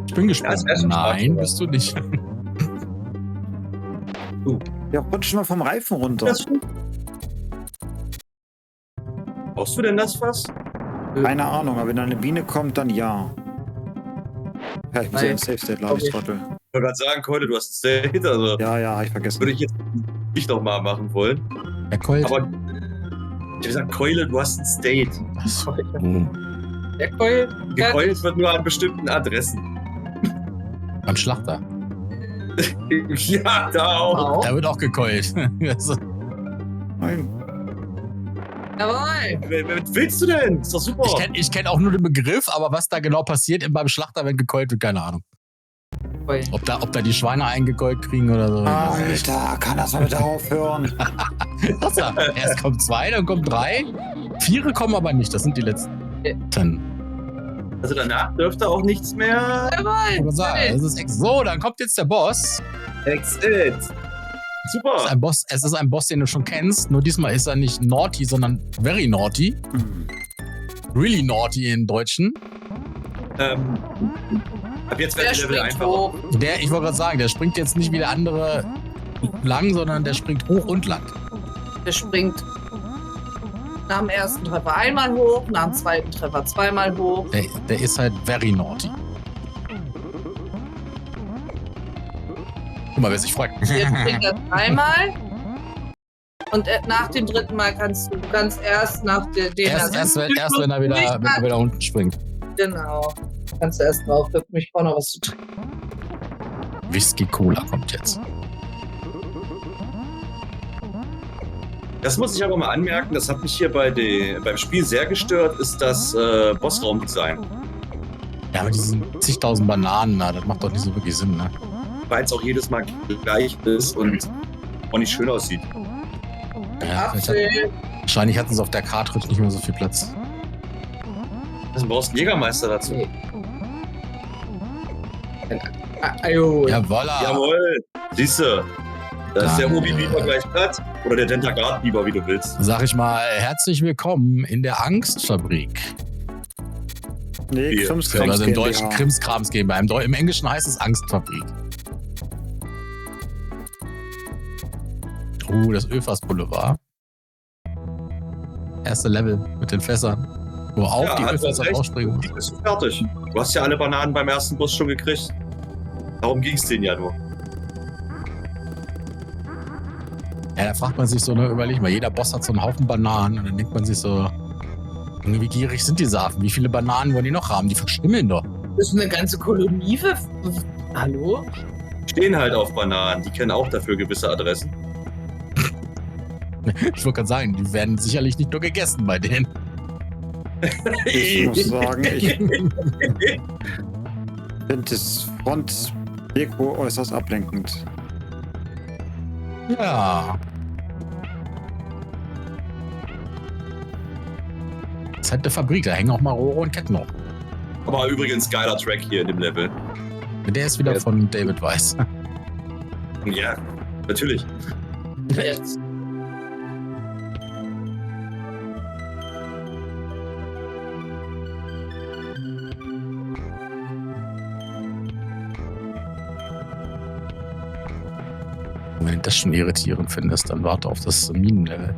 Ich bin Ja, gespannt. ist erst im Nein, Start, bist du nicht. Ja, rutsch mal vom Reifen runter. Brauchst du denn das Fass? Keine Ahnung, aber wenn eine Biene kommt, dann ja. Ja, ich muss ja Nein. in Safe State laden, ich Trottel. Ich wollte gerade sagen, Keule, du hast ein State, also Ja, hab ich vergessen. würde ich jetzt nicht nochmal machen wollen. Herr Colt. Aber ich hab gesagt, Keule, du hast ein State. Der Keul. Gekeult wird nur an bestimmten Adressen. Beim Schlachter. Ja, da auch. Auch. Da wird auch gekeult. Also, Nein. Jawohl. Was willst du denn? Ist doch super. ich kenn auch nur den Begriff, aber was da genau passiert beim Schlachter, wenn gekeult wird, keine Ahnung. Keul. Ob da die Schweine eingekeult kriegen oder so. Alter, kann das mal bitte aufhören? Erst kommt 2, dann kommt 3. 4 kommen aber nicht, das sind die letzten. Also danach dürfte auch nichts mehr. Ich würde sagen, es ist so, dann kommt jetzt der Boss. Exit. Super. Es ist ein Boss, den du schon kennst, nur diesmal ist er nicht naughty, sondern very naughty. Really naughty im Deutschen. Ab jetzt Der wird die Level springt einfacher. hoch. Ich wollte gerade sagen, der springt jetzt nicht wie der andere lang, sondern der springt hoch und lang. Der springt nach dem ersten Treffer einmal hoch, nach dem zweiten Treffer zweimal hoch. Der ist halt very naughty. Guck mal, wer sich freut. Jetzt springt er dreimal. Und nach dem dritten Mal kannst du ganz erst nach den Erst wenn er wieder unten springt. Genau. Kannst du erst drauf drücken. Ich brauche noch was zu trinken. Whisky Cola kommt jetzt. Das muss ich aber mal anmerken, das hat mich hier beim Spiel sehr gestört, ist das Bossraumdesign. Ja, aber diese zigtausend Bananen, na, das macht doch nicht so wirklich Sinn, ne? Weil es auch jedes Mal gleich ist und auch nicht schön aussieht. Ja, wahrscheinlich hatten sie auf der Cartridge nicht mehr so viel Platz. Du brauchst einen Jägermeister dazu. Nee. Ajo. Jawolla! Jawohl, siehst du. Da ist der Dann, Obi-Biber gleich platt. Oder der Dentagrat-Biber, wie du willst. Sag ich mal, herzlich willkommen in der Angstfabrik. Nee, Hier. Krimskrams Also im GmbH. Deutschen Krimskrams GmbH. Im Englischen heißt es Angstfabrik. Das Ölfass Boulevard. Erste Level mit den Fässern. Wo auch Ja, die hat Ölfässer recht. rausspringen. Die bist du fertig. Du hast ja alle Bananen beim ersten Bus schon gekriegt. Darum ging es denen ja nur. Ja, da fragt man sich so, ne, überleg mal, jeder Boss hat so einen Haufen Bananen und dann denkt man sich so, Junge, wie gierig sind diese Affen? Wie viele Bananen wollen die noch haben? Die verschimmeln doch. Das ist eine ganze Kolonie für. Hallo? Stehen halt auf Bananen. Die kennen auch dafür gewisse Adressen. Ich wollte gerade sagen, die werden sicherlich nicht nur gegessen bei denen. Ich muss sagen, ich finde das Front-Deko äußerst ablenkend. Ja. Das ist halt eine Fabrik, da hängen auch mal Rohre und Ketten hoch. Aber übrigens geiler Track hier in dem Level. Der ist wieder von David Weiss. Ja, natürlich. Jetzt. Wenn du das schon irritierend findest, dann warte auf das Minenlevel.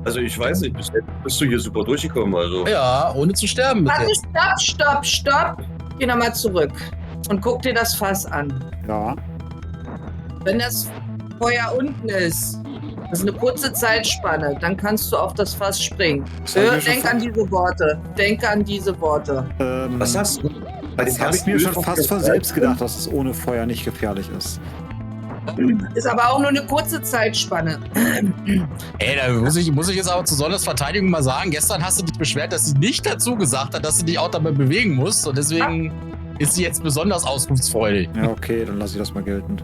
Also ich weiß nicht, bis jetzt bist du hier super durchgekommen. Also Ja, ohne zu sterben Warte, bitte. stopp. Geh nochmal zurück. Und guck dir das Fass an. Ja. Wenn das Feuer unten ist, das ist eine kurze Zeitspanne, dann kannst du auf das Fass springen. Das hab ich mir schon Denk an diese Worte. Denke an diese Worte. was hast du? Bei Das habe ich mir schon fast von selbst gedacht, dass es ohne Feuer nicht gefährlich ist. Ist aber auch nur eine kurze Zeitspanne. Ey, da muss ich jetzt aber zu Sonnes Verteidigung mal sagen, gestern hast du dich beschwert, dass sie nicht dazu gesagt hat, dass sie dich auch dabei bewegen muss und deswegen ist sie jetzt besonders auskunftsfreudig. Ja, okay, dann lasse ich das mal gelten.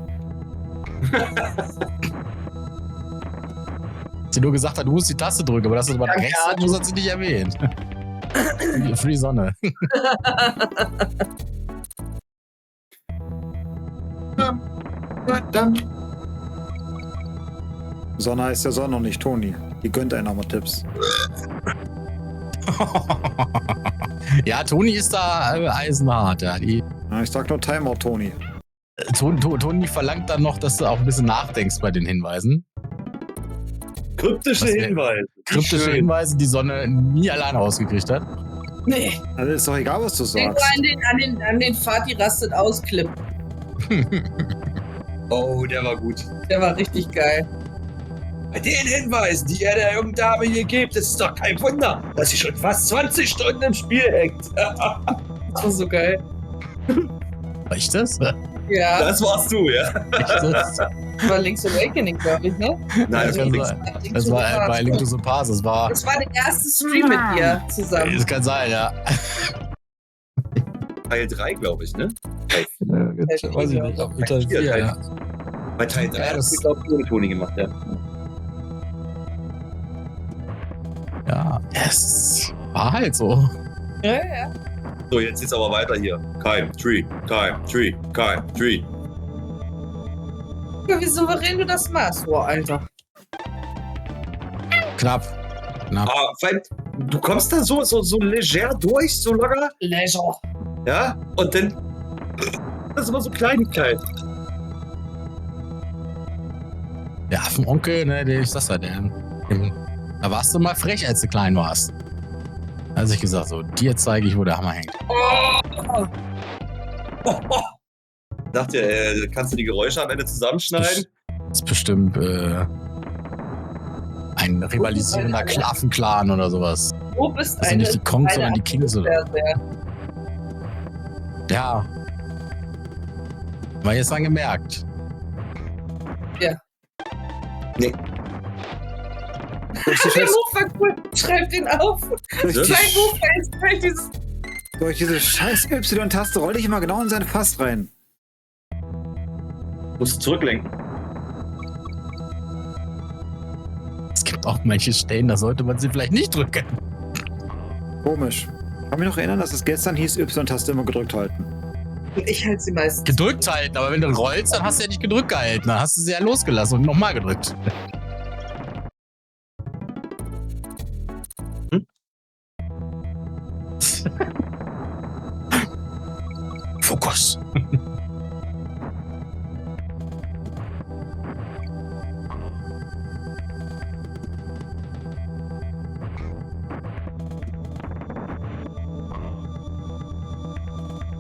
Sie nur gesagt hat, du musst die Taste drücken, aber dass du mal Danke, rechts muss, hat sie nicht erwähnt. Für die Sonne. Sonne heißt ja Sonne und nicht Toni. Die gönnt einen nochmal Tipps. Ja, Toni ist da eisenhart. Ja. Ja, ich sag nur Timeout, Toni. Toni verlangt dann noch, dass du auch ein bisschen nachdenkst bei den Hinweisen. Kryptische Was wär- Hinweise. Kryptische Schön. Hinweise, die Sonne nie alleine ausgekriegt hat. Nee. Also ist doch egal, was du Denk sagst. mal an den Vati rastet aus Clip. Oh, der war gut. Der war richtig geil. Bei den Hinweisen, die er der jungen Dame hier gibt, ist es doch kein Wunder, dass sie schon fast 20 Stunden im Spiel hängt. Das war so geil. War ich das? Ja, Das warst du, ja? Das war Link's Awakening, glaube ich, ne? Nein, das kann sein. Das war bei Link to the Past. Das war. Das war der erste Stream mit dir zusammen. Das kann sein, ja. Teil 3, glaube ich, ne? Weiß ich nicht. Auf Teil 4, ja. Bei Teil 3 Ja, hast das- du, glaube ich, ohne Toni gemacht, ja. Ja, es war halt so. Ja, ja. So, jetzt geht's aber weiter hier. Kein Tree, kein Tree, kein Tree. Ja, wie souverän du das machst, boah, Alter. Knapp. Ah, fein. Du kommst da so leger durch, so locker, Leisure. ja? Und dann. Das ist immer so Kleinigkeit. Der Affenonkel, ne, ich sag's ja, da warst du mal frech, als du klein warst. Da hab ich gesagt, so, dir zeige ich, wo der Hammer hängt. Dachte, kannst du die Geräusche am Ende zusammenschneiden? Das ist bestimmt ein rivalisierender Affenclan oder sowas. Du bist Das sind nicht die Kongs, sondern die Kings. Oder? Ja. War jetzt dann gemerkt. Der Move war cool. Schreib den auf. Durch die, Dein Move ist halt dieses. durch diese scheiß Y-Taste rolle ich immer genau in seine Fass rein. Musst du zurücklenken. Es gibt auch manche Stellen, da sollte man sie vielleicht nicht drücken. Komisch. Ich kann mich noch erinnern, dass es gestern hieß, Y-Taste immer gedrückt halten. Ich halte sie meistens. Gedrückt halten, aber wenn du rollst, dann hast du ja nicht gedrückt gehalten. Dann hast du sie ja losgelassen und nochmal gedrückt. Fokus.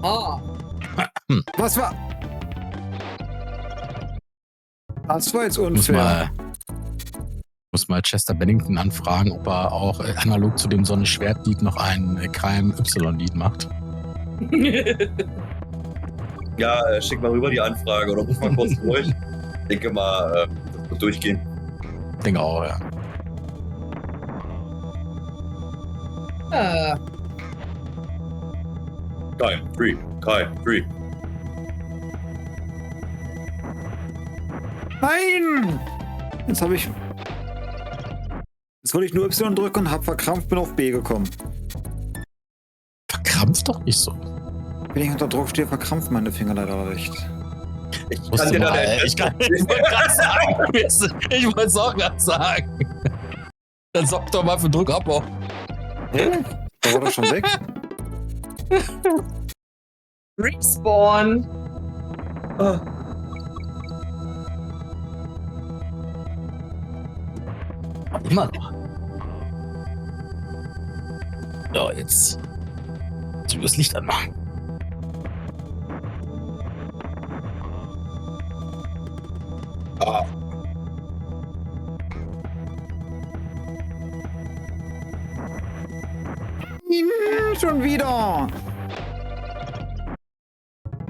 Ah. Was war? Das war jetzt Muss unfair. mal Chester Bennington anfragen, ob er auch analog zu dem Sonnenschwert-Lied noch ein KMY-Lied macht. Ja, schick mal rüber die Anfrage oder ruf mal kurz durch. Ich denke mal, das wird durchgehen. Ich denke auch, ja. Ah. Kein Tree, kein Tree. Nein! Jetzt habe ich. Jetzt wollte ich nur Y drücken und hab verkrampft, bin auf B gekommen. Verkrampft doch nicht so. Wenn ich unter Druck stehe, verkrampfen meine Finger leider recht. Ich Wusste kann dir da mal, nicht ich wollte gerade sagen. Ich wollte es auch gerade sagen. Dann sorg doch mal für Druckabbau. Hä? Da war doch schon weg. Respawn. Immer noch. So, jetzt. Jetzt das Licht anmachen. Ah, Schon wieder.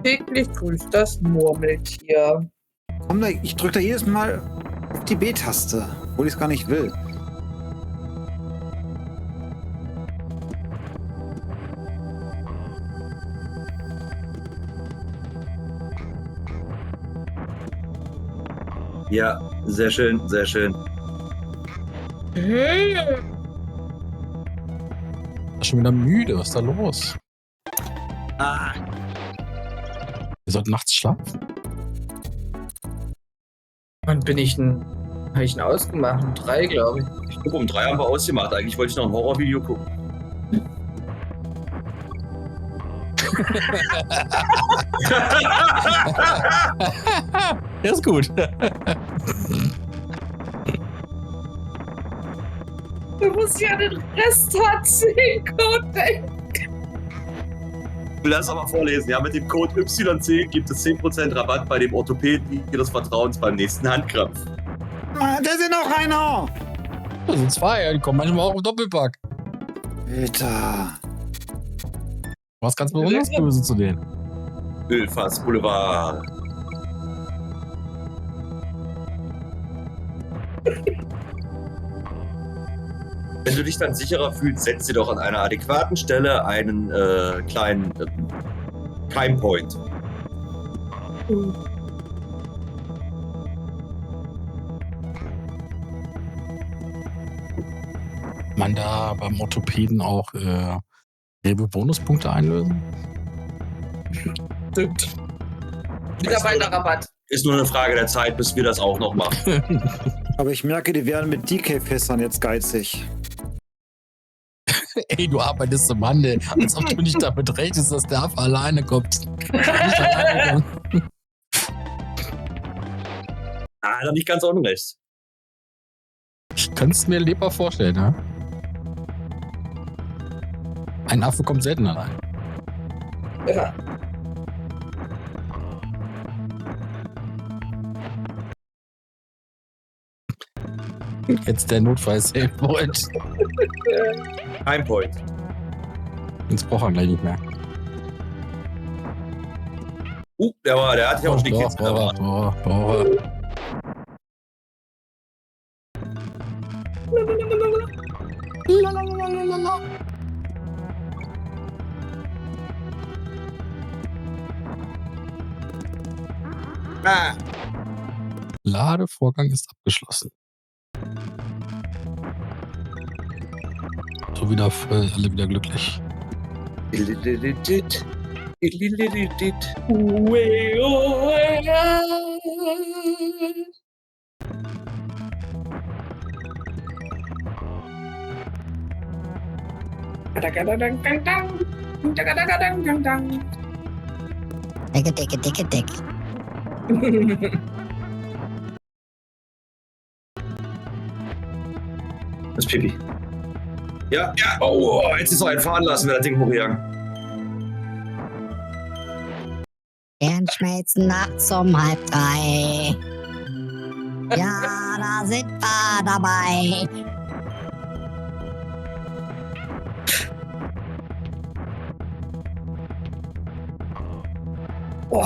Täglich grüßt das Murmeltier. Komm da, ich drücke da jedes Mal auf die B-Taste, obwohl ich es gar nicht will. ja, sehr schön, sehr schön. Ich bin schon wieder müde. Was ist da los? Ah, Wir sollten nachts schlafen. Wann bin ich ein Habe ich ihn ausgemacht? Um 3, glaube ich. Ich glaube, um 3 haben wir ausgemacht. Eigentlich wollte ich noch ein Horrorvideo gucken. Der ist gut. Du musst ja den Rest HC-Code denken. Ich will das aber vorlesen. Ja, mit dem Code YC gibt es 10% Rabatt bei dem Orthopäden Ihres Vertrauens beim nächsten Handkrampf. Ah, da sind noch einer! Das sind 2, die kommen manchmal auch im Doppelpack. Alter. Was ganz besonders böse zu denen. Ölfass Boulevard. Wenn du dich dann sicherer fühlst, setz dir doch an einer adäquaten Stelle einen kleinen Keimpoint. Man da beim Orthopäden auch Bonuspunkte einlösen? Stimmt. Mitarbeiterrabatt. Ist nur eine Frage der Zeit, bis wir das auch noch machen. Aber ich merke, die werden mit DK-Fässern jetzt geizig. Ey, du arbeitest im Handel, als ob du nicht damit rechnest, dass der Affe alleine kommt. Nicht alleine kommt. Ah, nicht ganz unrecht. Ich könnte es mir lebbar vorstellen, ja? Ein Affe kommt selten allein. Ja. Jetzt der Notfall-Safe-Point. Keimpoint. Jetzt braucht er gleich nicht mehr. Der hat ja auch schon die Kids. Boah. Ah. Ladevorgang ist abgeschlossen. So wieder voll, alle wieder glücklich. Dicke. Das ist Pipi. Ja. Oh, jetzt ist noch ein fahren lassen, wenn das Ding hochgegangen. Kernschmelzen nachts um 2:30. Ja, da sind wir dabei.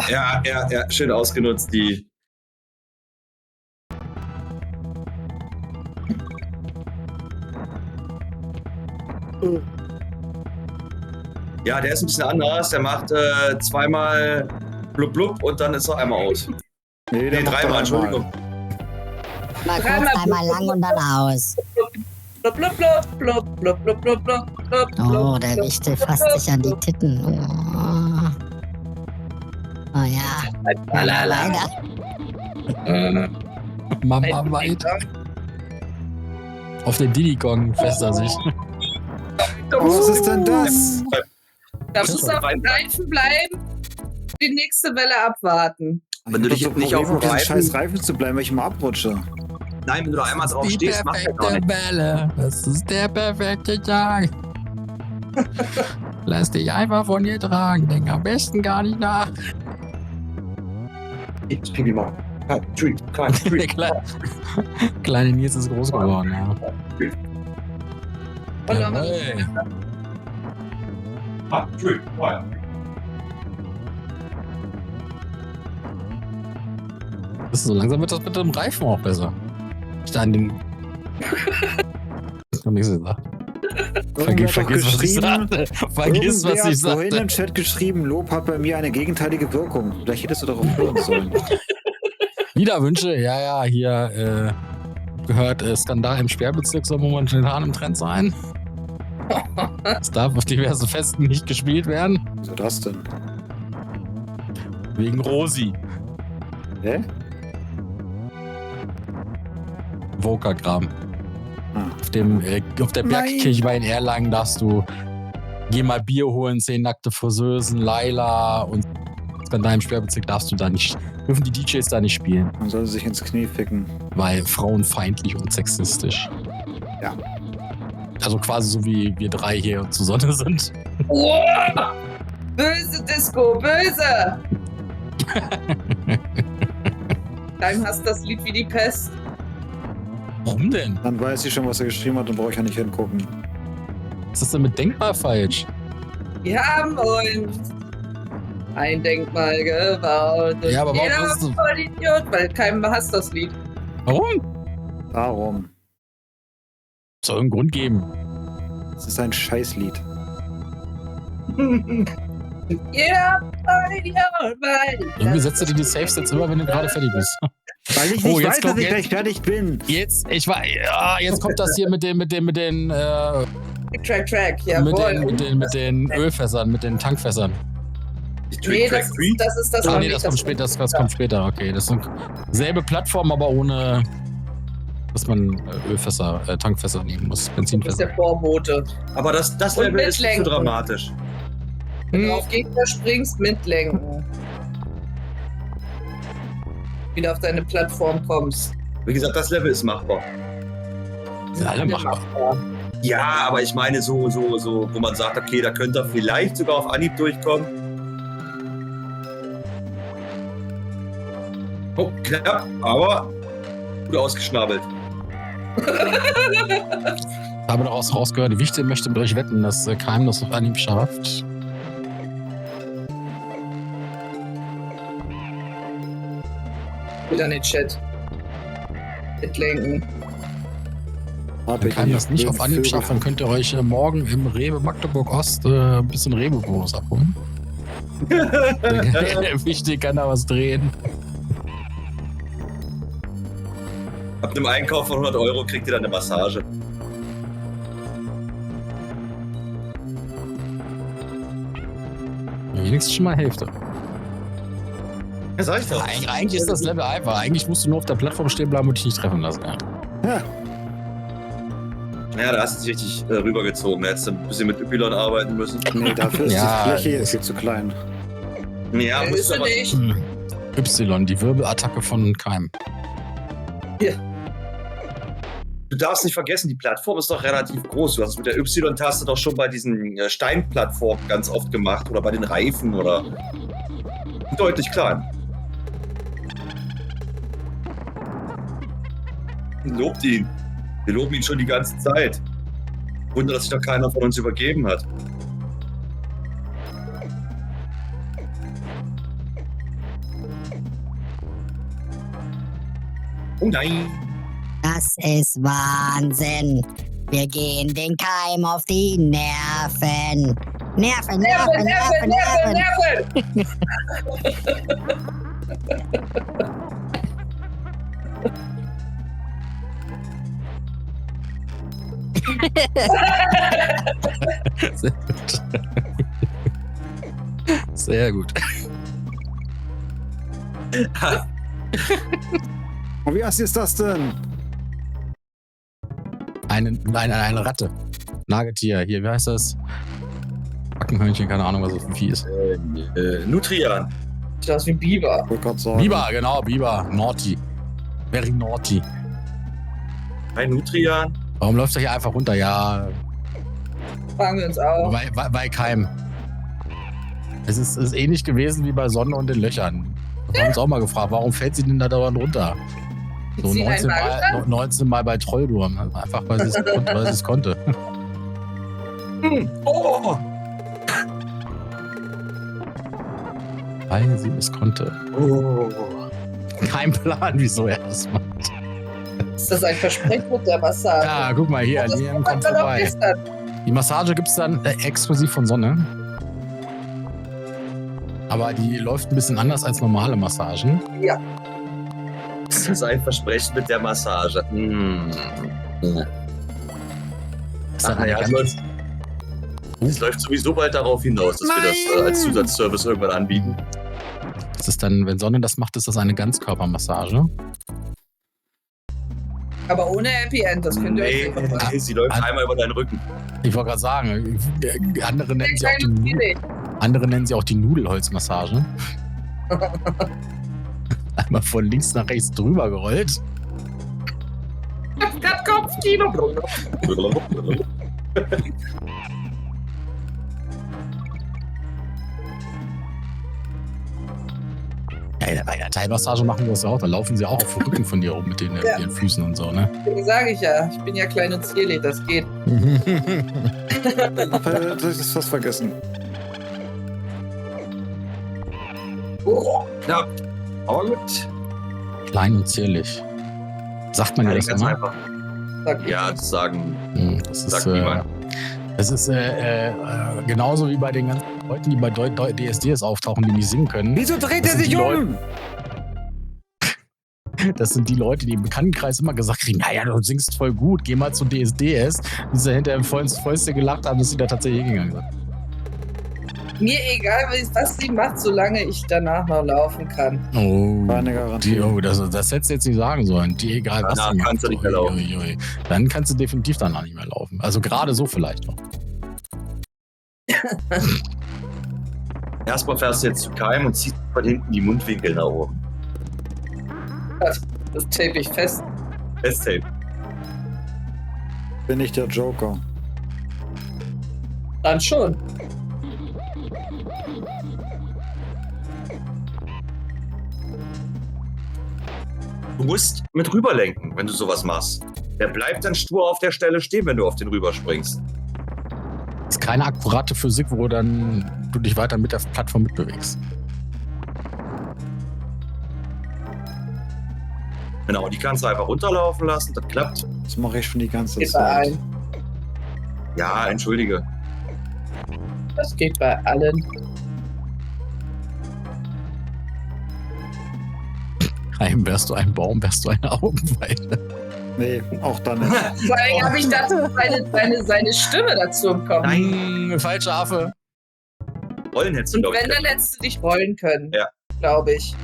Ja, schön ausgenutzt, die. Ja, der ist ein bisschen anders. Der macht zweimal blub blub und dann ist er einmal aus. Nee, der macht dreimal, einmal. Entschuldigung. Mal kurz, einmal lang und dann aus. Blub, blub, blub, blub, blub, blub, blub, blub, Oh, der Wichtel fasst sich an die Titten. Oh ja. Weiter. Mama weiter. Auf den Diddy Kong fässt er sich. Was ist denn das? Da muss auf dem Reifen bleiben, die nächste Welle abwarten. Wenn du dich nicht auf dem scheiß Reifen zu bleiben, weil ich mal abrutsche. Nein, wenn du da einmal drauf stehst, macht er gar perfekte nicht. Welle. Das ist der perfekte Tag. Lass dich einfach von dir tragen. Denk am besten gar nicht nach. It's Pipi mal. Der kleine Nils ist groß geworden, ja. Jawohl. So langsam wird das mit dem Reifen auch besser. Ich da an den. Ich hab nichts gesagt. Vergiss, was ich sagte. Vergiss, was ich vorhin im sagte. Chat geschrieben, Lob hat bei mir eine gegenteilige Wirkung. Vielleicht hättest du darauf hören sollen. Liederwünsche, ja, hier gehört Skandal im Sperrbezirk, soll momentan im Trend sein. Es darf auf diversen Festen nicht gespielt werden. Wieso das denn? Wegen Rosi. Hä? Invoker-Kram. Ah. Auf der Bergkirche in Erlangen darfst du geh mal Bier holen, 10 nackte Friseusen, Laila und in deinem Sperrbezirk dürfen die DJs da nicht spielen. Man soll sich ins Knie ficken. Weil frauenfeindlich und sexistisch. Ja. Also quasi so wie wir 3 hier zur Sonne sind. Oh, böse Disco, böse! Deinem hasst das Lied wie die Pest. Warum denn? Dann weiß ich schon, was er geschrieben hat und brauche ich ja nicht hingucken. Was ist denn mit Denkmal falsch? Wir haben uns ein Denkmal gebaut. Und Ja, aber warum jeder ist es- voll Idiot, weil keinem hasst das Lied. Warum? Darum. Soll einen Grund geben. Es ist ein Scheißlied. Jeder voll Idiot, weil... Irgendwie setzt du dir die Saves jetzt immer, wenn du gerade fertig bist. Weil ich Oh, nicht jetzt weiß, dass kommt ich jetzt- gleich fertig bin. Jetzt kommt das hier mit den Track, jawohl. mit den Ölfässern, mit den Tankfässern. Nee, das ist das Ah, noch nee, nicht. das kommt später, das kommt später, okay. Das sind selbe Plattform, aber ohne, dass man Ölfässer, Tankfässer nehmen muss, Das ist Benzinfässer. der Vorbote. Aber das Und Level ist nicht so mitlenken. dramatisch. Wenn du auf Gegner springst, mitlenken. Wieder auf deine Plattform kommst. Wie gesagt, das Level ist machbar. Sind alle machbar. Ja, aber ich meine so, wo man sagt, okay, da könnte er vielleicht sogar auf Anhieb durchkommen. Oh, knapp, aber gut ausgeschnabelt. Ich habe daraus rausgehört, Wichte möchte mit euch wetten, dass Keim das auf Anhieb schafft. Wieder in den Chat. Mitlenken. Wenn Keim das nicht auf Anhieb schafft, dann könnt ihr euch morgen im Rewe Magdeburg Ost ein bisschen Rewe-Bonus abholen. Wichtig kann da was drehen. Ab einem Einkauf von 100 € kriegt ihr dann eine Massage. Wenigstens schon mal Hälfte. Ja, sag ich doch. Eigentlich ist das Level einfach. Eigentlich musst du nur auf der Plattform stehen bleiben und dich nicht treffen lassen. Ja. Ja, Ja, da hast du dich richtig rübergezogen. Da hättest du ein bisschen mit Y arbeiten müssen. nee, dafür ist Ja, die Fläche das- viel zu klein. Ja, musst Ist du er aber. nicht. Y, die Wirbelattacke von Keim. Du darfst nicht vergessen, die Plattform ist doch relativ groß. Du hast es mit der Y-Taste doch schon bei diesen Steinplattformen ganz oft gemacht oder bei den Reifen oder deutlich klein. Lobt ihn. Wir loben ihn schon die ganze Zeit. Wunder, dass sich doch keiner von uns übergeben hat. Oh nein. Das ist Wahnsinn. Wir gehen den Keim auf die Nerven. Nerven, Nerven, Nerven, Nerven. Sehr gut. Sehr gut. Und wie assi ist das denn? Eine Ratte. Nagetier. Hier, wie heißt das? Backenhörnchen, keine Ahnung, was das für ein Vieh ist. Nutrian. Sieht aus wie ein Biber. Ich wollte gerade sagen. Biber, genau, Biber. Naughty. Very naughty. Ein Nutrian. Warum läuft er hier einfach runter? Ja, Fragen wir uns auch. bei Keim. Es ist ähnlich gewesen wie bei Sonne und den Löchern. Wir haben uns auch mal gefragt, warum fällt sie denn da dauernd runter? So Sie 19 einen Mal, 19 Mal bei Trolldurm. Einfach weil sie es konnte. Oh. Weil sie es konnte. Oh. Kein Plan, wieso er das macht. Ist das ein Versprechen mit der Massage? Ja, guck mal hier, Das Liam hat kommt man doch vorbei. gestern. Die Massage gibt es dann exklusiv von Sonne. Aber die läuft ein bisschen anders als normale Massagen. Das ist ein Versprechen mit der Massage. Ist dann Ach, eine ja, ganz- es läuft sowieso bald darauf hinaus, dass wir das als Zusatzservice irgendwann anbieten. Das ist dann, wenn Sonne das macht, ist das eine Ganzkörpermassage. Aber ohne Happy End, das könnt ihr euch nicht machen. Nee, sie läuft einmal über deinen Rücken. Ich wollte gerade sagen, andere nennen, sie auch die, Natürlich. andere nennen sie auch die Nudelholzmassage. Einmal von links nach rechts drüber gerollt. Grad Kopfkino. Ja, bei der Teilmassage machen wir das auch. Da laufen sie auch auf dem Rücken von dir rum mit den ihren Füßen und so, ne? Sag ich ja. Ich bin ja klein und zierlich, das geht. Das ist fast vergessen. Ja, aber gut. Klein und zierlich. Sagt man ja das ganz immer? einfach. Sag Ja, das sagen. Das ist, Sagt niemand. das ist genauso wie bei den ganzen Leuten, die bei DSDS auftauchen, die nicht singen können. Wieso dreht Das er sind sich die um? Das sind die Leute, die im Bekanntenkreis immer gesagt kriegen, naja, du singst voll gut, geh mal zu DSDS. Die sie hinterher im Fäuste gelacht haben, dass sie da tatsächlich hingegangen sind. Mir egal, was sie macht, solange ich danach noch laufen kann. Oh, Keine Garantie. das hättest du jetzt nicht sagen sollen. Die egal, was Danach du machst. kannst du nicht mehr laufen. Ui. Dann kannst du definitiv danach nicht mehr laufen. Also gerade so vielleicht noch. Erstmal fährst du jetzt zu Keim und ziehst von hinten die Mundwinkel nach oben. Das tape ich fest. Festtape. Bin ich der Joker. Dann schon. Du musst mit rüberlenken, wenn du sowas machst. Der bleibt dann stur auf der Stelle stehen, wenn du auf den rüberspringst. Das ist keine akkurate Physik, wo dann du dich weiter mit der Plattform mitbewegst. Genau, die kannst du einfach runterlaufen lassen, das klappt. Das mache ich schon die ganze Geht bei Zeit. allen. Ja, entschuldige. Das geht bei allen. Heim, wärst du ein Baum, wärst du eine Augenweide. Nee, auch dann nicht. Vor allem habe ich dazu seine Stimme dazu bekommen. Nein, falsche Affe. Rollen hättest du, Und glaube wenn, ich. dann hättest du dich rollen können. Ja. Glaube ich.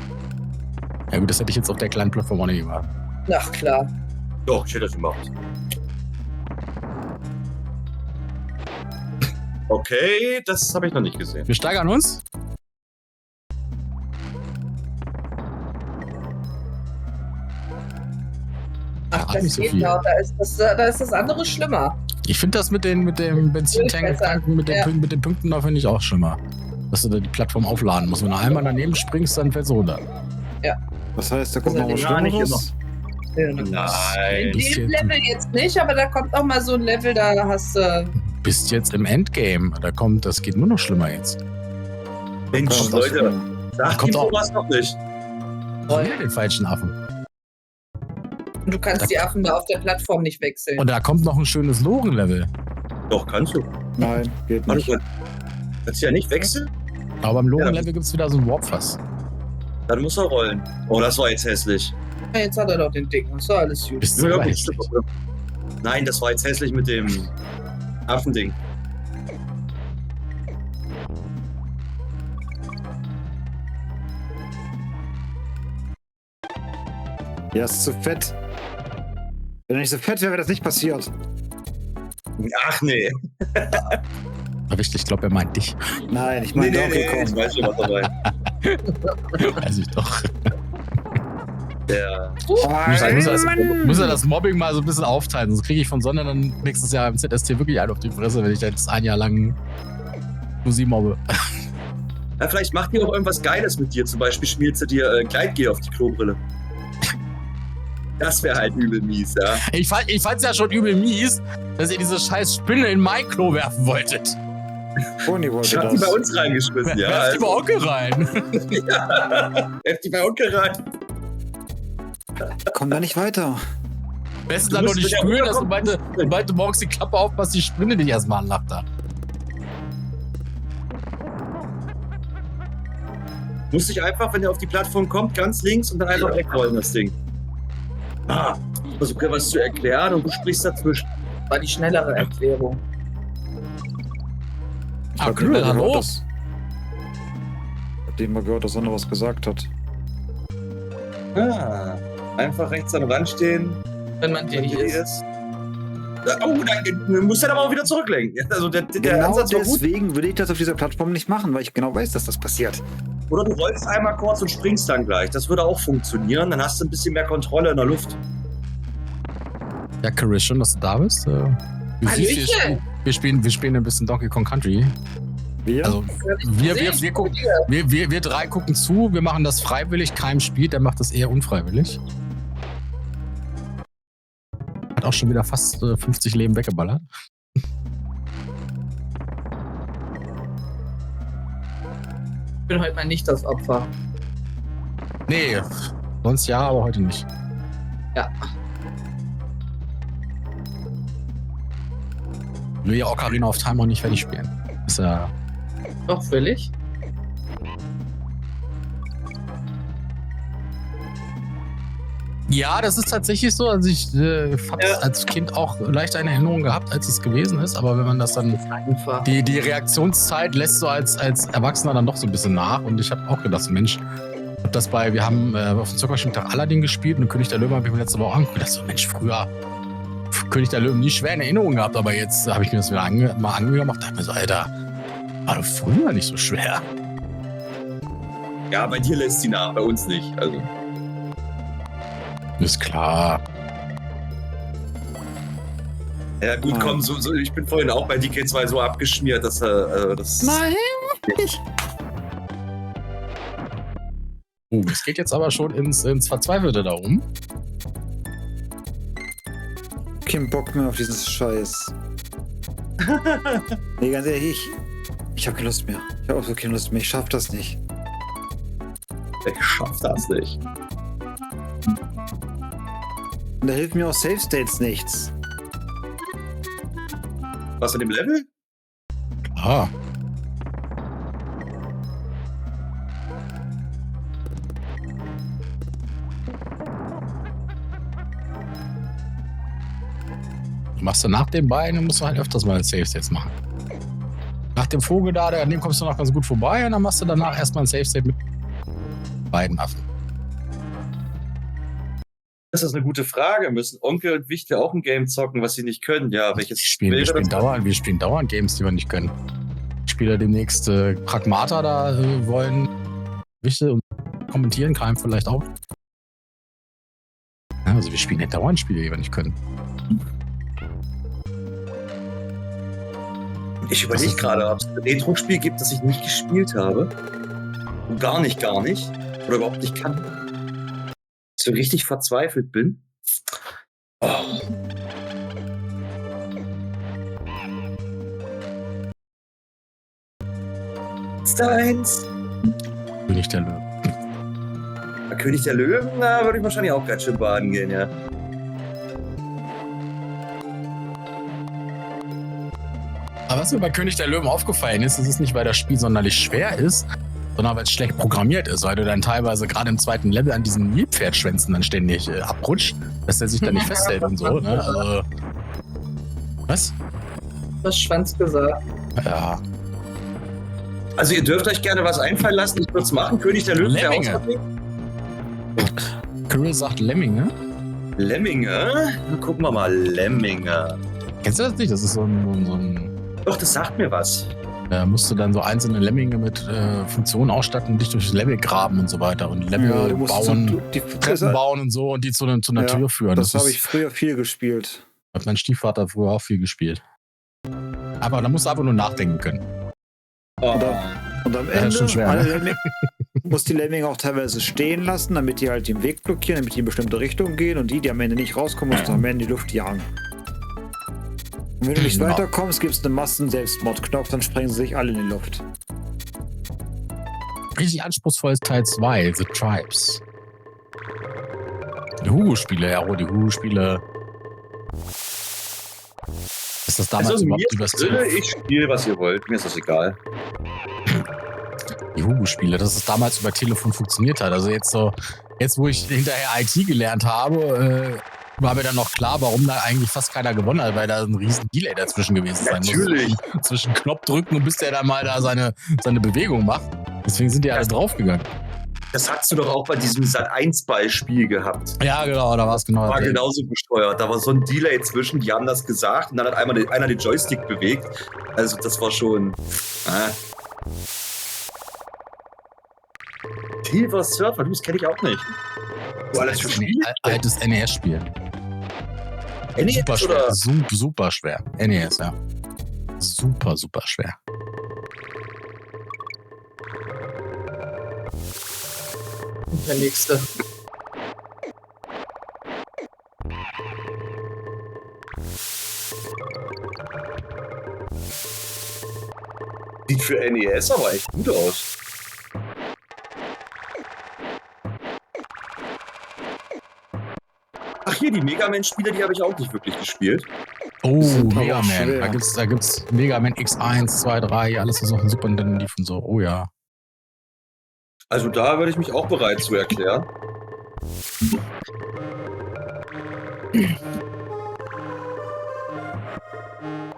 Ja gut, das hätte ich jetzt auf der kleinen Plattform auch nicht gemacht. Ach klar. Doch, ich hätte das gemacht. Okay, das habe ich noch nicht gesehen. Wir steigern uns. Ach, Ja, das nicht so geht viel. noch. Da ist das andere schlimmer. Ich finde das mit dem Benzintank, Besser. mit den, Ja. mit den Punkten, da finde ich auch schlimmer. Dass du da die Plattform aufladen musst. Wenn du einmal daneben springst, dann fällst du runter. Das heißt, da kommt noch was Ja, nicht Schlimmeres. In Nein. Bist dem jetzt- Level jetzt nicht, aber da kommt auch mal so ein Level, da hast du. Bist jetzt im Endgame. Das geht nur noch schlimmer jetzt. Mensch, Kommt was Leute, Schlimmeres. sag Kommt ihm auch- sowas noch nicht. Wieder den falschen Affen. Du kannst die Affen da auf der Plattform nicht wechseln. Und da kommt noch ein schönes Loren-Level. Doch, kannst du. Nein, geht Warte, nicht. kannst du ja nicht wechseln? Aber beim Loren-Level gibt es wieder so ein Warp-Fass. Dann muss er rollen. Oh, das war jetzt hässlich. Ja, jetzt hat er doch den Dicken. Ist doch alles gut. Bist Ja, du gut, aber hässlich. Nein, das war jetzt hässlich mit dem Affending. Ja, ist zu fett. Wenn er nicht so fett wäre, wäre das nicht passiert. Ach nee. Aber ich glaube, er meint dich. Nein, ich meine Donkey ich Kong. weiß schon, was er meint. Weiß ich doch. Der Muss er das Mobbing mal so ein bisschen aufteilen. Sonst kriege ich von Sonne dann nächstes Jahr im ZST wirklich einen auf die Fresse, wenn ich jetzt ein Jahr lang nur sie mobbe. Ja, vielleicht macht die auch irgendwas Geiles mit dir. Zum Beispiel schmiert sie dir Gleitgel auf die Klobrille. Das wäre halt übel mies, ja. Ich fand's ja schon übel mies, dass ihr diese scheiß Spinne in mein Klo werfen wolltet. Toni Ich wollte hab die bei das. uns reingeschmissen, ja. Werft die bei Onkel rein. Werft die bei Onkel rein. Komm da nicht weiter. Besten Du dann noch musst nicht mit der spüren, dass Runterkommen. du meinte morgens die Klappe aufpasst, die Spinne dich erstmal anlacht da. Muss ich einfach, wenn er auf die Plattform kommt, ganz links und dann einfach wegrollen, das Ding. Ah, versuche was zu erklären und du sprichst dazwischen. War die schnellere Erklärung. Ich Ah, hab Knüppel, immer hallo? gehört, dass... Ich hab immer gehört, dass Sonne was gesagt hat. Ah, einfach rechts am Rand stehen. Wenn man Diddy ist. Oh, dann muss er aber auch wieder zurücklenken. Also der Genau Ansatz war gut. deswegen würde ich das auf dieser Plattform nicht machen, weil ich genau weiß, dass das passiert. Oder du rollst einmal kurz und springst dann gleich. Das würde auch funktionieren. Dann hast du ein bisschen mehr Kontrolle in der Luft. Ja, Chris, schön, dass du da bist. Du siehst, wir spielen ein bisschen Donkey Kong Country. Wir? Also wir drei gucken zu, wir machen das freiwillig, keinem spielt, der macht das eher unfreiwillig. Hat auch schon wieder fast 50 Leben weggeballert. Ich bin heute mal nicht das Opfer. Nee, sonst ja, aber heute nicht. Ja. Will ja Ocarina of Time auch nicht fertig spielen. Ist ja. Doch, völlig. Ja, das ist tatsächlich so. Also ich habe es als Kind auch leicht eine Erinnerung gehabt, als es gewesen ist. Aber wenn man das dann Einfach. die Reaktionszeit lässt so als Erwachsener dann doch so ein bisschen nach. Und ich habe auch gedacht, Mensch, wir haben auf dem Zuckerschmiedtag Aladdin gespielt und König der Löwen habe ich mir letzte Woche angeguckt. So, Mensch, früher König der Löwen nie schwer in Erinnerung gehabt, aber jetzt habe ich mir das wieder mal angemacht und dachte mir so, Alter, war doch früher nicht so schwer. Ja, bei dir lässt sie nach, bei uns nicht. Also. Ist klar. Ja gut, komm, so, ich bin vorhin auch bei DK2 so abgeschmiert, dass das... Nein! Es geht jetzt aber schon ins Verzweifelte darum. Kein Bock mehr auf diesen Scheiß. Nee, ganz ehrlich, ich habe keine Lust mehr. Ich habe auch so keine Lust mehr. Ich schaff das nicht. Ich schaff das nicht. Und da hilft mir auch Save States nichts. Was in dem Level? Ah. Machst du nach den beiden, musst du halt öfters mal Save States machen. Nach dem Vogel da, an dem kommst du noch ganz gut vorbei und dann machst du danach erstmal ein Save State mit beiden Affen. Das ist eine gute Frage. Müssen Onkel und Wichtel auch ein Game zocken, was sie nicht können? Ja, welches Wir spielen dauernd Games, die wir nicht können. Spieler demnächst Pragmata da wollen. Wichtel und kommentieren kann vielleicht auch. Ja, also wir spielen ja dauernd Spiele, die wir nicht können. Ich überlege gerade, ob es ein Retro-Spiel gibt, das ich nicht gespielt habe. Und gar nicht. Oder überhaupt nicht kann. Dass ich so richtig verzweifelt bin. Oh. Ist da eins? König der Löwen. Der König der Löwen, da würde ich wahrscheinlich auch ganz schön baden gehen, ja. Aber was mir bei König der Löwen aufgefallen ist, ist nicht, weil das Spiel sonderlich schwer ist, sondern weil es schlecht programmiert ist, weil du dann teilweise gerade im zweiten Level an diesen Nilpferdschwänzen dann ständig abrutscht, dass der sich da nicht festhält und so. Ne? Also, was? Du hast Schwanz gesagt. Ja. Also ihr dürft euch gerne was einfallen lassen, ich würde es machen. König der Löwen. Lemminge. Kyrill sagt Lemminge. Lemminge? Gucken wir mal, Lemminge. Kennst du das nicht? Das ist so ein Doch, das sagt mir was. Da musst du dann so einzelne Lemminge mit Funktionen ausstatten, dich durch Level graben und so weiter und Level bauen, Treppen bauen und so und die zu einer Tür führen. Das habe ich früher viel gespielt. Hat mein Stiefvater früher auch viel gespielt. Aber da musst du einfach nur nachdenken können. Oh. Und am Das Ende ist schon schwer, ne? muss die Lemminge auch teilweise stehen lassen, damit die halt den Weg blockieren, damit die in bestimmte Richtung gehen und die am Ende nicht rauskommen, musst du am Ende in die Luft jagen. Und wenn du nicht weiterkommst, gibt es einen Massen-Selbstmordknopf, dann sprengen sie sich alle in die Luft. Richtig anspruchsvoll ist Teil 2, The Tribes. Die Hugo-Spiele, ja, die Hugo-Spiele. Ist das damals also überhaupt übers Telefon? Ich spiele, was ihr wollt, mir ist das egal. Die Hugo-Spiele, dass es damals über Telefon funktioniert hat. Also jetzt wo ich hinterher IT gelernt habe, war mir dann noch klar, warum da eigentlich fast keiner gewonnen hat, weil da ein riesen Delay dazwischen gewesen sein muss. Natürlich. Zwischen Knopf drücken und bis der dann mal da seine Bewegung macht. Deswegen sind die alle draufgegangen. Das hast du doch auch bei diesem Sat.1-Beispiel gehabt. Ja, genau, da war es genau. War das. genauso bescheuert. Da war so ein Delay zwischen, die haben das gesagt und dann hat einer den Joystick bewegt. Also das war schon... Silver Surfer, das kenne ich auch nicht. Das ist ein altes NES-Spiel. NES Super schwer. oder? Super schwer. NES, ja. Super schwer. Der nächste. Sieht für NES aber echt gut aus. Ach hier, die Mega Man-Spiele, die habe ich auch nicht wirklich gespielt. Oh, sind aber Mega Man. schwer. Da gibt's Mega Man X1, 2, 3, alles was auf dem Super Nintendo lief und so. Oh ja. Also da würde ich mich auch bereit zu erklären.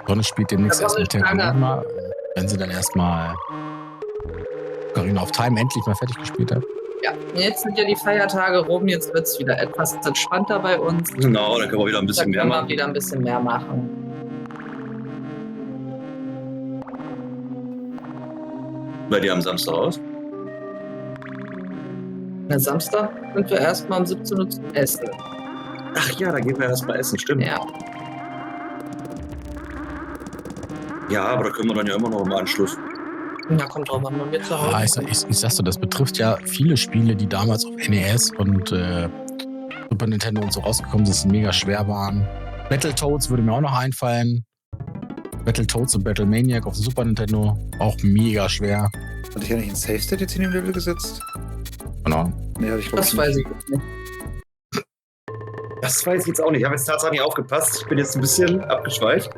Sonne spielt demnächst Das war erstmal eine Terrain mal, wenn sie dann erstmal Ocarina of Time endlich mal fertig gespielt hat. Ja, jetzt sind ja die Feiertage rum, jetzt wird es wieder etwas entspannter bei uns. Genau, dann können wir wieder ein Da bisschen mehr können wir machen. wieder ein bisschen mehr machen. Bei dir am Samstag aus? Na, Samstag sind wir erstmal um 17 Uhr zum Essen. Ach ja, da gehen wir erstmal essen, stimmt. Ja. Ja, aber da können wir dann ja immer noch im Anschluss. Da kommt drauf an, wann wir zu Hause Ah, sind. ich sag's dir, das betrifft ja viele Spiele, die damals auf NES und Super Nintendo und so rausgekommen sind, die mega schwer waren. Battletoads würde mir auch noch einfallen. Battletoads und Battlemaniac auf dem Super Nintendo, auch mega schwer. Hatte ich ja nicht ein Save State jetzt in dem Level gesetzt? Genau. Nee, hatte ich glaube Das weiß ich nicht. Das weiß ich jetzt auch nicht. Ich habe jetzt tatsächlich nicht aufgepasst. Ich bin jetzt ein bisschen abgeschweift.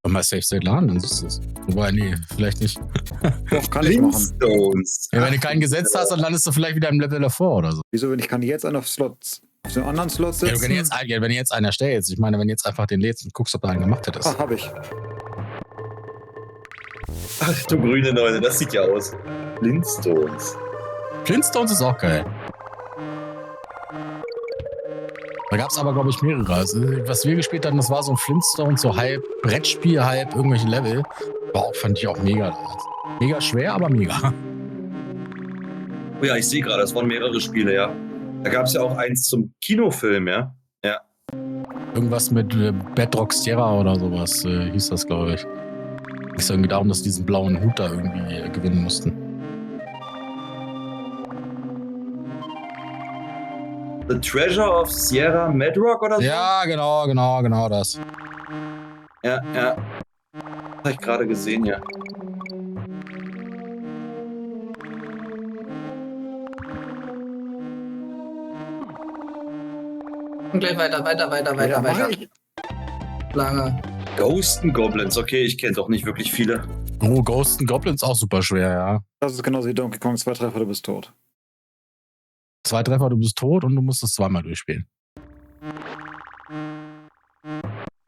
Wenn mal Safe State laden, dann siehst du es. Wobei, nee, vielleicht nicht. Doch, kann ich machen. Flintstones. Ja, wenn du keinen gesetzt hast, dann landest du vielleicht wieder im Level davor oder so. Wieso, wenn ich kann jetzt auf Slots, auf den anderen Slot Ja, setzen? wenn du jetzt einen erstellst, ich meine, wenn du jetzt einfach den lädst und guckst, ob du einen gemacht hättest. Ach, hab ich. Ach du grüne Neune, das sieht ja aus. Flintstones. Flintstones ist auch geil. Da gab es aber, glaube ich, mehrere. Also, was wir gespielt hatten, das war so ein Flintstones, so halb Brettspiel, halb irgendwelche Level. War auch, fand ich auch mega. Mega schwer, aber mega. Oh ja, ich sehe gerade, das waren mehrere Spiele, ja. Da gab es ja auch eins zum Kinofilm, ja. Ja. Irgendwas mit Bedrock Sierra oder sowas hieß das, glaube ich. Es ging irgendwie darum, dass die diesen blauen Hut da irgendwie gewinnen mussten. The Treasure of Sierra Madrock oder so? Ja, genau das. Ja, ja. Habe ich gerade gesehen, ja. Und gleich weiter. Ja, mach ich. Lange. Ghosts and Goblins, okay, ich kenne doch nicht wirklich viele. Oh, Ghosts and Goblins auch super schwer, ja. Das ist genauso wie Donkey Kong, 2 Treffer, du bist tot. 2 Treffer, du bist tot und du musst es zweimal durchspielen.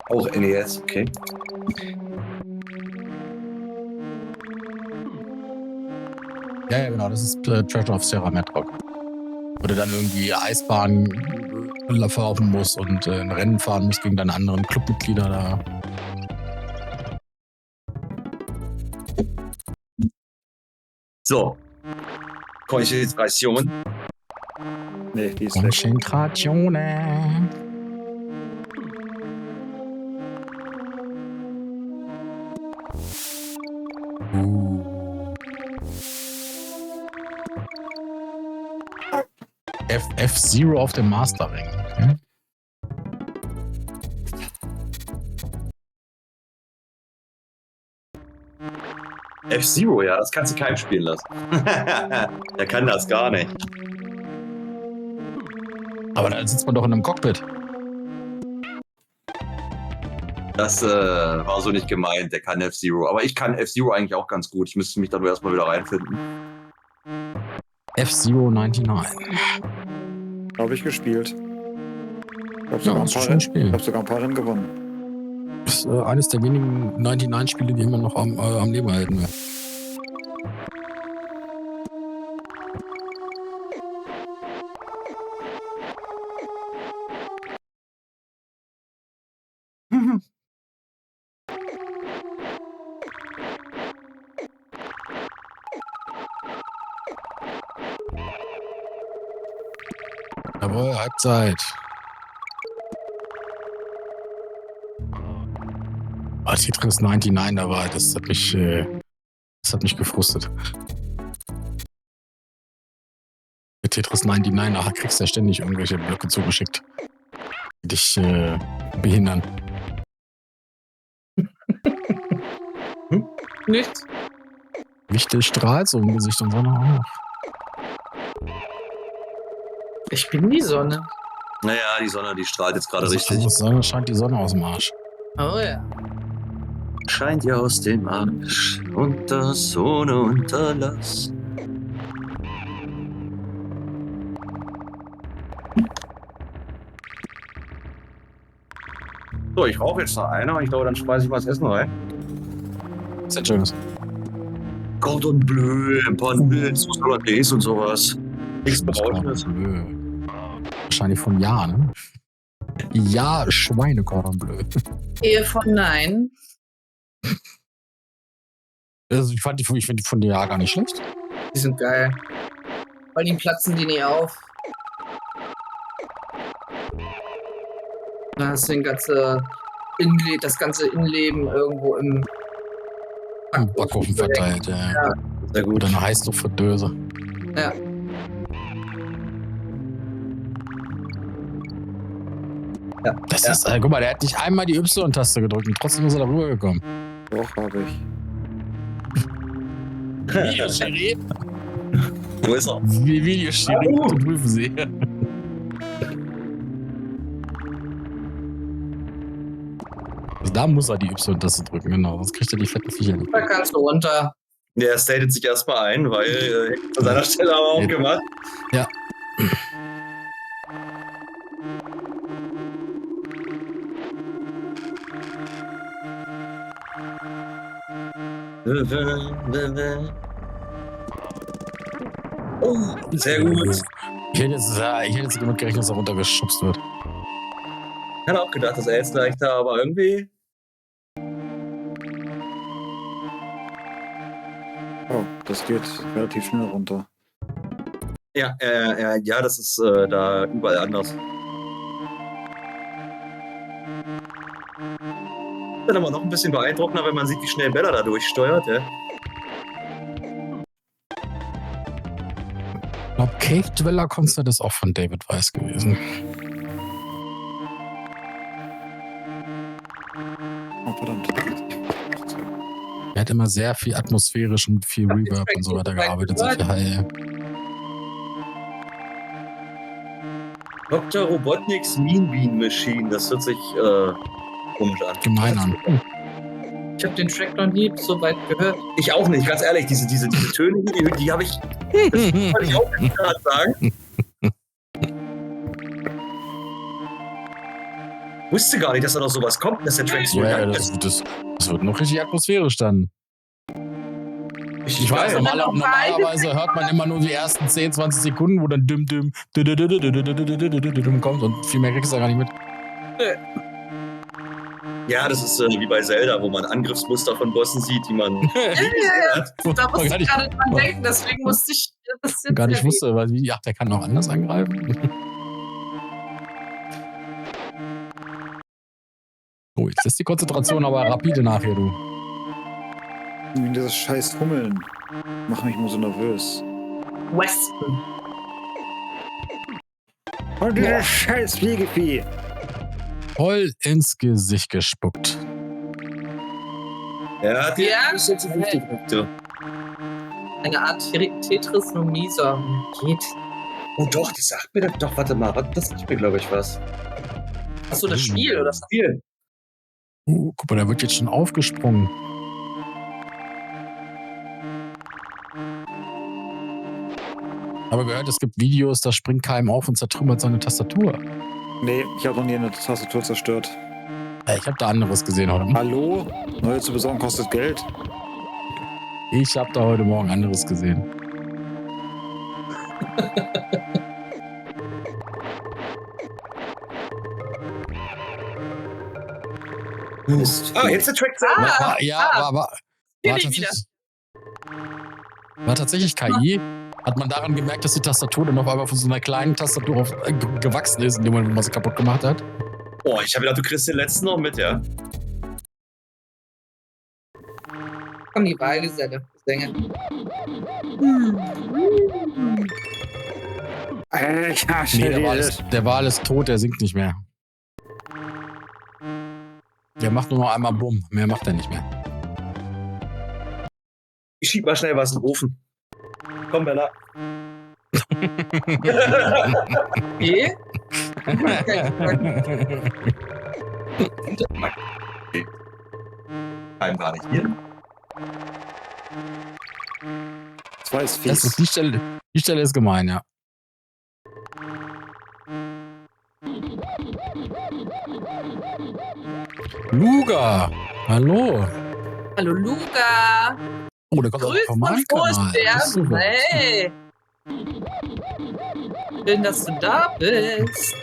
Auch NES, okay. Ja, genau, das ist Treasure of Sierra Madrock. Wo du dann irgendwie Eisbahn laufen musst und ein Rennen fahren musst gegen deine anderen Clubmitglieder da. So. Konzentration. Nee, die ist weg. Konzentration. F-Zero auf dem Master-Ring. Okay. F-Zero, ja, das kannst du keinem spielen lassen. Der kann das gar nicht. Aber da sitzt man doch in einem Cockpit. Das war so nicht gemeint, der kann F-Zero. Aber ich kann F-Zero eigentlich auch ganz gut. Ich müsste mich da nur erstmal wieder reinfinden. F-Zero 99. Habe ich gespielt. Ich Ja, habe das ist schon ein Spiel. sogar ein paar Rennen gewonnen. Das ist eines der wenigen 99-Spiele, die immer noch am Leben halten. Jawohl, Halbzeit. Ah, Tetris 99 dabei, das hat mich gefrustet. Mit Tetris 99, ach, kriegst du ja ständig irgendwelche Blöcke zugeschickt, die dich behindern. Nichts. Wichtig strahlt so im Gesicht und Sonne auch. Ich bin die Sonne. Naja, die Sonne, die strahlt jetzt gerade Also, richtig. Sonne scheint die Sonne aus dem Arsch. Oh ja. Scheint ja aus dem Arsch unter Sonne Unterlass. So, ich rauche jetzt noch eine und ich glaube, dann schmeiße ich mal das Essen rein. Ist ein schönes. Cordon Bleu, Sauce Hollandaise und sowas. Nichts Berauschendes. Wahrscheinlich vom Jahr, ne? Ja, Schweinecordon Bleu. Ehe von Nein. Also ich finde die von dir ja gar nicht schlecht. Die sind geil. Vor allem platzen die nie auf. Da hast du das ganze Innenleben irgendwo im Backofen verteilt, ja. Ja. Sehr gut. Oder eine Heißluftfritteuse. Ja. Ja. Das ist, guck mal, der hat nicht einmal die Y-Taste gedrückt und trotzdem ist er darüber gekommen. Doch, habe ich. Videoschiri. Wo ist er? Videoschiri, bitte prüfen Sie. Also da muss er die Y-Taste drücken, genau. Sonst kriegt er die fetten Viecher nicht. Da kannst du runter. Der statet sich erstmal ein, weil er an seiner Stelle aber auch gemacht. Ja. Oh, sehr gut. Ich hätte jetzt damit gerechnet, dass er runtergeschubst wird. Ich hatte auch gedacht, dass er jetzt leichter, aber irgendwie. Oh, das geht relativ schnell runter. Ja, das ist da überall anders. Dann aber noch ein bisschen beeindruckender, wenn man sieht, wie schnell Bella da durchsteuert. Ja? Ich glaube, Cave Dweller Concert ist auch von David Weiss gewesen. Oh, verdammt. Er hat immer sehr viel atmosphärisch und mit viel Reverb und so weiter gearbeitet. Sehr viel High. Dr. Robotnik's Mean Bean Machine, das hört sich komisch an. Gemein an. Ich habe den Track noch nie so weit gehört. Ich auch nicht, ganz ehrlich, diese Töne, die habe ich, das wollte ich auch gerade sagen. Wusste gar nicht, dass da noch sowas kommt, dass der Track so Ja, lang das ist. wird noch richtig atmosphärisch dann. Ich weiß, normalerweise hört man immer nur die ersten 10, 20 Sekunden, wo dann düm kommt und viel mehr kriegst du da gar nicht mit. Ja, das ist wie bei Zelda, wo man Angriffsmuster von Bossen sieht, die man hat. Da musste ich gerade dran denken, deswegen musste ich das jetzt gar nicht erwähnen. wusste, weil ach, der kann noch anders angreifen. Oh, jetzt ist die Konzentration aber rapide nachher, du. Dieses scheiß Hummeln macht mich immer so nervös. Wespen. Und dieses scheiß Fliegevieh. Voll ins Gesicht gespuckt. Er hat die Ja. zu 50 Punkte. Eine Art Tetris-Nomiser. Geht. Oh doch, das sagt mir doch, warte mal, das sagt mir, glaube ich, was. Achso, das Spiel oder das Spiel. Guck mal, der wird jetzt schon aufgesprungen. Aber gehört, es gibt Videos, da springt KM auf und zertrümmert seine Tastatur. Nee, ich habe noch nie eine Tastatur zerstört. Ich habe da anderes gesehen heute. Hallo? Neue zu besorgen kostet Geld. Ich habe da heute Morgen anderes gesehen. Jetzt der Track. War tatsächlich KI. Hat man daran gemerkt, dass die Tastatur dann auf einmal von so einer kleinen Tastatur gewachsen ist, in dem Moment, wo man sie kaputt gemacht hat? Oh, ich habe gedacht, du kriegst den letzten noch mit, ja. Komm, die Wahlgesänge. Ja, Nee, der Wal ist tot, der singt nicht mehr. Der macht nur noch einmal Bumm, mehr macht er nicht mehr. Ich schieb mal schnell was in den Ofen. Komm, Bella. Wie? Kein war nicht hier. Zwei ist Das fies. ist die Stelle ist gemein, ja. Luga, hallo. Hallo Luca. Oh, der kommt auch Grüß von und meinem frohes Kanal. Das ist Sterben. super. Hey. Schön, dass du da bist.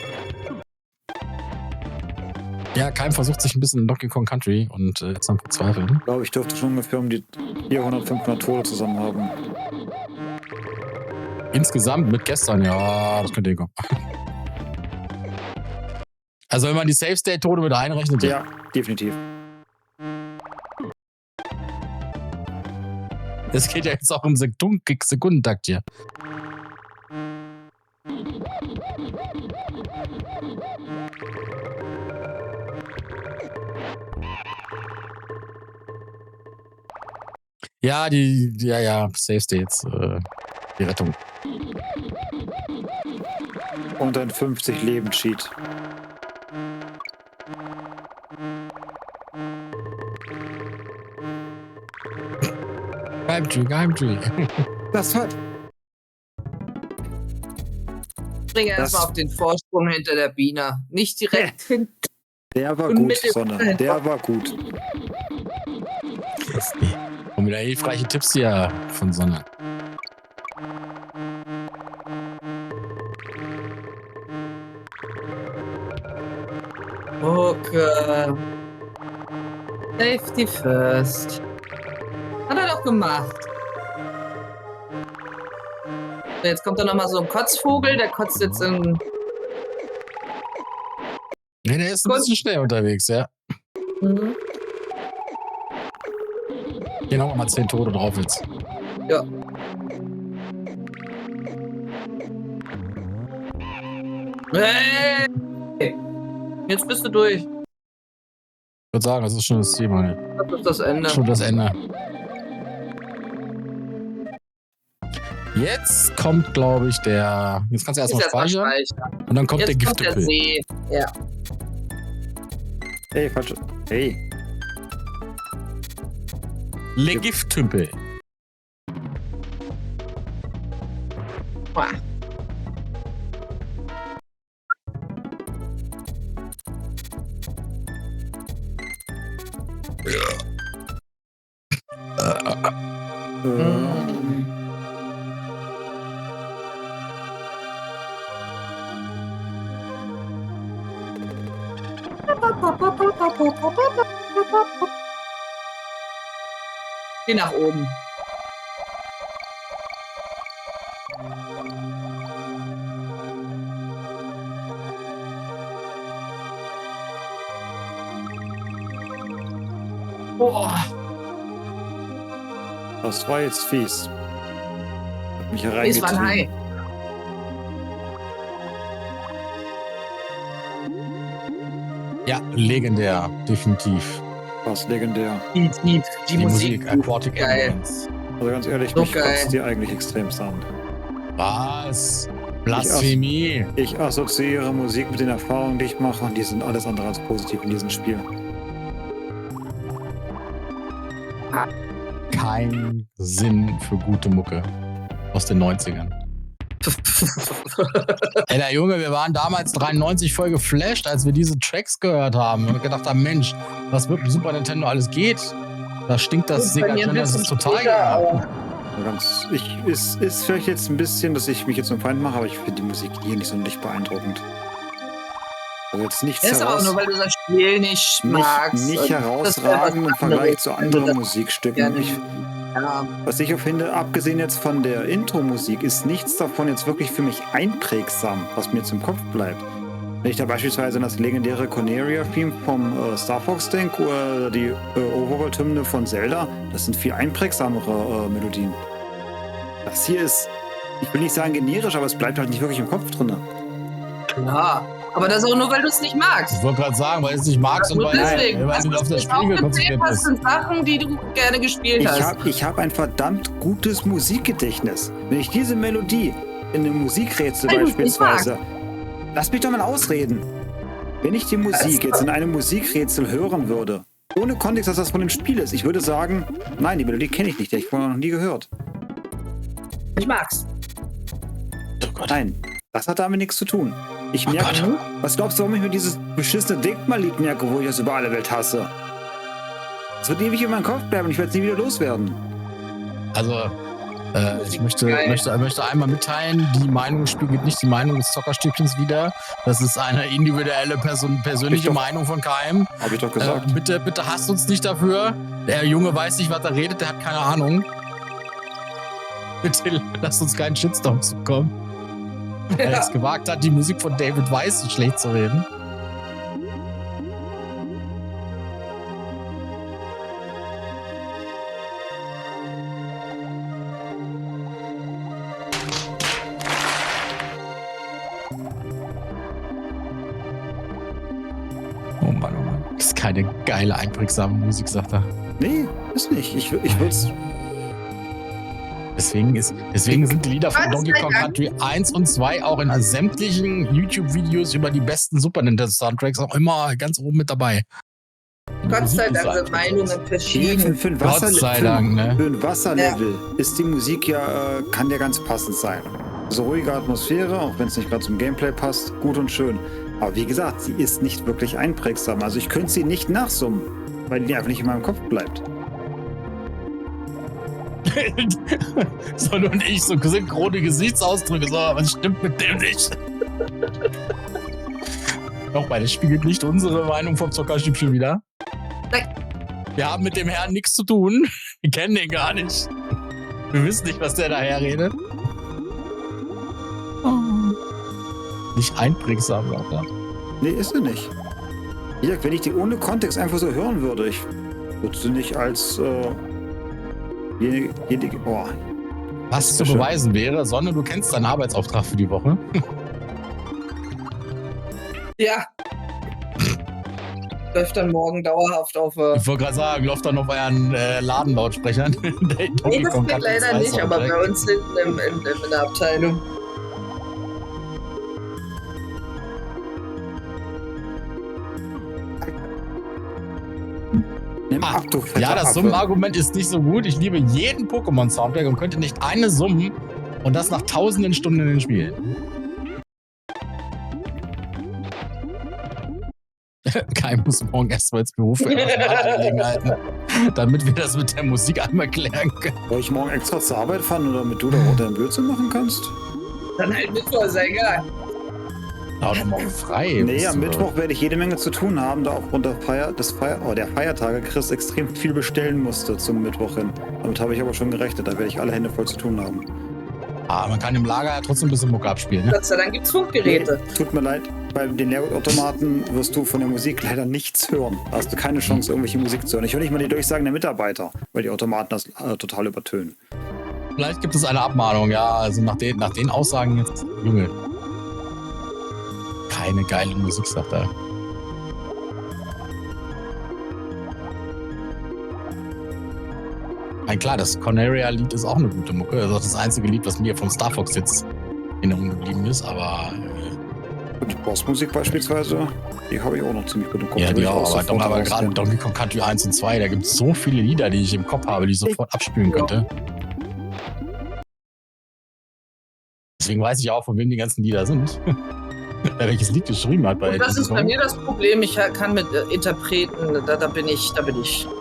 Ja, Keim versucht sich ein bisschen in Donkey Kong Country und jetzt am Verzweifeln. Ich glaube, ich dürfte schon ungefähr um die 400, 500 Tode zusammen haben. Insgesamt mit gestern, ja, das könnte hinkommen. Also wenn man die Save-State-Tode mit einrechnet, Ja, definitiv. Es geht ja jetzt auch um Sekundentakt hier. Ja, Save States, die Rettung. Und ein 50 Leben Cheat. Geheimtree. Das hat. Springe erstmal auf den Vorsprung hinter der Biene. Nicht direkt hinten. Der war Und gut, mit dem- Sonne. Der war gut. Und wieder hilfreiche Tipps hier von Sonne. Okay. Safety first. Hat er doch gemacht. So, jetzt kommt da nochmal so ein Kotzvogel, der kotzt jetzt in. Ne, der ist ein bisschen schnell unterwegs, ja. Mhm. Hier noch mal 10 Tote drauf jetzt. Ja. Hey! Jetzt bist du durch. Ich würde sagen, das ist schon das Ziel, Mann. Das ist das Ende. Schon das Ende. Jetzt kommt, glaube ich, der. Jetzt kannst du erstmal speichern. Und dann kommt Jetzt der kommt der Gifttümpel. See. Ja. Hey, falsch. Hey. Le Gifttümpel. Boah. Geh nach oben. Boah. Das war jetzt fies. Hat mich Es war ein hereingetrieben. Hai. Ja, legendär, definitiv. Was legendär. Die Musik. Aquatic geil. Elements. Also ganz ehrlich, So mich geil. kotzt die eigentlich extremst an. Was? Blasphemie. Ich assoziiere Musik mit den Erfahrungen, die ich mache, und die sind alles andere als positiv in diesem Spiel. Kein Sinn für gute Mucke aus den 90ern. Ey, der Junge, wir waren damals 93 voll geflasht, als wir diese Tracks gehört haben und gedacht haben, Mensch, was mit dem Super Nintendo alles geht. Da stinkt das Bei Sega mir ein Genesis bisschen total. später, aber- Ist vielleicht jetzt ein bisschen, dass ich mich jetzt zum Feind mache, aber ich finde die Musik hier nicht sonderlich beeindruckend. Also jetzt nichts Das ist aber auch nur, weil du das Spiel nicht magst. nicht Und das wäre was herausragend im Vergleich anderes, zu wenn du anderen das Musikstücken. gerne- Ich Was ich auch finde, abgesehen jetzt von der Intro-Musik, ist nichts davon jetzt wirklich für mich einprägsam, was mir jetzt im Kopf bleibt. Wenn ich da beispielsweise an das legendäre Corneria-Theme vom Star Fox denke oder die Overworld-Hymne von Zelda, das sind viel einprägsamere Melodien. Das hier ist, ich will nicht sagen generisch, aber es bleibt halt nicht wirklich im Kopf drin. Ja, aber das ist auch nur, weil du es nicht magst. Ich wollte gerade sagen, weil du es nicht magst und Nur deswegen. weil du auf das Spiel konzentriert Das bist. sind Sachen, die du gerne gespielt hast. Ich hab ein verdammt gutes Musikgedächtnis. Wenn ich diese Melodie in einem Musikrätsel Weil du's nicht beispielsweise... Lass mich doch mal ausreden. Wenn ich die Musik jetzt in einem Musikrätsel hören würde, ohne Kontext, dass das von dem Spiel ist, ich würde sagen, nein, die Melodie kenne ich nicht, die habe ich vorher noch nie gehört. Ich mag's. Nein, das hat damit nichts zu tun. Ich merke, was glaubst du, warum ich mir dieses beschissene Denkmallied merke, wo ich das über alle Welt hasse? Es wird ewig in meinem Kopf bleiben und ich werde es nie wieder loswerden. Also, ich möchte einmal mitteilen, die Meinung spiegelt nicht die Meinung des Zockerstückchens wider. Das ist eine individuelle, persönliche Meinung von keinem. Hab ich doch gesagt. Bitte hasst uns nicht dafür. Der Junge weiß nicht, was er redet, der hat keine Ahnung. Bitte lasst uns keinen Shitstorm zukommen. Weil er es gewagt hat, die Musik von David Weiss so schlecht zu reden. Oh Mann, oh Mann. Das ist keine geile, einprägsame Musik, sagt er. Nee, ist nicht. Ich würde es... Deswegen sind die Lieder von Donkey Kong Country 1 und 2 auch in sämtlichen YouTube-Videos über die besten Super Nintendo Soundtracks auch immer ganz oben mit dabei. Gott sei Dank sind Meinungen verschieden. Für ein Gott sei Dank, ne? Für ein Wasserlevel ist die Musik ja, kann ja ganz passend sein. So ruhige Atmosphäre, auch wenn es nicht gerade zum Gameplay passt, gut und schön. Aber wie gesagt, sie ist nicht wirklich einprägsam. Also ich könnte sie nicht nachsummen, weil die einfach nicht in meinem Kopf bleibt. Son und ich so synchrone Gesichtsausdrücke, so, was stimmt mit dem nicht? Nochmal, das spiegelt nicht unsere Meinung vom Zockerstückchen wieder. Nein. Wir haben mit dem Herrn nichts zu tun. Wir kennen den gar nicht. Wir wissen nicht, was der daher redet. Nicht einprägsam, oder? Nee, ist sie nicht. Wie gesagt, wenn ich die ohne Kontext einfach so hören würde, ich würde sie nicht als Was zu beweisen wäre, Sonne, du kennst deinen Arbeitsauftrag für die Woche. Ja. Läuft dann morgen dauerhaft auf. Ich wollte gerade sagen, läuft dann auf euren Ladenlautsprechern. Nee, das geht leider nicht, aber bei uns hinten in der Abteilung. Ja, das Summenargument ist nicht so gut. Ich liebe jeden Pokémon-Soundtrack und könnte nicht eine summen und das nach tausenden Stunden in den Spielen. Kai muss morgen erstmal ins Büro für Angelegenheiten, damit wir das mit der Musik einmal klären können. Soll ich morgen extra zur Arbeit fahren, oder damit du da deinen Blödsinn machen kannst? Dann halt Mittwoch, ist ja egal. Aber morgen frei. Nee, am Mittwoch werde ich jede Menge zu tun haben, da aufgrund der Feiertage Chris extrem viel bestellen musste zum Mittwoch hin. Damit habe ich aber schon gerechnet, da werde ich alle Hände voll zu tun haben. Ah, man kann im Lager ja trotzdem ein bisschen Mucke abspielen, ne? Gott sei Dank gibt's Funkgeräte. Nee, tut mir leid, bei den Leergutautomaten wirst du von der Musik leider nichts hören. Da hast du keine Chance, irgendwelche Musik zu hören. Ich höre nicht mal die Durchsagen der Mitarbeiter, weil die Automaten das total übertönen. Vielleicht gibt es eine Abmahnung, ja. Also nach den Aussagen jetzt, Junge. Keine geile Musik, sagt er. Klar, das Corneria-Lied ist auch eine gute Mucke. Das ist auch das einzige Lied, was mir vom Star Fox jetzt in Erinnerung geblieben ist, aber... Und die Bossmusik beispielsweise, die habe ich auch noch ziemlich gut im Kopf. Ja, die auch, aber gerade Donkey Kong Country 1 und 2, da gibt es so viele Lieder, die ich im Kopf habe, die ich sofort abspielen könnte. Deswegen weiß ich auch, von wem die ganzen Lieder sind. Welches Lied geschrieben hat bei. Und das ist bei mir das Problem. Ich kann mit Interpreten, da bin ich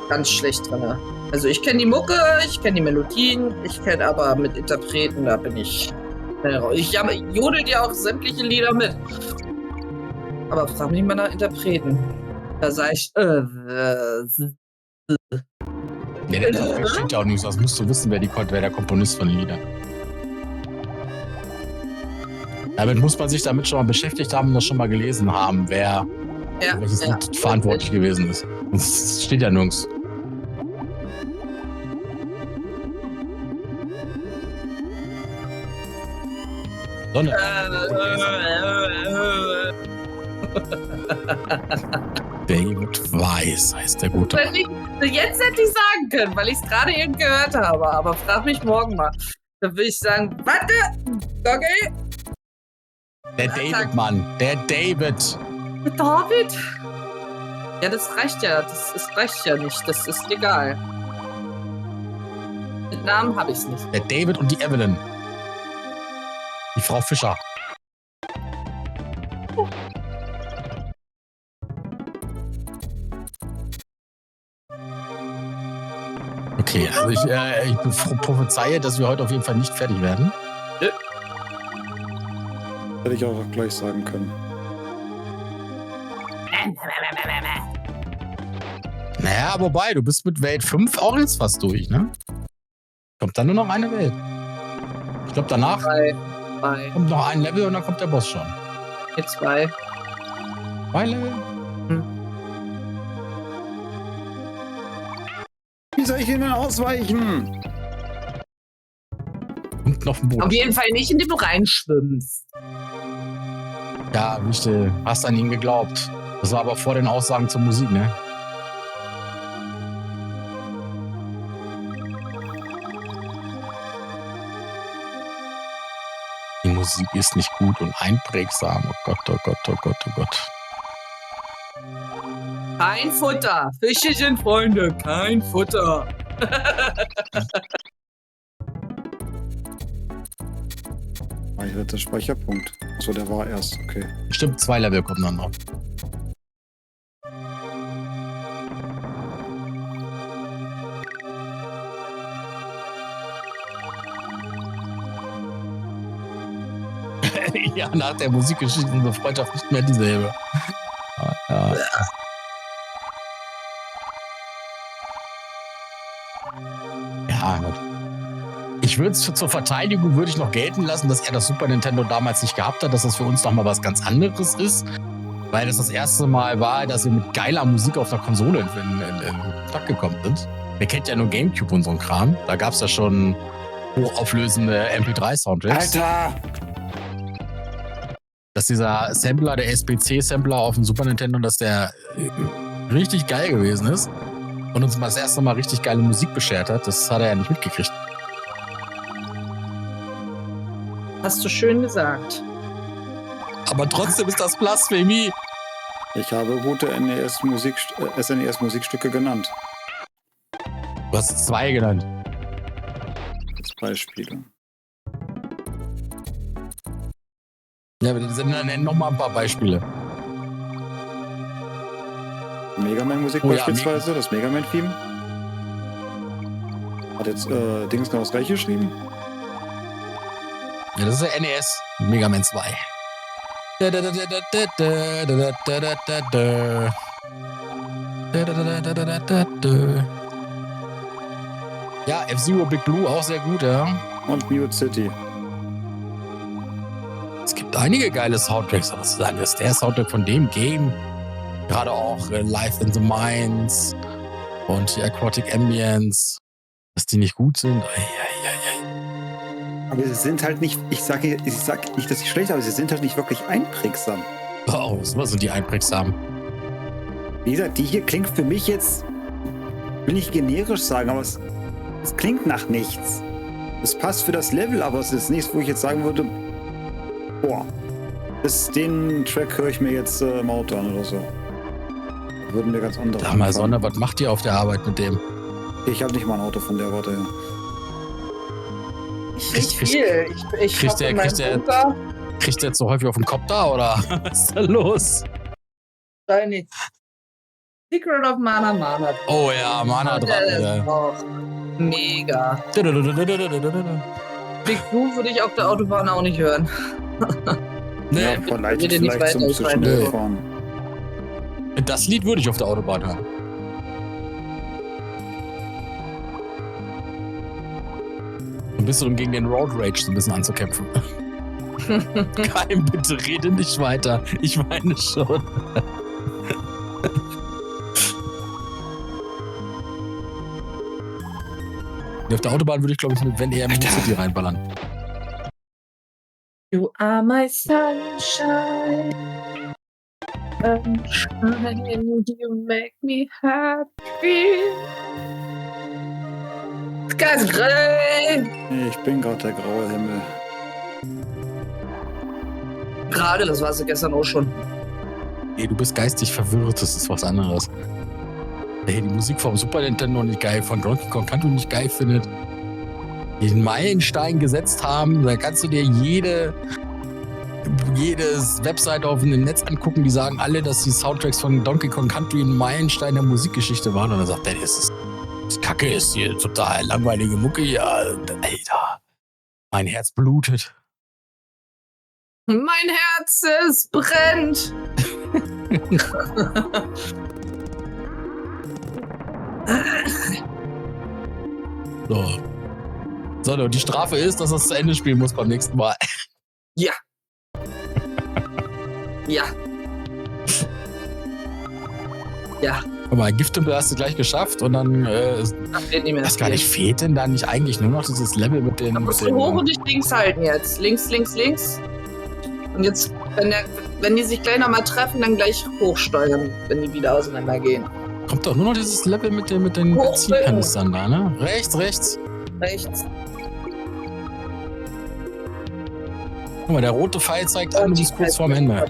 ganz schlecht drin. Also ich kenne die Mucke, ich kenne die Melodien, ich kenne aber mit Interpreten, da bin ich. Ich jodel dir auch sämtliche Lieder mit. Aber frag mich mal nach Interpreten. Da sag ich. Ja, das steht ja auch nicht. Das musst du wissen, wer der Komponist von den Liedern. Damit muss man sich damit schon mal beschäftigt haben und das schon mal gelesen haben, wer welches Lied verantwortlich gewesen ist. Das steht ja nirgends. Sonne. David Weiss heißt der Gute. Jetzt hätte ich sagen können, weil ich es gerade eben gehört habe. Aber frag mich morgen mal. Dann will ich sagen, warte, Doggy. Der David, Mann. Der David. David? Ja, das reicht ja. Das reicht ja nicht. Das ist egal. Mit Namen habe ich es nicht. Der David und die Evelyn. Die Frau Fischer. Okay, also ich prophezeie, dass wir heute auf jeden Fall nicht fertig werden. Hätte ich auch gleich sagen können. Naja, wobei, du bist mit Welt 5 auch jetzt fast durch, ne? Kommt dann nur noch eine Welt. Ich glaube, danach kommt noch ein Level und dann kommt der Boss schon. Jetzt 2. 2 Level? Wie soll ich denn ausweichen? Und noch ein Boot. Auf jeden Fall nicht, indem du reinschwimmst. Ja, Wichtel, hast an ihn geglaubt. Das war aber vor den Aussagen zur Musik, ne? Die Musik ist nicht gut und einprägsam. Oh Gott, oh Gott, oh Gott, oh Gott. Kein Futter. Fische sind Freunde. Kein Futter. Dritter Speicherpunkt. Achso, der war erst, okay. Stimmt, 2 Level kommen dann noch. Ja, nach der Musikgeschichte unsere Freundschaft nicht mehr dieselbe. Ja. Ja, gut. Ich würde es zur Verteidigung würde ich noch gelten lassen, dass er das Super Nintendo damals nicht gehabt hat, dass das für uns nochmal was ganz anderes ist, weil das erste Mal war, dass wir mit geiler Musik auf der Konsole in Kontakt gekommen sind. Wer kennt ja nur Gamecube und so ein Kram. Da gab es ja schon hochauflösende MP3-Soundtracks. Alter! Dass dieser Sampler, der SPC-Sampler auf dem Super Nintendo, dass der richtig geil gewesen ist und uns mal das erste Mal richtig geile Musik beschert hat, das hat er ja nicht mitgekriegt. Hast du schön gesagt. Aber trotzdem ist das Blasphemie. Ich habe gute SNES-Musikstücke genannt. Du hast 2 genannt. Als Beispiele. Ja, nenn noch mal ein paar Beispiele. Mega Man-Musik beispielsweise, das Mega Man-Theme. Hat jetzt Dings genau das gleiche geschrieben? Ja, das ist der NES. Mega Man 2. Ja, F-Zero Big Blue auch sehr gut, ja. Und Mute City. Es gibt einige geile Soundtracks, aber zu sagen, dass der Soundtrack von dem Game, gerade auch Life in the Mines und die Aquatic Ambience, dass die nicht gut sind. Aber sie sind halt nicht, ich sag nicht, dass sie schlecht sind, aber sie sind halt nicht wirklich einprägsam. Oh, was sind die einprägsam? Wie gesagt, die hier klingt für mich jetzt, will nicht generisch sagen, aber es klingt nach nichts. Es passt für das Level, aber es ist nichts, wo ich jetzt sagen würde, boah, den Track höre ich mir jetzt im Auto an oder so. Da würden mir ganz andere. Sag mal, Sonne, was macht ihr auf der Arbeit mit dem? Ich habe nicht mal ein Auto von der Warte her. Nicht viel. Ich kriegt der jetzt so häufig auf den Kopf da, oder? Was ist da los? Nein. Secret of Mana Mana. Oh ja, Mana 3. Ja. Mega. Big Blue würde ich auf der Autobahn auch nicht hören. Nee, ja, verleitet würde nicht vielleicht zum zu schnell fahren. Das Lied würde ich auf der Autobahn hören. bisschen, um gegen den Road Rage so ein bisschen anzukämpfen. Kein, bitte rede nicht weiter. Ich meine schon. Auf der Autobahn würde ich, glaube ich, mit Wenn eher Music City reinballern. You are my sunshine. Sunshine, you make me happy. Ganz grell. Ich bin gerade der graue Himmel. Gerade, das warst du gestern auch schon. Nee, du bist geistig verwirrt, das ist was anderes. Hey, die Musik vom Super Nintendo nicht geil, von Donkey Kong Country nicht geil findet, die den Meilenstein gesetzt haben, da kannst du dir jedes Webseite auf dem Netz angucken, die sagen alle, dass die Soundtracks von Donkey Kong Country ein Meilenstein der Musikgeschichte waren. Und dann sagt er, das Kacke ist hier total langweilige Mucke hier. Alter, mein Herz blutet. Mein Herz, es brennt. So, und die Strafe ist, dass das zu Ende spielen muss beim nächsten Mal. Ja. Ja. Ja. Guck mal, Gifttempel hast du gleich geschafft und dann das gar nicht, fehlt denn da nicht eigentlich nur noch dieses Level mit den... Da musst du hoch und dich links halten jetzt. Links, links, links. Und jetzt, wenn die sich gleich nochmal treffen, dann gleich hochsteuern, wenn die wieder auseinandergehen. Kommt doch nur noch dieses Level mit den Benzinkanistern da, ne? Rechts, rechts. Rechts. Guck mal, der rote Pfeil zeigt an, du bist kurz vorm Ende.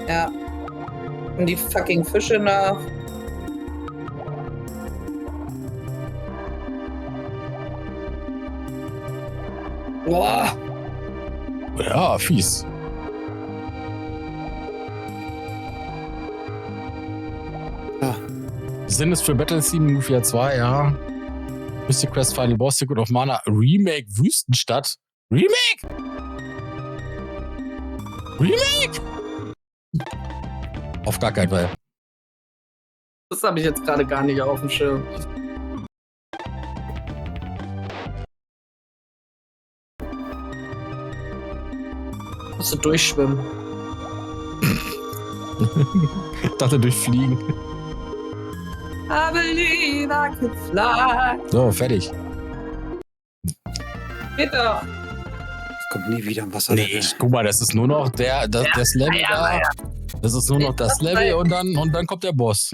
Ja. Und die fucking Fische nach. Boah. Ja, fies. Ja. Sinn ist für Battle Theme Mafia 2, ja. Mystic Quest Final Boss Secret of Mana Remake Wüstenstadt. Remake? Remake? Auf gar keinen Fall. Das habe ich jetzt gerade gar nicht auf dem Schirm. Musst du durchschwimmen. Ich dachte durchfliegen. I believe I could fly. So, fertig. Geht doch. Es kommt nie wieder ein Wasser. Nee, guck mal, das ist nur noch das Level da. Das ist nur noch das Level und dann kommt der Boss.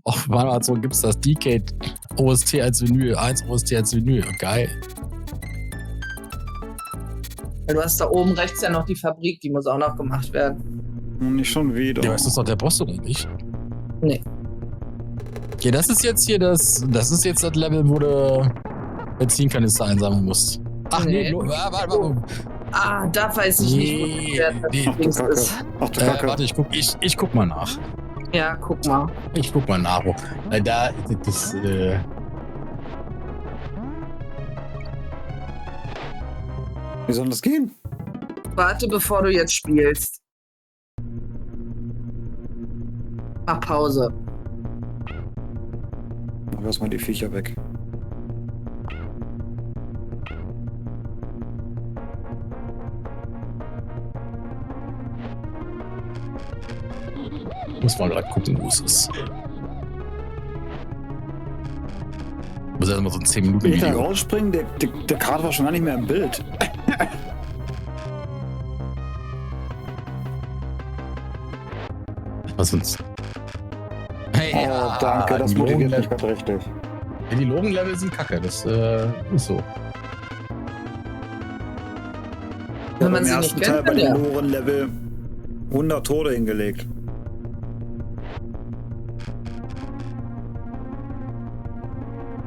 Auf Amazon gibt es das Decade OST als Vinyl, 1 OST als Vinyl. Geil. Du hast da oben rechts ja noch die Fabrik, die muss auch noch gemacht werden. Nicht schon wieder. Ja, ist das doch der Boss oder nicht? Nee. Okay, das ist jetzt hier das ist jetzt das Level, wo du Benzinkanister einsammeln musst. Ach nee, warte. Ah, da weiß ich nicht, wo nee, das ist. Ach du Kacke. Warte, ich guck mal nach. Ja, guck mal. Ich guck mal nach. Weil da, Wie soll das gehen? Warte, bevor du jetzt spielst. Mach Pause. Lass mal die Viecher weg. muss mal gerade gucken, wo es ist. Muss erstmal so ein 10 Minuten Wenn ich da Video. rausspringen, der Kart war schon gar nicht mehr im Bild. Was sonst? Hey, Oh, danke, das die motiviert Logen- mich gerade richtig. Ja, die Logenlevel sind kacke, das ist so. Wenn man Im sie ersten nicht Teil kennt, bei dann den ja. Loren-Level 100 Tode hingelegt.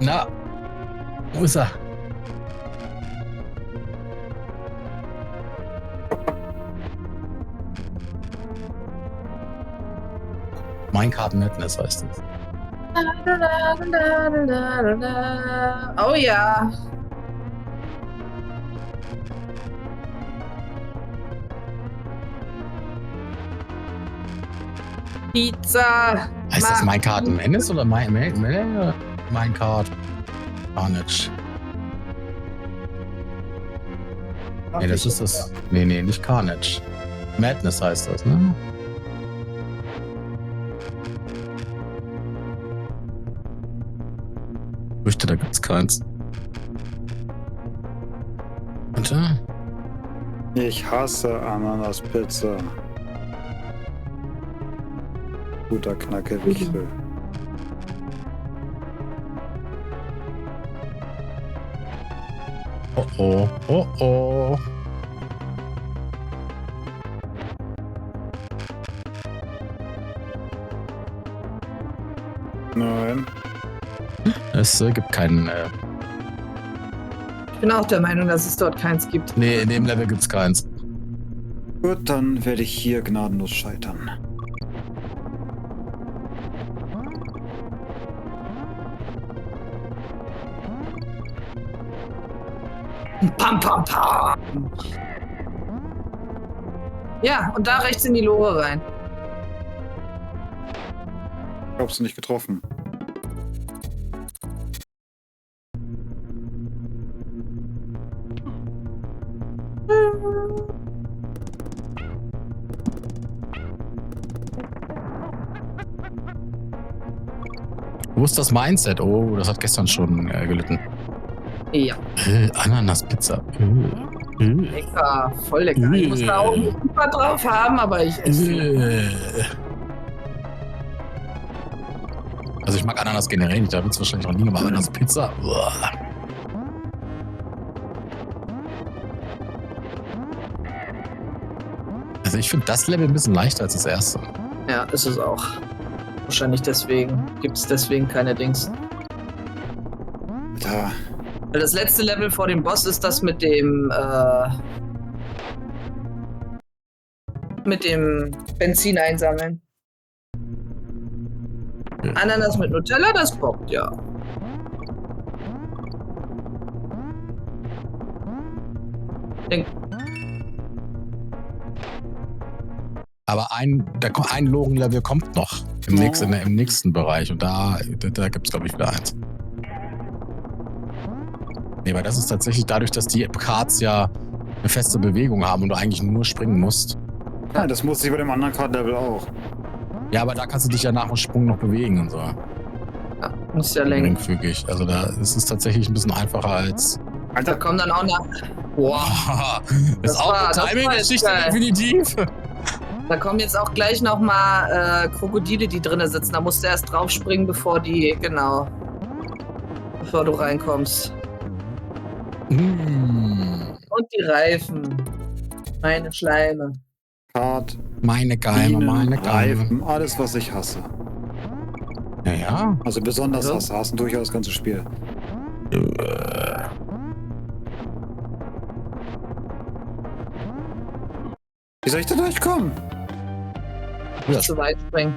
Na, wo ist er? Minecraft Madness heißt es. Oh ja. Pizza. Heißt das Minecart Menace oder Minecart Carnage? Nee, das ist das. Nee, nicht Carnage. Madness heißt das, ne? Ich fürchte, da gibt's keins. Warte. Ich hasse Ananaspizza. Guter Knackewichtel. Oh oh, oh oh. Nein. Es gibt keinen. Ich bin auch der Meinung, dass es dort keins gibt. Nee, in dem Level gibt's keins. Gut, dann werde ich hier gnadenlos scheitern. Pam, pam, pam. Ja, und da rechts in die Lore rein. Glaubst du nicht getroffen? Wo ist das Mindset? Oh, das hat gestern schon gelitten. Ja, Ananaspizza. lecker. Voll lecker. Ich muss da auch nicht super drauf haben, aber ich esse. Also ich mag Ananas generell nicht, da wird es wahrscheinlich auch nie, aber Ananaspizza. Also ich finde das Level ein bisschen leichter als das erste. Ja, ist es auch. Wahrscheinlich deswegen. Gibt es deswegen keine Dings. Da. Weil das letzte Level vor dem Boss ist das mit dem Benzin einsammeln. Ja. Ananas mit Nutella, das bockt, ja. Aber ein Logen-Level kommt noch im nächsten Bereich und da gibt es, glaube ich, wieder eins. Nee, weil das ist tatsächlich dadurch, dass die Karts ja eine feste Bewegung haben und du eigentlich nur springen musst. Ja, das musste ich bei dem anderen Card-Level auch. Ja, aber da kannst du dich ja nach dem Sprung noch bewegen und so. Ja, muss ja länger. Geringfügig. Also da ist es tatsächlich ein bisschen einfacher als... Da Alter, kommen dann auch noch. Wow. Das ist auch eine das Timing-Geschichte, war jetzt geil. definitiv. Da kommen jetzt auch gleich nochmal Krokodile, die drinnen sitzen. Da musst du erst draufspringen, bevor du reinkommst. Und die Reifen. Meine Schleime. Card, Meine Geime, Bienen, meine Geime. Reifen, alles, was ich hasse. Ja. Also besonders Ja. hassen durchaus das ganze Spiel. Wie soll ich da durchkommen? Ja. Zu weit springen.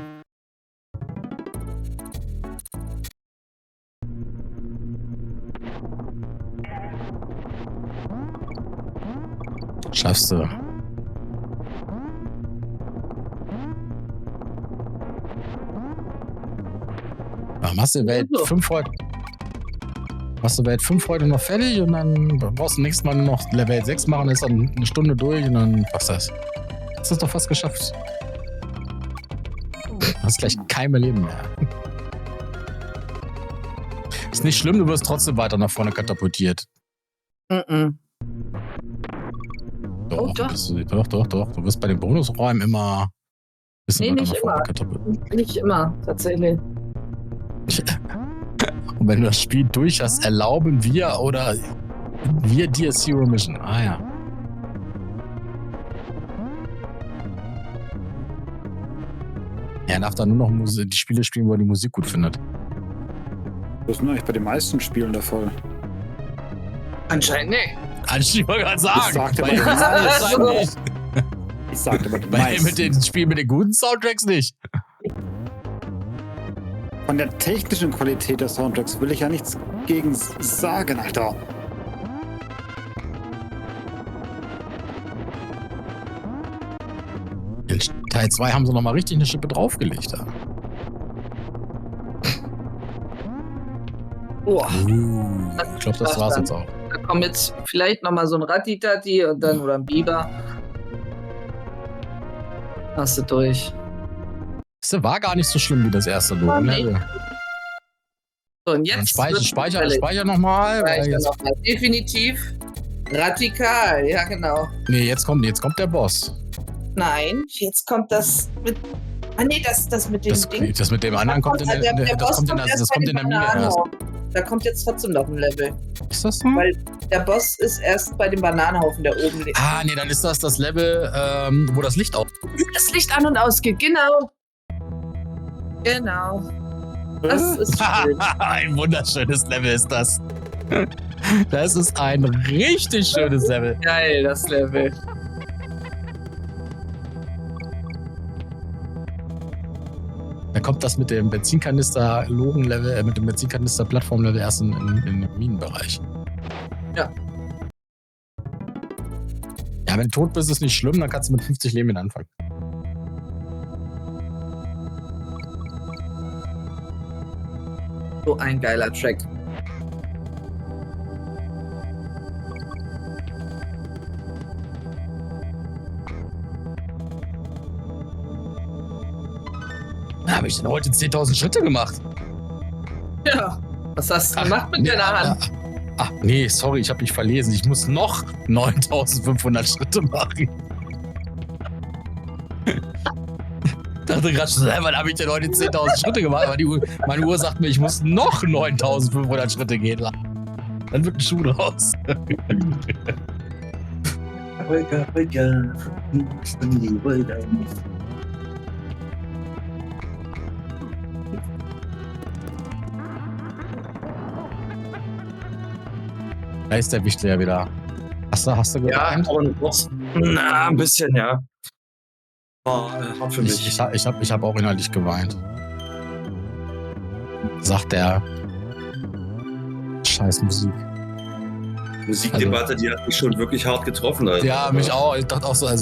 Schaffst du. Ja, machst du Welt 5 heute. Machst du Welt 5 heute noch fertig und dann brauchst du nächstes Mal nur noch Level 6 machen, ist dann eine Stunde durch und dann was das. Hast du es doch fast geschafft. Du hast gleich kein mehr Leben mehr. Ist nicht schlimm, du wirst trotzdem weiter nach vorne katapultiert. Mhm. Doch, Oh, doch. Doch. Du wirst bei den Bonusräumen immer ein bisschen Nee, weiter nicht nach vorne immer. katapultiert. Nicht immer, tatsächlich. Und wenn du das Spiel durch hast, erlauben wir oder wir dir Zero Mission. Ah ja. Er darf dann nur noch die Spiele spielen, wo er die Musik gut findet. Das ist nur eigentlich bei den meisten Spielen der Fall. Anscheinend nicht. Kann ich mal gerade sagen. Ich sagte Bei bei den meisten nicht. Ich sagte bei den Bei meisten. mit den Spielen mit den guten Soundtracks nicht. Von der technischen Qualität der Soundtracks will ich ja nichts gegen sagen, Alter. In Teil 2 haben sie nochmal richtig eine Schippe draufgelegt. Da. Boah, Ich glaube, das war's jetzt auch. da kommt jetzt vielleicht nochmal so ein Rattitati und dann oder ein Biber. Hast du durch. Das war gar nicht so schlimm wie das erste Logo. So, und Dann jetzt speicher nochmal. Speicher noch mal. Definitiv radikal, ja genau. Nee, jetzt kommt der Boss. Nein, jetzt kommt das mit. Ah nee, das mit dem Ding. Das mit dem anderen kommt in der Mine erst. Da kommt jetzt trotzdem noch ein Level. Ist das so? Weil der Boss ist erst bei dem Bananenhaufen, der oben liegt. Ah, nee, dann ist das Level, wo das Licht auf. Das Licht an und ausgeht, genau. Genau. Das ist schön. Ein wunderschönes Level ist das. Das ist ein richtig schönes Level. Geil, das Level. Da kommt das mit dem Benzinkanister-Logen-Level, mit dem Benzinkanister-Plattform-Level erst im Minenbereich. Ja. Ja, wenn du tot bist, ist nicht schlimm, dann kannst du mit 50 Leben anfangen. So ein geiler Track. Da habe ich denn heute 10.000 Schritte gemacht. Ja. Was hast du gemacht mit deiner Hand? Ach, nee, sorry, ich habe mich verlesen. Ich muss noch 9.500 Schritte machen. Ich dachte gerade schon, wann habe ich denn heute 10.000 Schritte gemacht? Aber meine Uhr sagt mir, ich muss noch 9.500 Schritte gehen lassen. Dann wird ein Schuh raus. Da ist der Wichtler ja wieder. Hast du Ja, geweint? aber nur kurz. Na, ein bisschen, ja. War hart für mich. Ich hab auch innerlich geweint. Sagt der scheiß Musik. Musikdebatte, die hat mich schon wirklich hart getroffen. Also. Ja, mich auch. Ich dachte auch so, ey,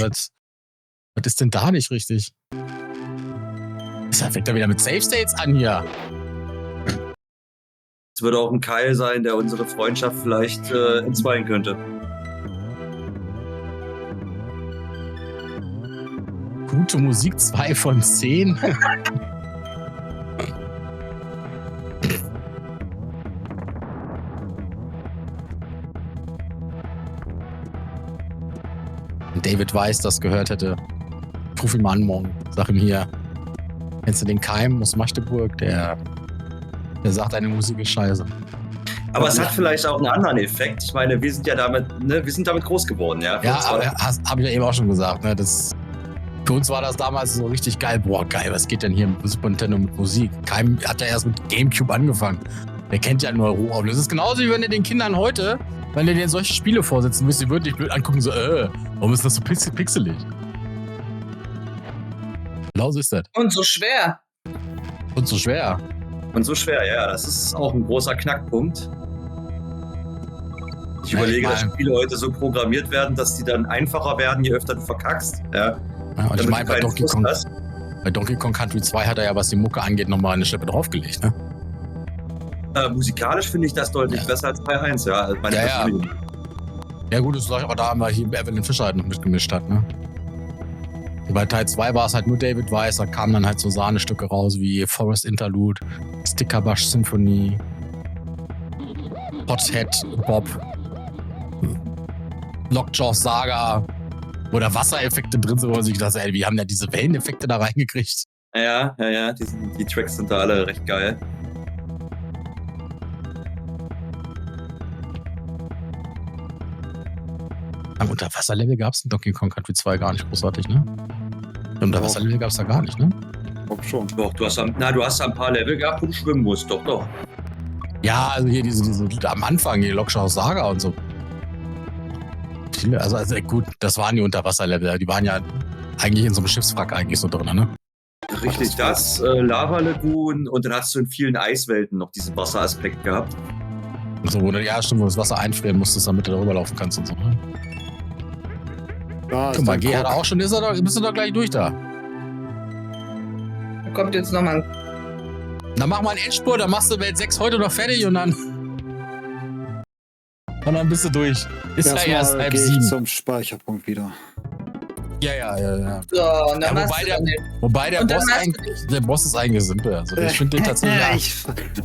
was ist denn da nicht richtig? Fängt er wieder mit Safe States an hier. Es würde auch ein Keil sein, der unsere Freundschaft vielleicht entzweien könnte. Gute Musik, 2 von 10. Wenn David Weiss das gehört hätte, ich ruf ihn mal an morgen. Sag ihm hier, kennst du den Keim aus Magdeburg? Der sagt, deine Musik ist scheiße. Aber es hat vielleicht auch einen anderen Effekt. Ich meine, wir sind ja damit, wir sind damit groß geworden, ja. Ja, aber habe ich ja eben auch schon gesagt, ne? Für uns war das damals so richtig geil. Boah, geil, was geht denn hier mit Super Nintendo mit Musik? Keim hat ja erst mit Gamecube angefangen. Der kennt ja nur Rohauflösung. Das ist genauso wie wenn du den Kindern heute, wenn du denen solche Spiele vorsetzen müsst, die würden dich blöd angucken, so, warum ist das so pixelig? Genauso ist das. Und so schwer. Und so schwer. Und so schwer, ja. Das ist auch ein großer Knackpunkt. Ich überlege, dass Spiele heute so programmiert werden, dass die dann einfacher werden, je öfter du verkackst. Ja. Und ich meine, bei Donkey Kong Country 2 hat er ja, was die Mucke angeht, nochmal eine Schippe draufgelegt, ne? Musikalisch finde ich das deutlich besser als bei 1, ja. Ja gut, das sag ich, aber da haben wir hier Evelyn Fischer halt noch mitgemischt hat, ne? Bei Teil 2 war es halt nur David Weiss, da kamen dann halt so Sahnestücke raus wie Forest Interlude, Stickerbush Symphony, Hothead Bob, Lockjaw Saga, wo da Wassereffekte drin sind, wo man sich gedacht hat, ey, wie haben denn diese Welleneffekte da reingekriegt? Ja, die Tracks sind da alle recht geil. Am Unterwasserlevel gab es in Donkey Kong Country 2 gar nicht großartig, ne? Unterwasserlevel gab es da gar nicht, ne? Ob schon. Doch, du hast ein paar Level gehabt, wo du schwimmen musst, doch. Ja, also hier diese am Anfang, die Lockjaw Saga und so. Also gut, das waren die Unterwasserlevel, die waren ja eigentlich in so einem Schiffswrack eigentlich so drin, ne? Richtig, das, Lava Lagoon und dann hast du in vielen Eiswelten noch diesen Wasseraspekt gehabt. So, wo du wo das Wasser einfrieren musstest, damit du darüber laufen kannst und so, ne? Ja, guck mal, G hat er auch schon, bist du doch gleich durch da. Da kommt jetzt nochmal Dann mach mal einen Endspurt, dann machst du Welt 6 heute noch fertig und dann bist du durch. Ist ja erst Erstmal halb gehe ich 7. zum Speicherpunkt wieder. Ja. So, und dann Ja, machst wobei du der- dann den. Wobei der Und dann Boss hast du eigentlich, der Boss ist eigentlich simpel. Also ich finde den tatsächlich.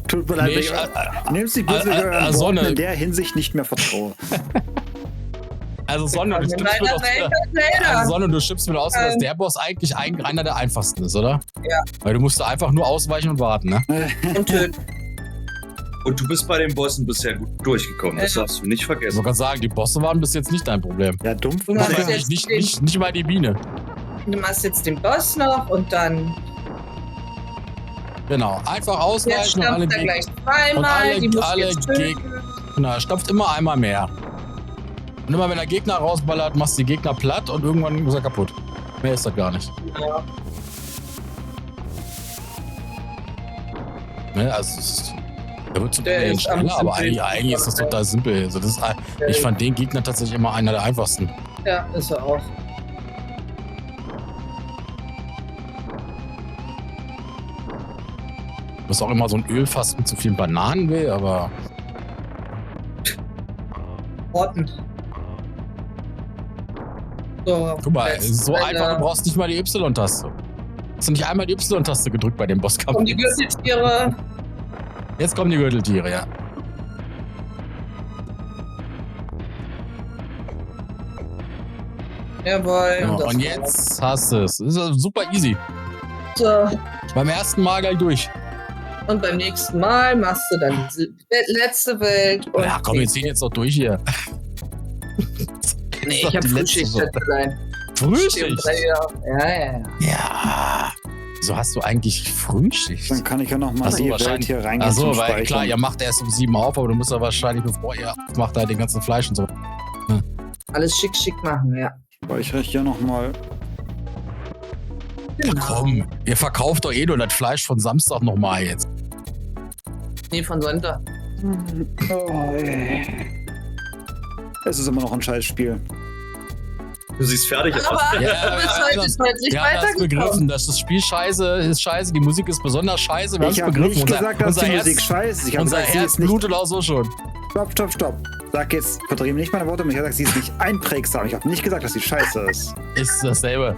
Tut mir leid, Nee, nimmst die böse Sonne. in der Hinsicht nicht mehr vertraue. Also Sonne, du In stimmst mir meiner doch Welt wieder. Zelda. Sonne, du schippst mir aus, dass der Boss eigentlich einer der einfachsten ist, oder? Ja. Weil du musst da einfach nur ausweichen und warten, ne? Und töten. Und du bist bei den Bossen bisher gut durchgekommen. Das darfst du nicht Ich vergessen. wollte gerade sagen, die Bosse waren bis jetzt nicht dein Problem. Ja, dumpf. Du machst Also jetzt nicht mal die Biene. Du machst jetzt den Boss noch und dann. Genau. Einfach Jetzt ausweichen und alle stampft er Gegner. gleich zweimal. Die muss alle jetzt töten. Gegner. Stopft immer einmal mehr. Und immer wenn der Gegner rausballert, machst du die Gegner platt und irgendwann ist er kaputt. Mehr ist das gar nicht. Ja. Ne? Also es ist, der wird zum Der Ende ist am schneller, aber simpelsten. eigentlich ist das total simpel. Also das ist, ich fand den Gegner tatsächlich immer einer der einfachsten. Ja, ist er auch. Was auch immer so ein Ölfass mit zu vielen Bananen will, aber Orten. So, guck mal, jetzt es ist so eine- einfach, du brauchst nicht mal die Y-Taste. Hast du nicht einmal die Y-Taste gedrückt bei dem Bosskampf? Und die Gürteltiere. Jetzt kommen die Gürteltiere, ja. Jawohl. Ja, das und jetzt hast du es. Das ist super easy. So. Beim ersten Mal gleich durch. Und beim nächsten Mal machst du dann die letzte Welt. Und Ja, komm, wir ziehen jetzt doch durch hier. Nee, Das ich ist hab doch die letzte Frühschicht allein. Frühschicht? Ja. Ja. Wieso hast du eigentlich Frühschicht? Dann kann ich ja noch mal Ach so, die Welt wahrscheinlich. hier reingehen Achso, zum weil Speichern. klar, ihr macht erst um 7 auf, aber du musst ja wahrscheinlich, bevor ihr aufmacht, da den ganzen Fleisch und so. Alles schick machen, ja. Speichere ich hier noch mal. Ja komm, ihr verkauft doch eh nur das Fleisch von Samstag nochmal jetzt. Nee, von Sonntag. Oh, ey. Es ist immer noch ein Scheißspiel. Du siehst fertig aus. Aber Ja, du bist ja, heute das- heute nicht Wir haben das weitergekommen. begriffen, dass das Spiel scheiße ist, die Musik ist besonders scheiße, wir haben Ich es habe begriffen. nicht gesagt, dass die Herz, Musik scheiße ist. Ich habe unser gesagt, sie Herz ist nicht. blutet auch so schon. Stopp. Sag jetzt, vertrieben nicht meine Worte, aber ich habe gesagt, sie ist nicht einprägsam. Ich habe nicht gesagt, dass sie scheiße ist. Ist dasselbe.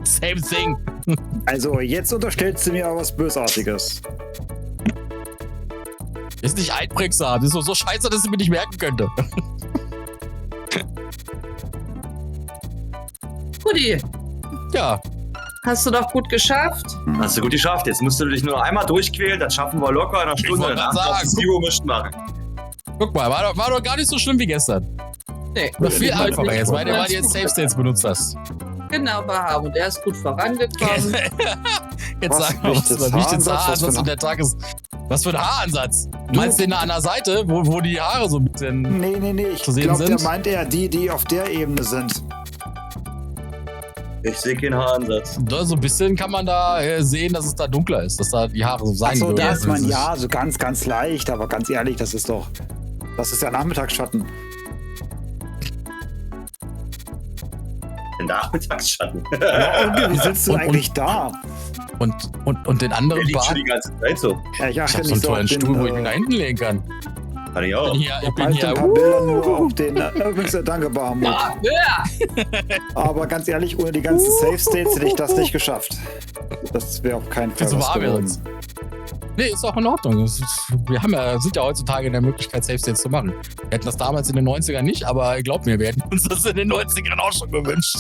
Same thing. Also, jetzt unterstellst du mir aber was Bösartiges. Ist nicht einprägsam, das ist so scheiße, dass ich mir nicht merken könnte. Guti, Ja, hast du doch gut geschafft. Hast du gut geschafft. Jetzt musst du dich nur noch einmal durchquälen. Das schaffen wir locker in einer Stunde. wollte Dann gerade darfst du sagen. Zero Mission machen. guck mal, war doch gar nicht so schlimm wie gestern. Nee, War viel ich wollte einfacher nicht jetzt, weil du gut. jetzt Safe States benutzt hast. Genau, Baham. Und er ist gut vorangekommen. Jetzt Was, sag mal, was Lichtes für Lichtes Haaransatz? Haaransatz Was für und der Tag ist. Was für ein Haaransatz? Du meinst den da an der Seite, wo die Haare so ein bisschen. Nee. Ich Zu sehen glaube, der sind? meint eher die auf der Ebene sind. Ich sehe keinen Haaransatz. Da, so ein bisschen kann man da sehen, dass es da dunkler ist, dass da die Haare so sein Achso, würden. da ist man Das ja so ganz leicht, aber ganz ehrlich, das ist ja Nachmittagsschatten. Den Nachmittagsschatten. Und wie sitzt du Und- eigentlich da? Und den Der anderen liegt schon Bar. die ganze Zeit so. Ja, ich Ich achte hab so einen nicht so auf tollen den, Stuhl, wo ich mich da hinten legen kann. Kann ich auch. Ich bin halt hier. ein paar Bilder nur auf den. Übrigens, danke, Bahamut. Ah, ja. Aber ganz ehrlich, ohne die ganzen Safe States hätte ich das nicht geschafft. Das wäre auf keinen Fall Viel zu was warm geworden. jetzt. Nee, ist auch in Ordnung. Wir sind ja heutzutage in der Möglichkeit, Safe States zu machen. Wir hätten das damals in den 90ern nicht, aber glaub mir, wir hätten uns das in den 90ern auch schon gewünscht.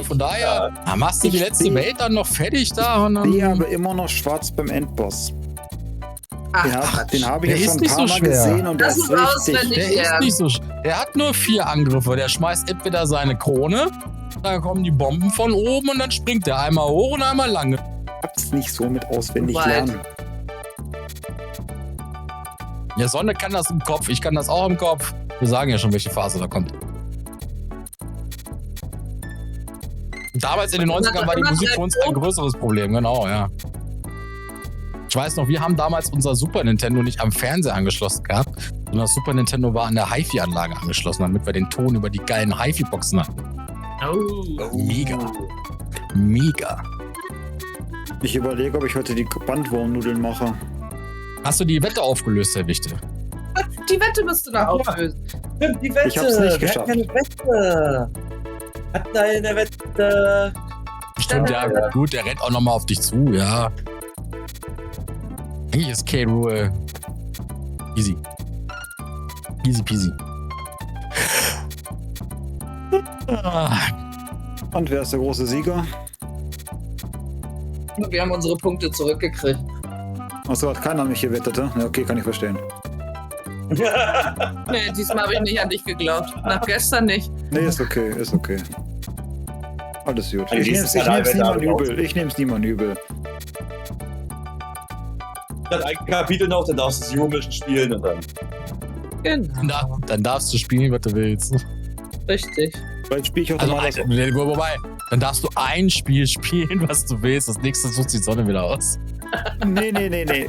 Von daher machst du die Ich letzte seh- Welt dann noch fertig da und dann. Ich aber immer noch schwarz beim Endboss. Ach, Den habe ich der ja ist schon ein nicht paar so Mal schwer. gesehen und der Das ist ist richtig. auswendig. Der ist Ja. nicht so. Der hat nur 4 Angriffe. Der schmeißt entweder seine Krone, dann kommen die Bomben von oben und dann springt der einmal hoch und einmal lang. Ich hab's nicht so mit auswendig Weit. lernen. Der Sonne kann das im Kopf, ich kann das auch im Kopf. Wir sagen ja schon, welche Phase da kommt. Damals in den 90ern war die Musik für uns ein größeres Problem, genau, ja. Ich weiß noch, wir haben damals unser Super Nintendo nicht am Fernseher angeschlossen gehabt, sondern das Super Nintendo war an der HiFi-Anlage angeschlossen, damit wir den Ton über die geilen HiFi-Boxen hatten. Oh. Mega. Mega. Ich überlege, ob ich heute die Bandwurmnudeln mache. Hast du die Wette aufgelöst, Herr Wichte? Die Wette musst du noch auflösen. Stimmt, die Wette. Ich hab's nicht Wir geschafft. hatten eine Wette. Hatten eine Wette. Stimmt, ja, gut, der rennt auch nochmal auf dich zu, ja. Eigentlich ist K-Rule easy. Easy peasy. Und wer ist der große Sieger? Wir haben unsere Punkte zurückgekriegt. Achso, hat keiner mich gewettet, ne? Ja, okay, kann ich verstehen. Nee, diesmal habe ich nicht an dich geglaubt. Nach gestern nicht. Nee, ist okay, ist okay. Alles gut. Die Ich nächste nehm's Kanalwette niemand habe ich auch. übel. Ich nehm's niemand übel. Dann ein Kapitel noch, dann darfst du Zero Mission spielen und dann. Genau. Dann darfst du spielen, was du willst. Richtig. Vielleicht spiele ich auch Also, mal das. wobei, dann darfst du ein Spiel spielen, was du willst. Das nächste sucht die Sonne wieder aus. Nee.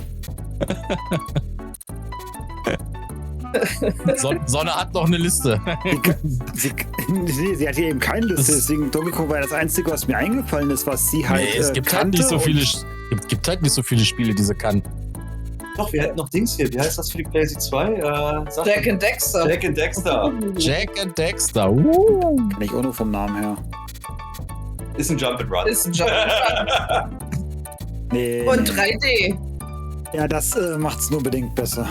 Sonne hat noch eine Liste. Sie hat hier eben keine Liste, deswegen Donkey Kong war das Einzige, was mir eingefallen ist, was sie halt. Nee, es gibt halt nicht so viele. Gibt halt nicht so viele Spiele, die sie kann. Doch, wir hätten noch Dings hier. Wie heißt das für die PlayStation 2? Jack and Dexter. Jack and Dexter. Jack and Dexter. Kann ich auch nur vom Namen her. Ist ein Jump'n'Run. Ist ein Job. Nee. Und 3D. Ja, das macht's nur bedingt besser.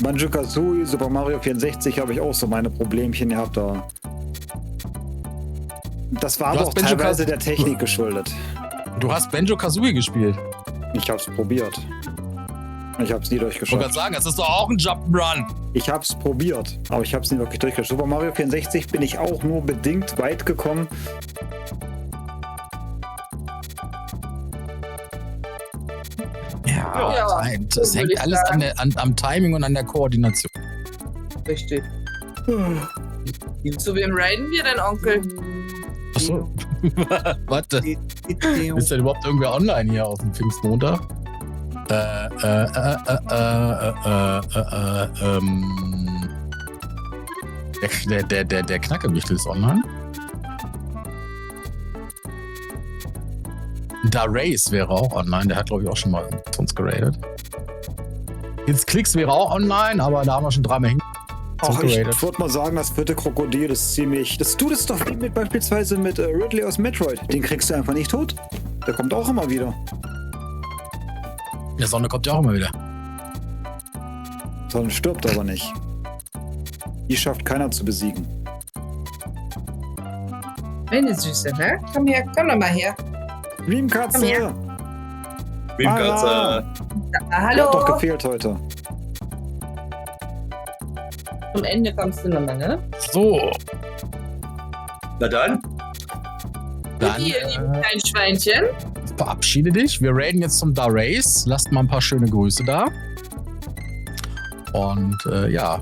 Banjo-Kazooie, Super Mario 64 habe ich auch so meine Problemchen gehabt da. Das war Du aber hast auch teilweise Banjo-Kazooie- der Technik geschuldet. Du hast Banjo-Kazooie gespielt. Ich hab's probiert. Ich hab's nie Ich wollte durchgeschafft. gerade sagen, das ist doch auch ein Jump'n'Run. Ich hab's probiert, aber ich hab's nie wirklich durchgeschafft. Super Mario 64 bin ich auch nur bedingt weit gekommen. Ja, Ja, das so hängt würde ich alles sagen. am Timing und an der Koordination. Richtig. Zu wem raiden wir denn, Onkel? Achso. Warte. Ist denn überhaupt irgendwer online hier auf dem Pfingstmontag? Der Knackewichtel ist online. Da Race wäre auch online, der hat glaube ich auch schon mal mit uns geradet. Jetzt Klicks wäre auch online, aber da haben wir schon dreimal hin. Ach, ich geradet. würde mal sagen, das vierte Krokodil ist ziemlich. Das tut es doch wie mit beispielsweise mit Ridley aus Metroid. Den kriegst du einfach nicht tot. Der kommt auch immer wieder. Der Sonne kommt ja auch immer wieder. Sondern stirbt aber nicht. Die schafft keiner zu besiegen. Meine Süße, ne? Komm her, komm doch mal her. Dreamkatze! Komm her. Dreamkatze. Ah, Die hallo. hat doch gefehlt heute. Zum Ende kommst du nochmal, ne? So, Na dann. dann Ihr lieben kleinen Schweinchen. verabschiede dich. Wir raiden jetzt zum Da Race. Lasst mal ein paar schöne Grüße da. Und ja,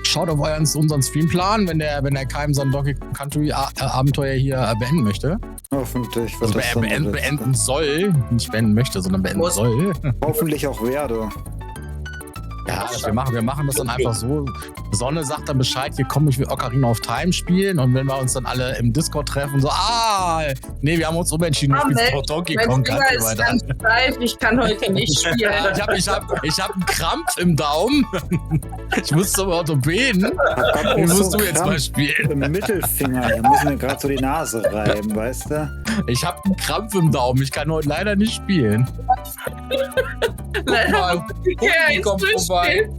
schaut auf unseren Streamplan, wenn der Keim sein Donkey Kong Country Abenteuer hier beenden möchte. Hoffentlich wird Also das dann der letzte. beenden soll. Nicht beenden möchte, sondern beenden Muss. soll. Hoffentlich auch werde. Ja, wir machen das dann einfach so. Sonne sagt dann Bescheid, hier komme ich mit Ocarina of Time spielen und wenn wir uns dann alle im Discord treffen, so, nee, wir haben uns umentschieden, wir spielen doch Donkey Mein Kong Finger Country ist weiter. ganz steif, ich kann heute nicht spielen. Ich hab einen Krampf im Daumen. Ich muss zum Orthopäden. Hab Wie grad musst so du jetzt mal Krampf spielen? im Mittelfinger. Da muss mir gerade so die Nase reiben, weißt du? Ich hab einen Krampf im Daumen. Ich kann heute leider nicht spielen. Leider mal, muss Hundi ich kommt durchspielen. vorbei.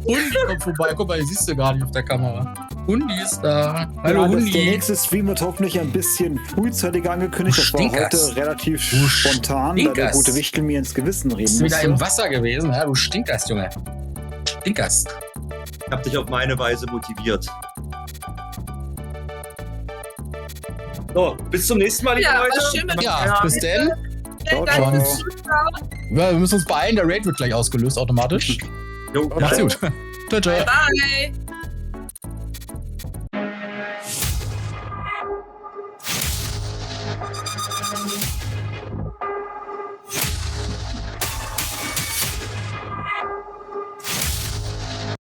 Hundi kommt vorbei. Guck mal, hier siehst du gar nicht auf der Kamera. Hundi ist da. Hallo Ja, der Hundi. nächste Stream wird hoffentlich ein bisschen frühzeitiger angekündigt. Du Das war Stinkerst. heute relativ Du spontan, da der Stinkerst. gute Wichtel mir ins Gewissen reden Bist wieder musste. im Wasser gewesen. Ja, du stinkerst, Junge. Stinkerst. Ich hab dich auf meine Weise motiviert. So, bis zum nächsten Mal, liebe Ja, Leute. was schön mit Ja, bis denn. Ciao, Danke ciao. fürs Zuschauen. Wir müssen uns beeilen. Der Raid wird gleich ausgelöst automatisch. Jo, Macht's gut. Ciao, ciao. Bye.